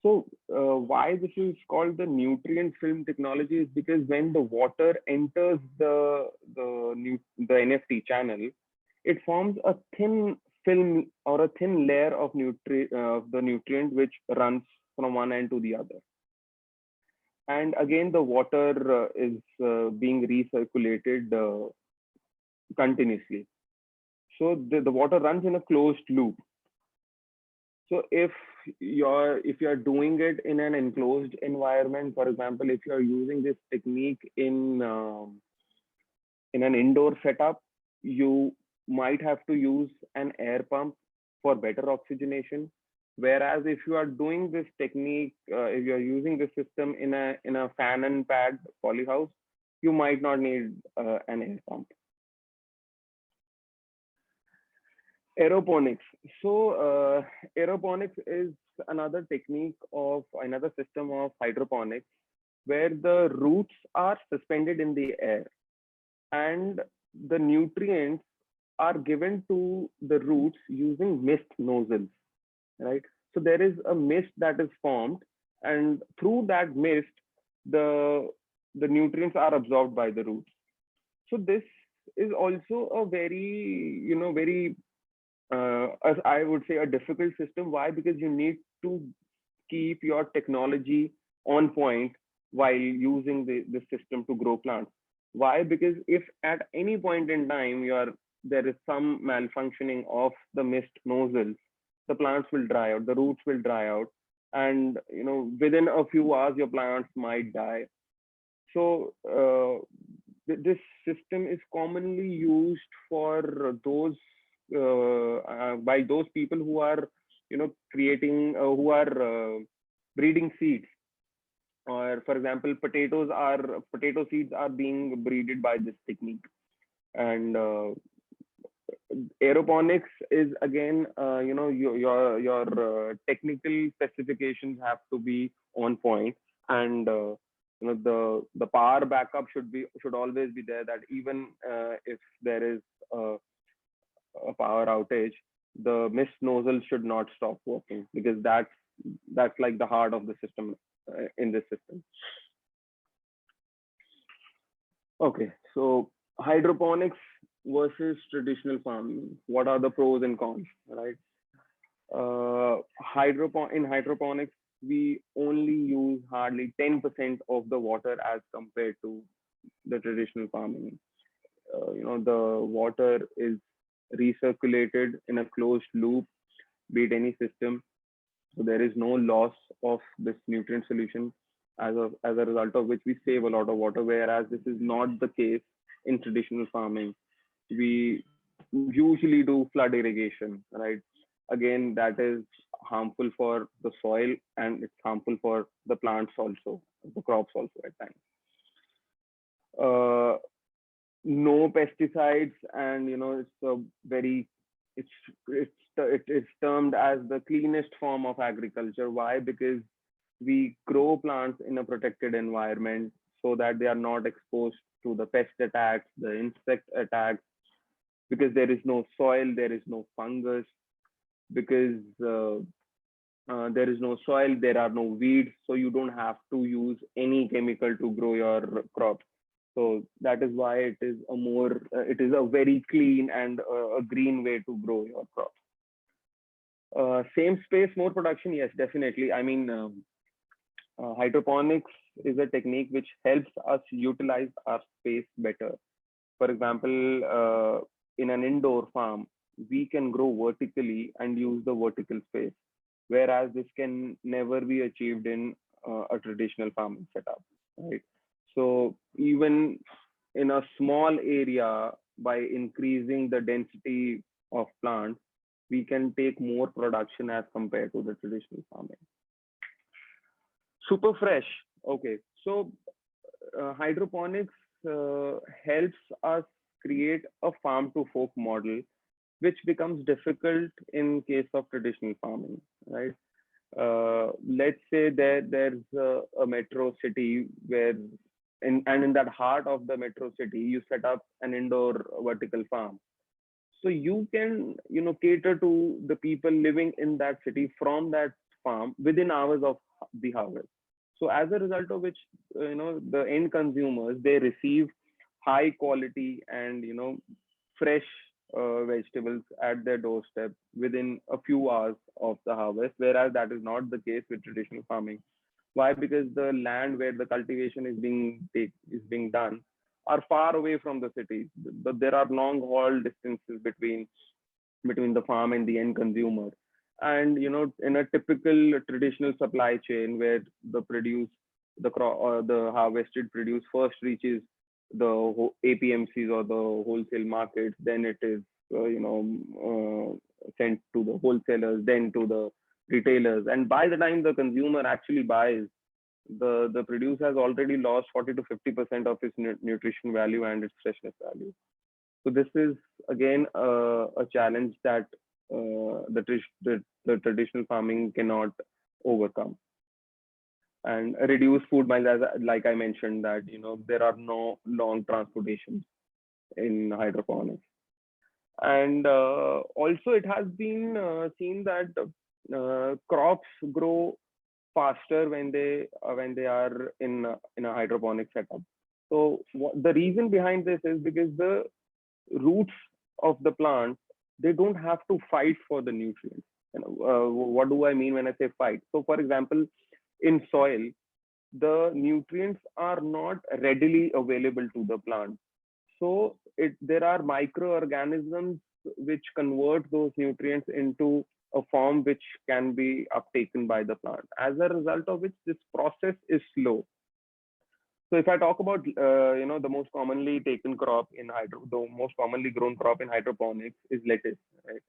So why this is called the nutrient film technology is because when the water enters the the NFT channel, it forms a thin film or a thin layer of the nutrient which runs from one end to the other. And again, the water is being recirculated continuously. So the water runs in a closed loop. So if you're doing it in an enclosed environment, for example, if you're using this technique in an indoor setup, you might have to use an air pump for better oxygenation. Whereas if you are doing this technique, if you're using the system in a fan and pad polyhouse, you might not need an air pump. Aeroponics. So aeroponics is another technique of another system of hydroponics where the roots are suspended in the air and the nutrients are given to the roots using mist nozzles, right? So there is a mist that is formed, and through that mist, the nutrients are absorbed by the roots. So this is also a very, very as I would say, a difficult system. Why? Because you need to keep your technology on point while using the system to grow plants. Why? Because if at any point in time there is some malfunctioning of the mist nozzles, the plants will dry out, the roots will dry out, and within a few hours your plants might die. So this system is commonly used for those by those people who are creating who are breeding seeds, or for example potato seeds are being breeded by this technique. And aeroponics is again your technical specifications have to be on point, and the power backup should always be there, that even if there is a power outage, the mist nozzle should not stop working, because that's like the heart of the system in this system. Okay, so hydroponics versus traditional farming. What are the pros and cons, right? In hydroponics, we only use hardly 10% of the water as compared to the traditional farming. The water is recirculated in a closed loop, be it any system. So there is no loss of this nutrient solution, as a result of which we save a lot of water, whereas this is not the case in traditional farming. We usually do flood irrigation, right? Again, that is harmful for the soil, and it's harmful for the plants also, the crops also at times. No pesticides, and it's termed as the cleanest form of agriculture. Why? Because we grow plants in a protected environment so that they are not exposed to the pest attacks, the insect attacks, because there is no soil, there is no fungus, because there is no soil, there are no weeds, so you don't have to use any chemical to grow your crops. So that is why it is a very clean and a green way to grow your crops. Same space, more production. Yes, definitely. I mean, hydroponics is a technique which helps us utilize our space better. For example, in an indoor farm, we can grow vertically and use the vertical space, whereas this can never be achieved in a traditional farming setup, right? So even in a small area, by increasing the density of plants, we can take more production as compared to the traditional farming. Super fresh. Okay, so hydroponics helps us create a farm to fork model, which becomes difficult in case of traditional farming, right? Let's say there's a metro city where in that heart of the metro city, you set up an indoor vertical farm. So you can, cater to the people living in that city from that farm within hours of the harvest. So as a result of which, the end consumers, they receive high quality and fresh vegetables at their doorstep within a few hours of the harvest, whereas that is not the case with traditional farming. Why? Because the land where the cultivation is being done are far away from the cities. There are long haul distances between the farm and the end consumer. And in a typical traditional supply chain where the harvested produce first reaches the APMCs or the wholesale markets, then it is sent to the wholesalers, then to the retailers, and by the time the consumer actually buys, the produce has already lost 40 to 50% of its nutrition value and its freshness value. So this is again a challenge that the traditional farming cannot overcome. And reduce food miles, like I mentioned, that there are no long transportations in hydroponics. And also it has been seen that crops grow faster when they are in a hydroponic setup. So the reason behind this is because the roots of the plant, they don't have to fight for the nutrients. What do I mean when I say fight? So for example, in soil, the nutrients are not readily available to the plant. So there are microorganisms which convert those nutrients into a form which can be uptaken by the plant, as a result of which this process is slow. So if I talk about the most commonly taken crop in the most commonly grown crop in hydroponics is lettuce, right?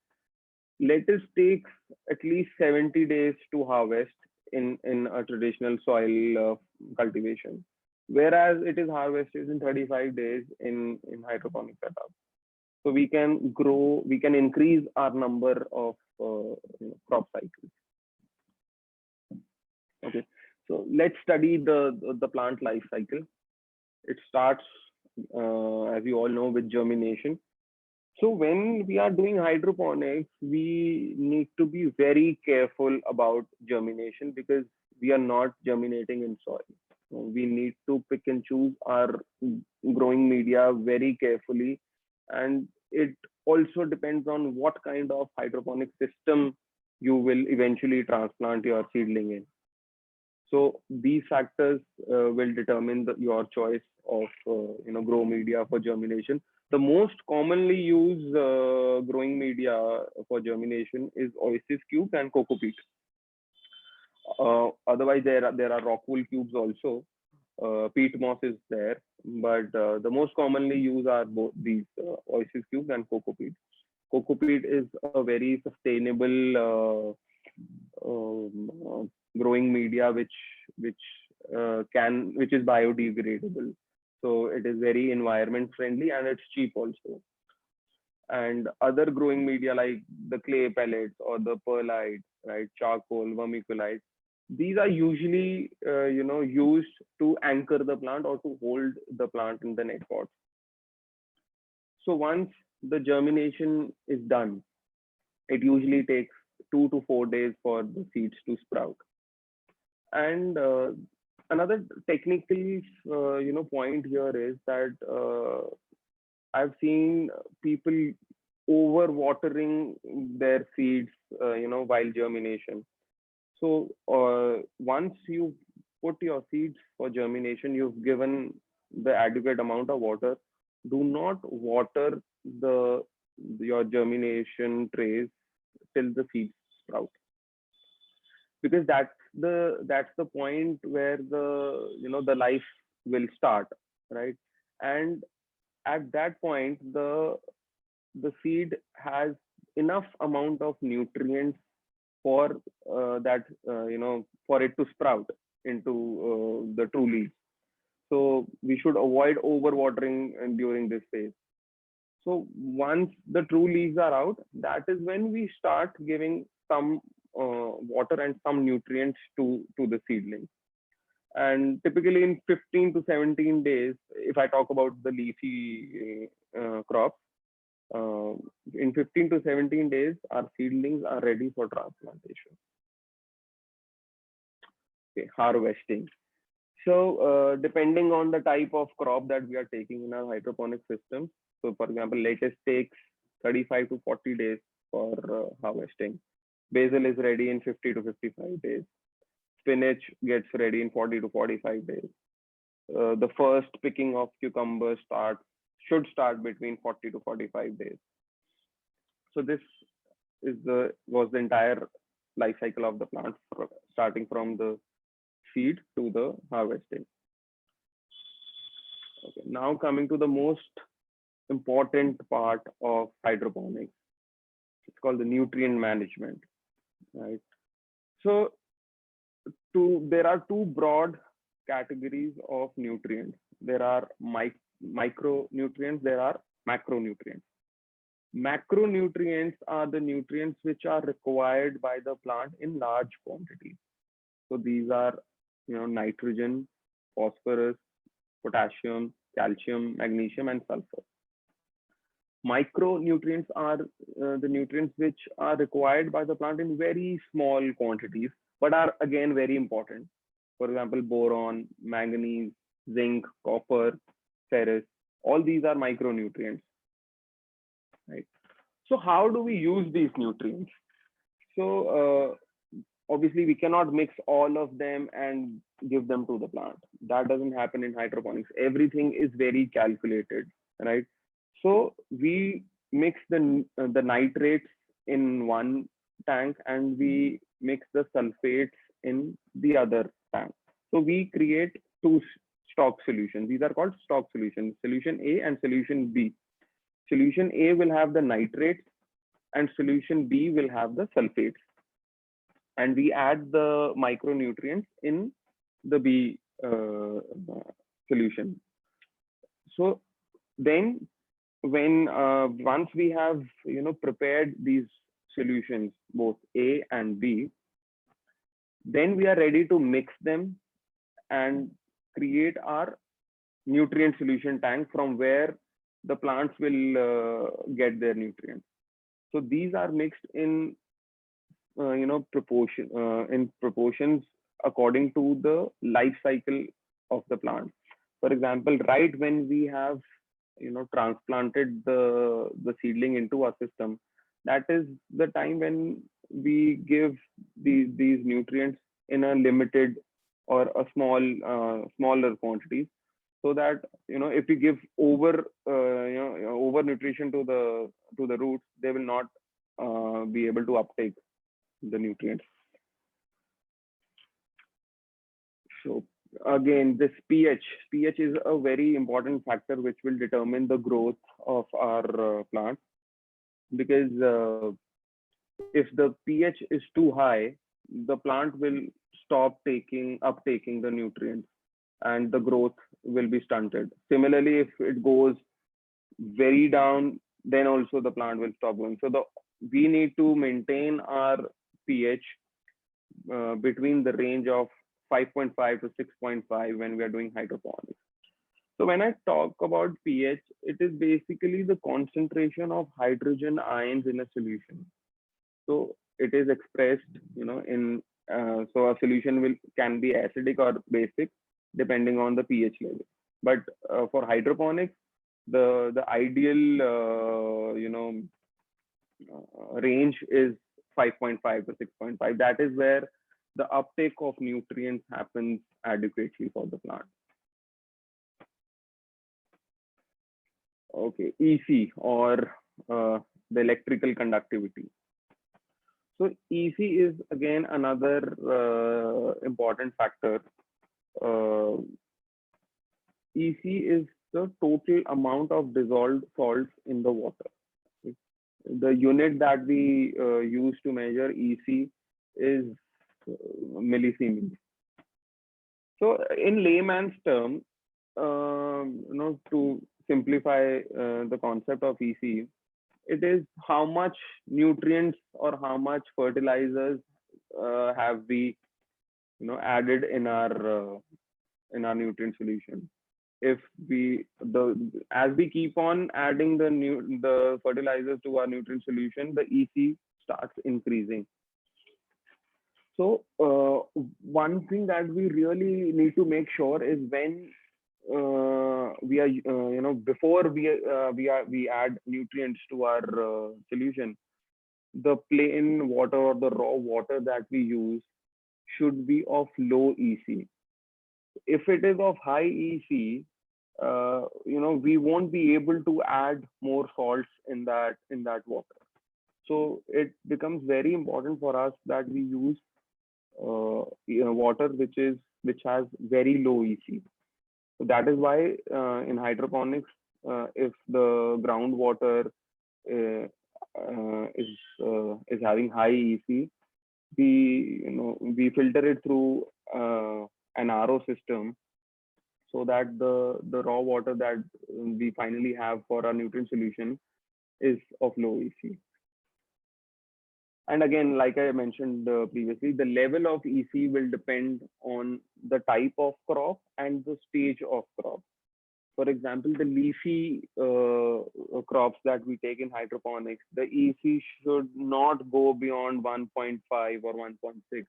Lettuce takes at least 70 days to harvest in a traditional soil cultivation, whereas it is harvested in 35 days in hydroponic setup. So we can increase our number of crop cycles. Okay, so let's study the plant life cycle. It starts, as you all know, with germination. So when we are doing hydroponics, we need to be very careful about germination because we are not germinating in soil. We need to pick and choose our growing media very carefully. And it also depends on what kind of hydroponic system you will eventually transplant your seedling in. So these factors will determine your choice of grow media for germination. The most commonly used growing media for germination is oasis cube and coco peat. Otherwise, there are rock wool cubes also. Peat moss is there, but the most commonly used are both these oasis cube and coco peat. Coco peat is a very sustainable growing media which is biodegradable. So it is very environment friendly and it's cheap also. And other growing media like the clay pellets or the perlite, right, charcoal, vermiculite, these are usually used to anchor the plant or to hold the plant in the net pot. So once the germination is done, it usually takes 2 to 4 days for the seeds to sprout. And another technical point here is that I've seen people over watering their seeds while germination. So once you put your seeds for germination, you've given the adequate amount of water. Do not water your germination trays till the seeds sprout, because that's the point where the life will start, right? And at that point, the seed has enough amount of nutrients for for it to sprout into the true leaves. So we should avoid overwatering during this phase. So once the true leaves are out, that is when we start giving some water and some nutrients to the seedling. And typically in 15 to 17 days, if I talk about the leafy crops, in 15 to 17 days, our seedlings are ready for transplantation. Okay, harvesting. Depending on the type of crop that we are taking in our hydroponic system, so for example, lettuce takes 35 to 40 days for harvesting. Basil is ready in 50 to 55 days. Spinach gets ready in 40 to 45 days. The first picking of cucumbers should start between 40 to 45 days. So this was the entire life cycle of the plant, starting from the seed to the harvesting. Okay, now coming to the most important part of hydroponics, it's called the nutrient management, right? So there are two broad categories of nutrients. There are micronutrients, there are macronutrients. Macronutrients are the nutrients which are required by the plant in large quantities. So these are, nitrogen, phosphorus, potassium, calcium, magnesium, and sulfur. Micronutrients are the nutrients which are required by the plant in very small quantities, but are again very important. For example, boron, manganese, zinc, copper, ferrous, all these are micronutrients, right? So how do we use these nutrients? So obviously we cannot mix all of them and give them to the plant. That doesn't happen in hydroponics. Everything is very calculated, right? So we mix the nitrates in one tank and we mix the sulfates in the other tank. So we create two stock solutions. These are called stock solutions, solution A and solution B. Solution A will have the nitrates and solution B will have the sulfates. And we add the micronutrients in the B solution. So then once we have prepared these solutions, both A and B, then we are ready to mix them and create our nutrient solution tank from where the plants will get their nutrients. So these are mixed in proportions according to the life cycle of the plant. For example, right when we have transplanted the seedling into our system, that is the time when we give these nutrients in a limited or a smaller quantities, so that if we give over nutrition to the roots, they will not be able to uptake the nutrients. So again, this pH is a very important factor which will determine the growth of our plant, because if the pH is too high, the plant will stop uptaking the nutrients and the growth will be stunted. Similarly, if it goes very down, then also the plant will stop growing. So we need to maintain our pH between the range of 5.5 to 6.5 when we are doing hydroponics. So when I talk about pH, it is basically the concentration of hydrogen ions in a solution. So it is expressed, so a solution can be acidic or basic depending on the pH level. But for hydroponics, the ideal range is 5.5 to 6.5. That is where the uptake of nutrients happens adequately for the plant. Okay, EC, or the electrical conductivity. So EC is again another important factor. EC is the total amount of dissolved salts in the water. The unit that we use to measure EC is millisiemens. So in layman's term, to simplify the concept of EC, it is how much nutrients or how much fertilizers have we added in our nutrient solution. If as we keep on adding the fertilizers to our nutrient solution, the EC starts increasing. So one thing that we really need to make sure is when we are, before we add nutrients to our solution, the plain water or the raw water that we use should be of low EC. If it is of high EC, we won't be able to add more salts in that water. So it becomes very important for us that we use water which has very low EC. So that is why in hydroponics, if the groundwater is having high EC, we filter it through an RO system, so that the raw water that we finally have for our nutrient solution is of low EC. And again, like I mentioned previously, the level of EC will depend on the type of crop and the stage of crop. For example, the leafy crops that we take in hydroponics, the EC should not go beyond 1.5 or 1.6.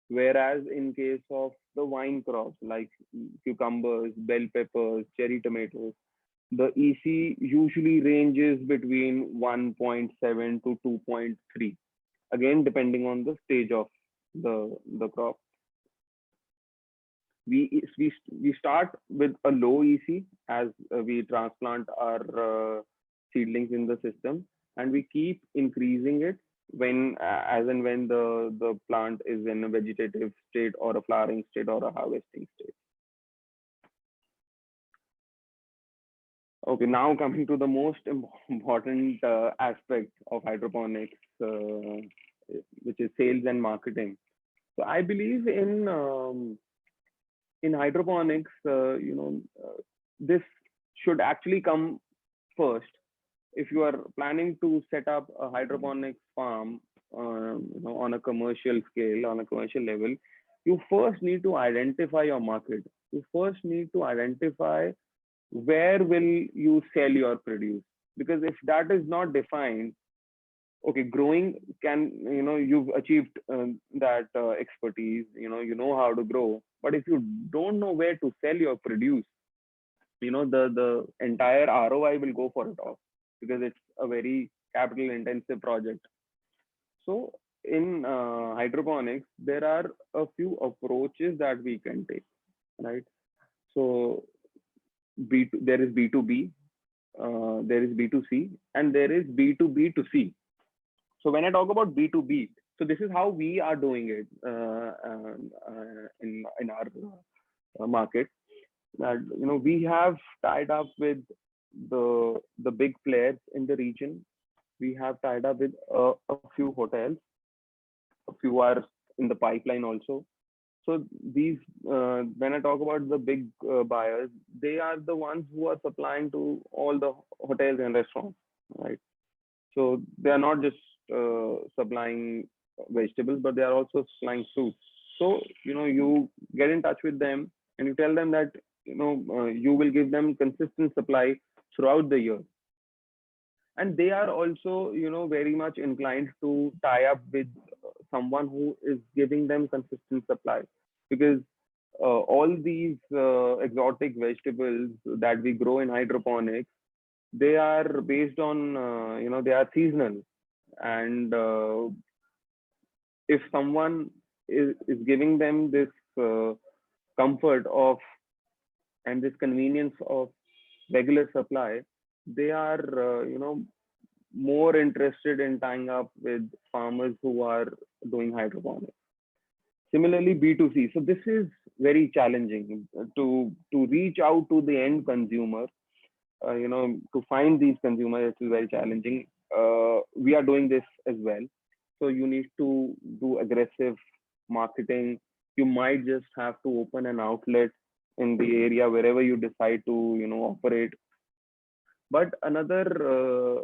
Whereas in case of the vine crops like cucumbers, bell peppers, cherry tomatoes, the EC usually ranges between 1.7 to 2.3. Again, depending on the stage of the crop. We start with a low EC as we transplant our seedlings in the system, and we keep increasing it as and when the plant is in a vegetative state or a flowering state or a harvesting state. Okay, now coming to the most important aspect of hydroponics, which is sales and marketing. So I believe in hydroponics, this should actually come first. If you are planning to set up a hydroponics farm, on a commercial scale, on a commercial level, you first need to identify your market. You first need to identify where will you sell your produce, because if that is not defined, okay, growing you've achieved that expertise, you know how to grow, but if you don't know where to sell your produce, the entire ROI will go for it off, because it's a very capital intensive project. So in hydroponics, there are a few approaches that we can take, right? So there is B2B, there is B2C, and there is B2B2C. So when I talk about B2B, so this is how we are doing it in our market. That we have tied up with the big players in the region. We have tied up with a few hotels. A few are in the pipeline also. So these, when I talk about the big buyers, they are the ones who are supplying to all the hotels and restaurants, right? So they are not just supplying vegetables, but they are also supplying fruits. So you get in touch with them and you tell them that you will give them consistent supply throughout the year, and they are also very much inclined to tie up with someone who is giving them consistent supply, because all these exotic vegetables that we grow in hydroponics, they are based on they are seasonal, and if someone is giving them this comfort of and this convenience of regular supply, they are more interested in tying up with farmers who are doing hydroponics. Similarly, B2C. So this is very challenging to reach out to the end consumer. To find these consumers, it is very challenging. We are doing this as well. So you need to do aggressive marketing. You might just have to open an outlet in the area wherever you decide to operate. But another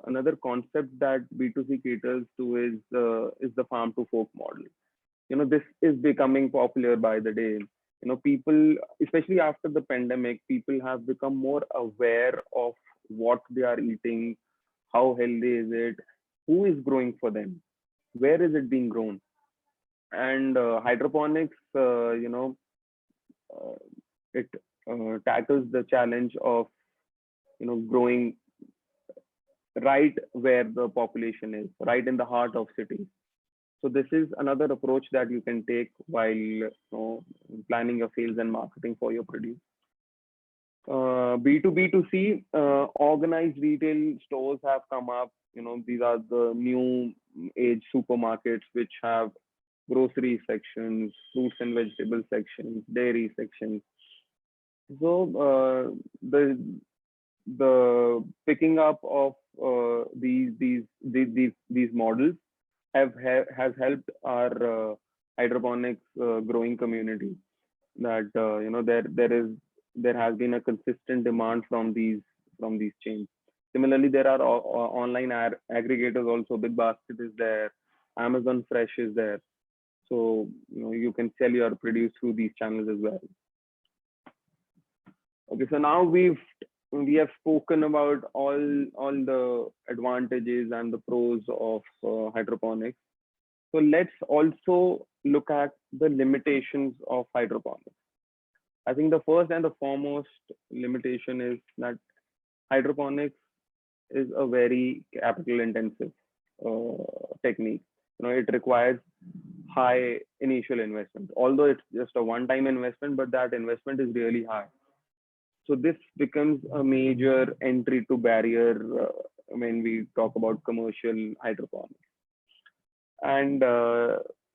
another concept that B2C caters to is the farm to fork model. This is becoming popular by the day. People, especially after the pandemic, people have become more aware of what they are eating, how healthy is it, who is growing for them, where is it being grown. And hydroponics, it tackles the challenge of growing right where the population is, right in the heart of cities. So this is another approach that you can take while planning your sales and marketing for your produce. B2B2C, organized retail stores have come up. These are the new age supermarkets which have grocery sections, fruits and vegetable sections, dairy sections. So the picking up of these models has helped our hydroponics growing community. That there has been a consistent demand from these chains. Similarly, there are online aggregators also. Big Basket is there, Amazon Fresh is there. So you can sell your produce through these channels as well. Okay, so now we have spoken about all the advantages and the pros of hydroponics. So let's also look at the limitations of hydroponics. I think the first and the foremost limitation is that hydroponics is a very capital intensive technique. It requires high initial investment, although it's just a one-time investment, but that investment is really high. So this becomes a major entry to barrier when we talk about commercial hydroponics. And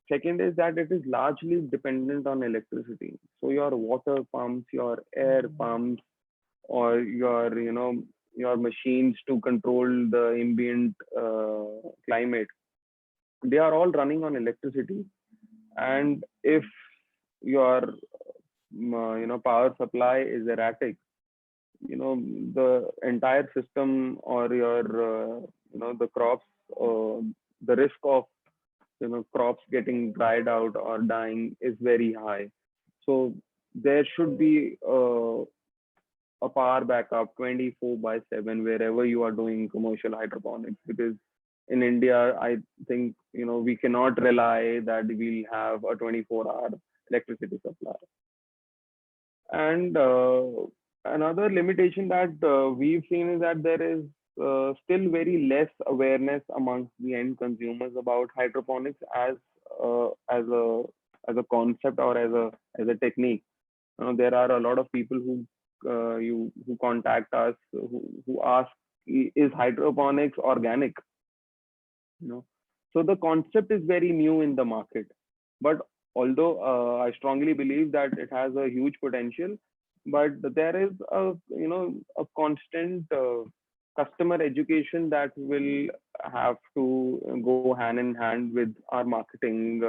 second is that it is largely dependent on electricity. So your water pumps, your air pumps, or your machines to control the ambient climate, they are all running on electricity. And if your power supply is erratic, the entire system or your the crops, the risk of crops getting dried out or dying is very high. So there should be a power backup 24/7 wherever you are doing commercial hydroponics, because in India, I think we cannot rely that we'll have a 24-hour electricity supply. And another limitation that we've seen is that there is still very less awareness amongst the end consumers about hydroponics as a concept or as a technique. There are a lot of people who contact us who ask, is hydroponics organic? So the concept is very new in the market, but although I strongly believe that it has a huge potential, but there is a constant customer education that will have to go hand in hand with our marketing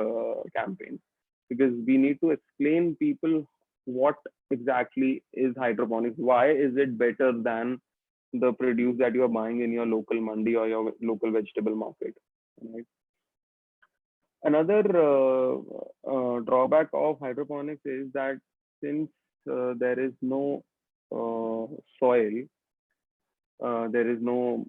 campaigns, because we need to explain people what exactly is hydroponics, why is it better than the produce that you are buying in your local mandi or your local vegetable market, right? Another drawback of hydroponics is that since there is no soil, there is no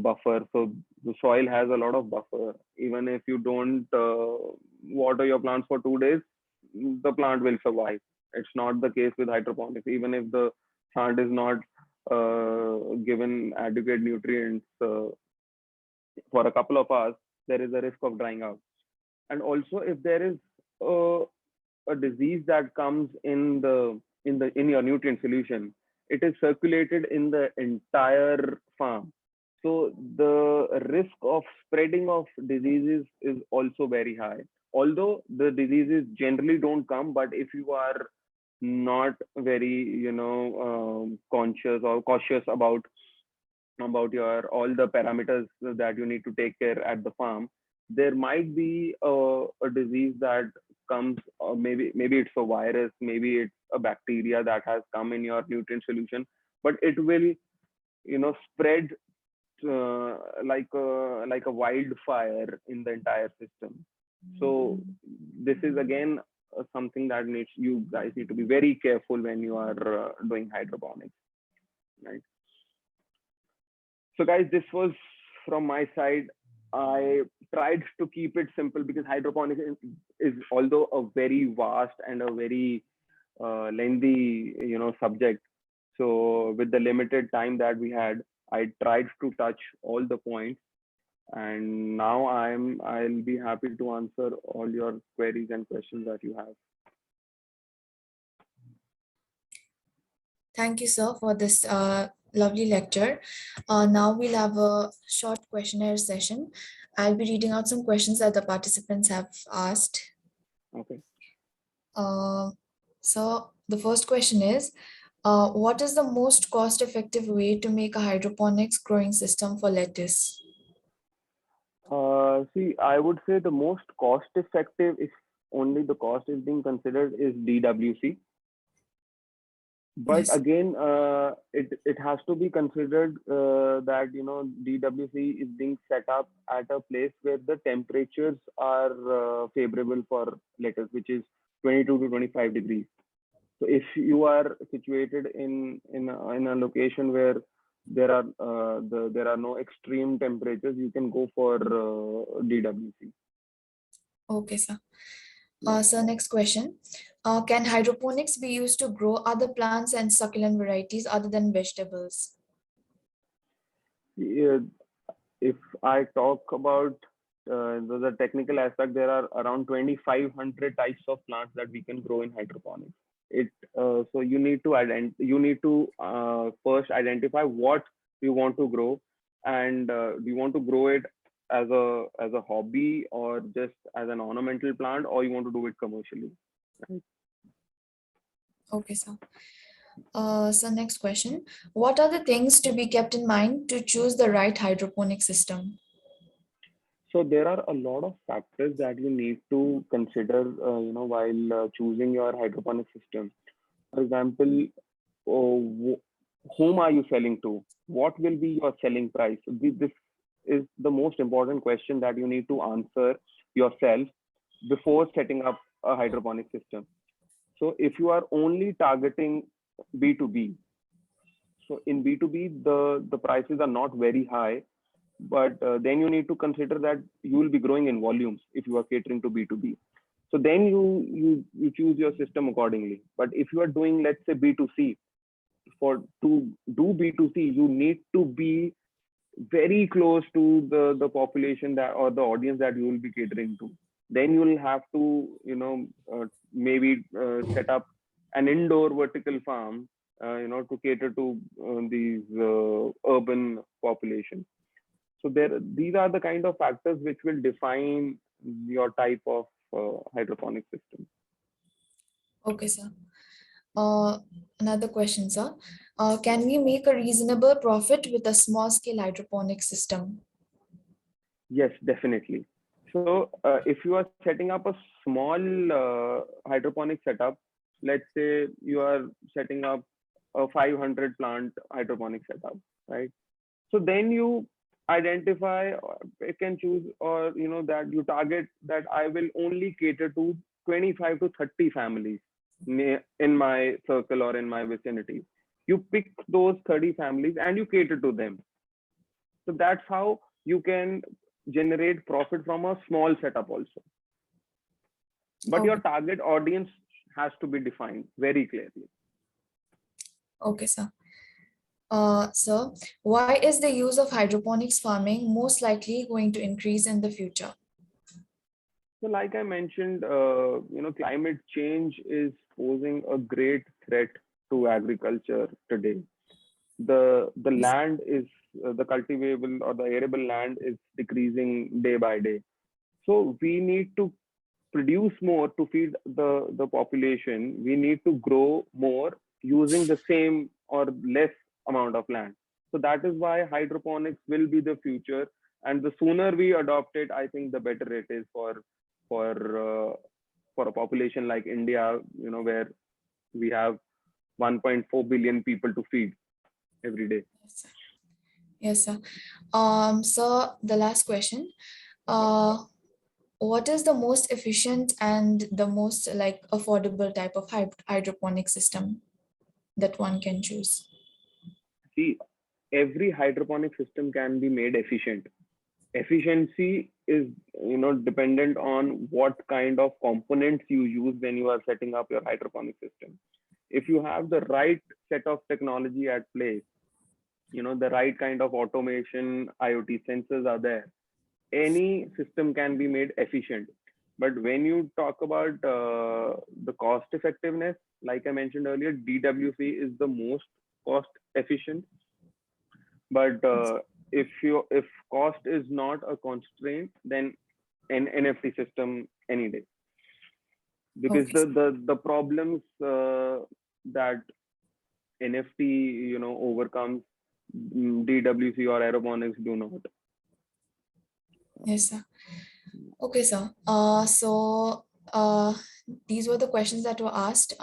buffer. So the soil has a lot of buffer. Even if you don't water your plants for 2 days, the plant will survive. It's not the case with hydroponics. Even if the plant is not given adequate nutrients for a couple of hours, there is a risk of drying out. And also, if there is a disease that comes in your nutrient solution, it is circulated in the entire farm. So the risk of spreading of diseases is also very high. Although the diseases generally don't come, but if you are not very conscious or cautious about your all the parameters that you need to take care at the farm, there might be a disease that comes, or maybe it's a virus, maybe it's a bacteria that has come in your nutrient solution, but it will spread like a wildfire in the entire system. So this is again something that you guys need to be very careful when you are doing hydroponics, right? So guys, this was from my side. I tried to keep it simple because hydroponics is although a very vast and a very lengthy, subject. So with the limited time that we had, I tried to touch all the points, and now I'll be happy to answer all your queries and questions that you have. Thank you, sir, for this lovely lecture. Now we'll have a short questionnaire session. I'll be reading out some questions that the participants have asked. Okay. So the first question is, what is the most cost-effective way to make a hydroponics growing system for lettuce? See, I would say the most cost effective, if only the cost is being considered, is DWC. But Yes. again, it has to be considered that DWC is being set up at a place where the temperatures are favorable for lettuce, which is 22 to 25 degrees. So if you are situated in a location where there are no extreme temperatures, you can go for DWC. Okay, sir. So next question. Can hydroponics be used to grow other plants and succulent varieties other than vegetables? Yeah, if I talk about the technical aspect, there are around 2,500 types of plants that we can grow in hydroponics. So you need to first identify what you want to grow, and do you want to grow it as a hobby or just as an ornamental plant, or you want to do it commercially. Right? Okay, sir. So next question. What are the things to be kept in mind to choose the right hydroponic system? So there are a lot of factors that you need to consider, while choosing your hydroponic system. For example, whom are you selling to? What will be your selling price? This is the most important question that you need to answer yourself before setting up a hydroponic system. So if you are only targeting B2B, so in B2B, the prices are not very high, but then you need to consider that you will be growing in volumes if you are catering to B2B. So then you choose your system accordingly. But if you are doing, let's say, B2C, to do B2C, you need to be very close to the population that, or the audience that you will be catering to. Then you will have to, maybe set up an indoor vertical farm, to cater to these urban population. So these are the kind of factors which will define your type of hydroponic system. Okay, sir. Another question, sir. Can we make a reasonable profit with a small scale hydroponic system? Yes, definitely. So if you are setting up a small hydroponic setup, let's say you are setting up a 500 plant hydroponic setup, right? So then you identify, you can choose, or that you target that I will only cater to 25 to 30 families in my circle or in my vicinity. You pick those 30 families and you cater to them. So that's how you can generate profit from a small setup also. But Okay. your target audience has to be defined very clearly. Okay, sir. So why is the use of hydroponics farming most likely going to increase in the future? So like I mentioned, climate change is posing a great threat to agriculture today. The land is, the cultivable or the arable land is decreasing day by day. So we need to produce more to feed the population. We need to grow more using the same or less amount of land. So that is why hydroponics will be the future. And the sooner we adopt it, I think the better it is for a population like India, where we have 1.4 billion people to feed every day. Yes, sir. So the last question. What is the most efficient and the most affordable type of hydroponic system that one can choose? See, every hydroponic system can be made efficient. efficiency is, dependent on what kind of components you use when you are setting up your hydroponic system. If you have the right set of technology at play, the right kind of automation, IoT sensors are there, any system can be made efficient. But when you talk about the cost effectiveness, like I mentioned earlier, DWC is the most cost efficient. But if cost is not a constraint, then an NFT system any day. Because the problems that NFT overcomes, DWC or aeroponics do not. Yes, sir. Okay, sir. These were the questions that were asked.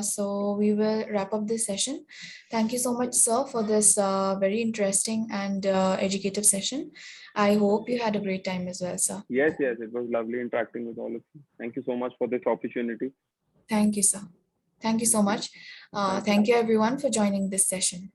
So we will wrap up this session. Thank you so much, sir, for this very interesting and educative session. I hope you had a great time as well, sir. Yes, it was lovely interacting with all of you. Thank you so much for this opportunity. Thank you, sir. Thank you so much. Thank you, everyone, for joining this session.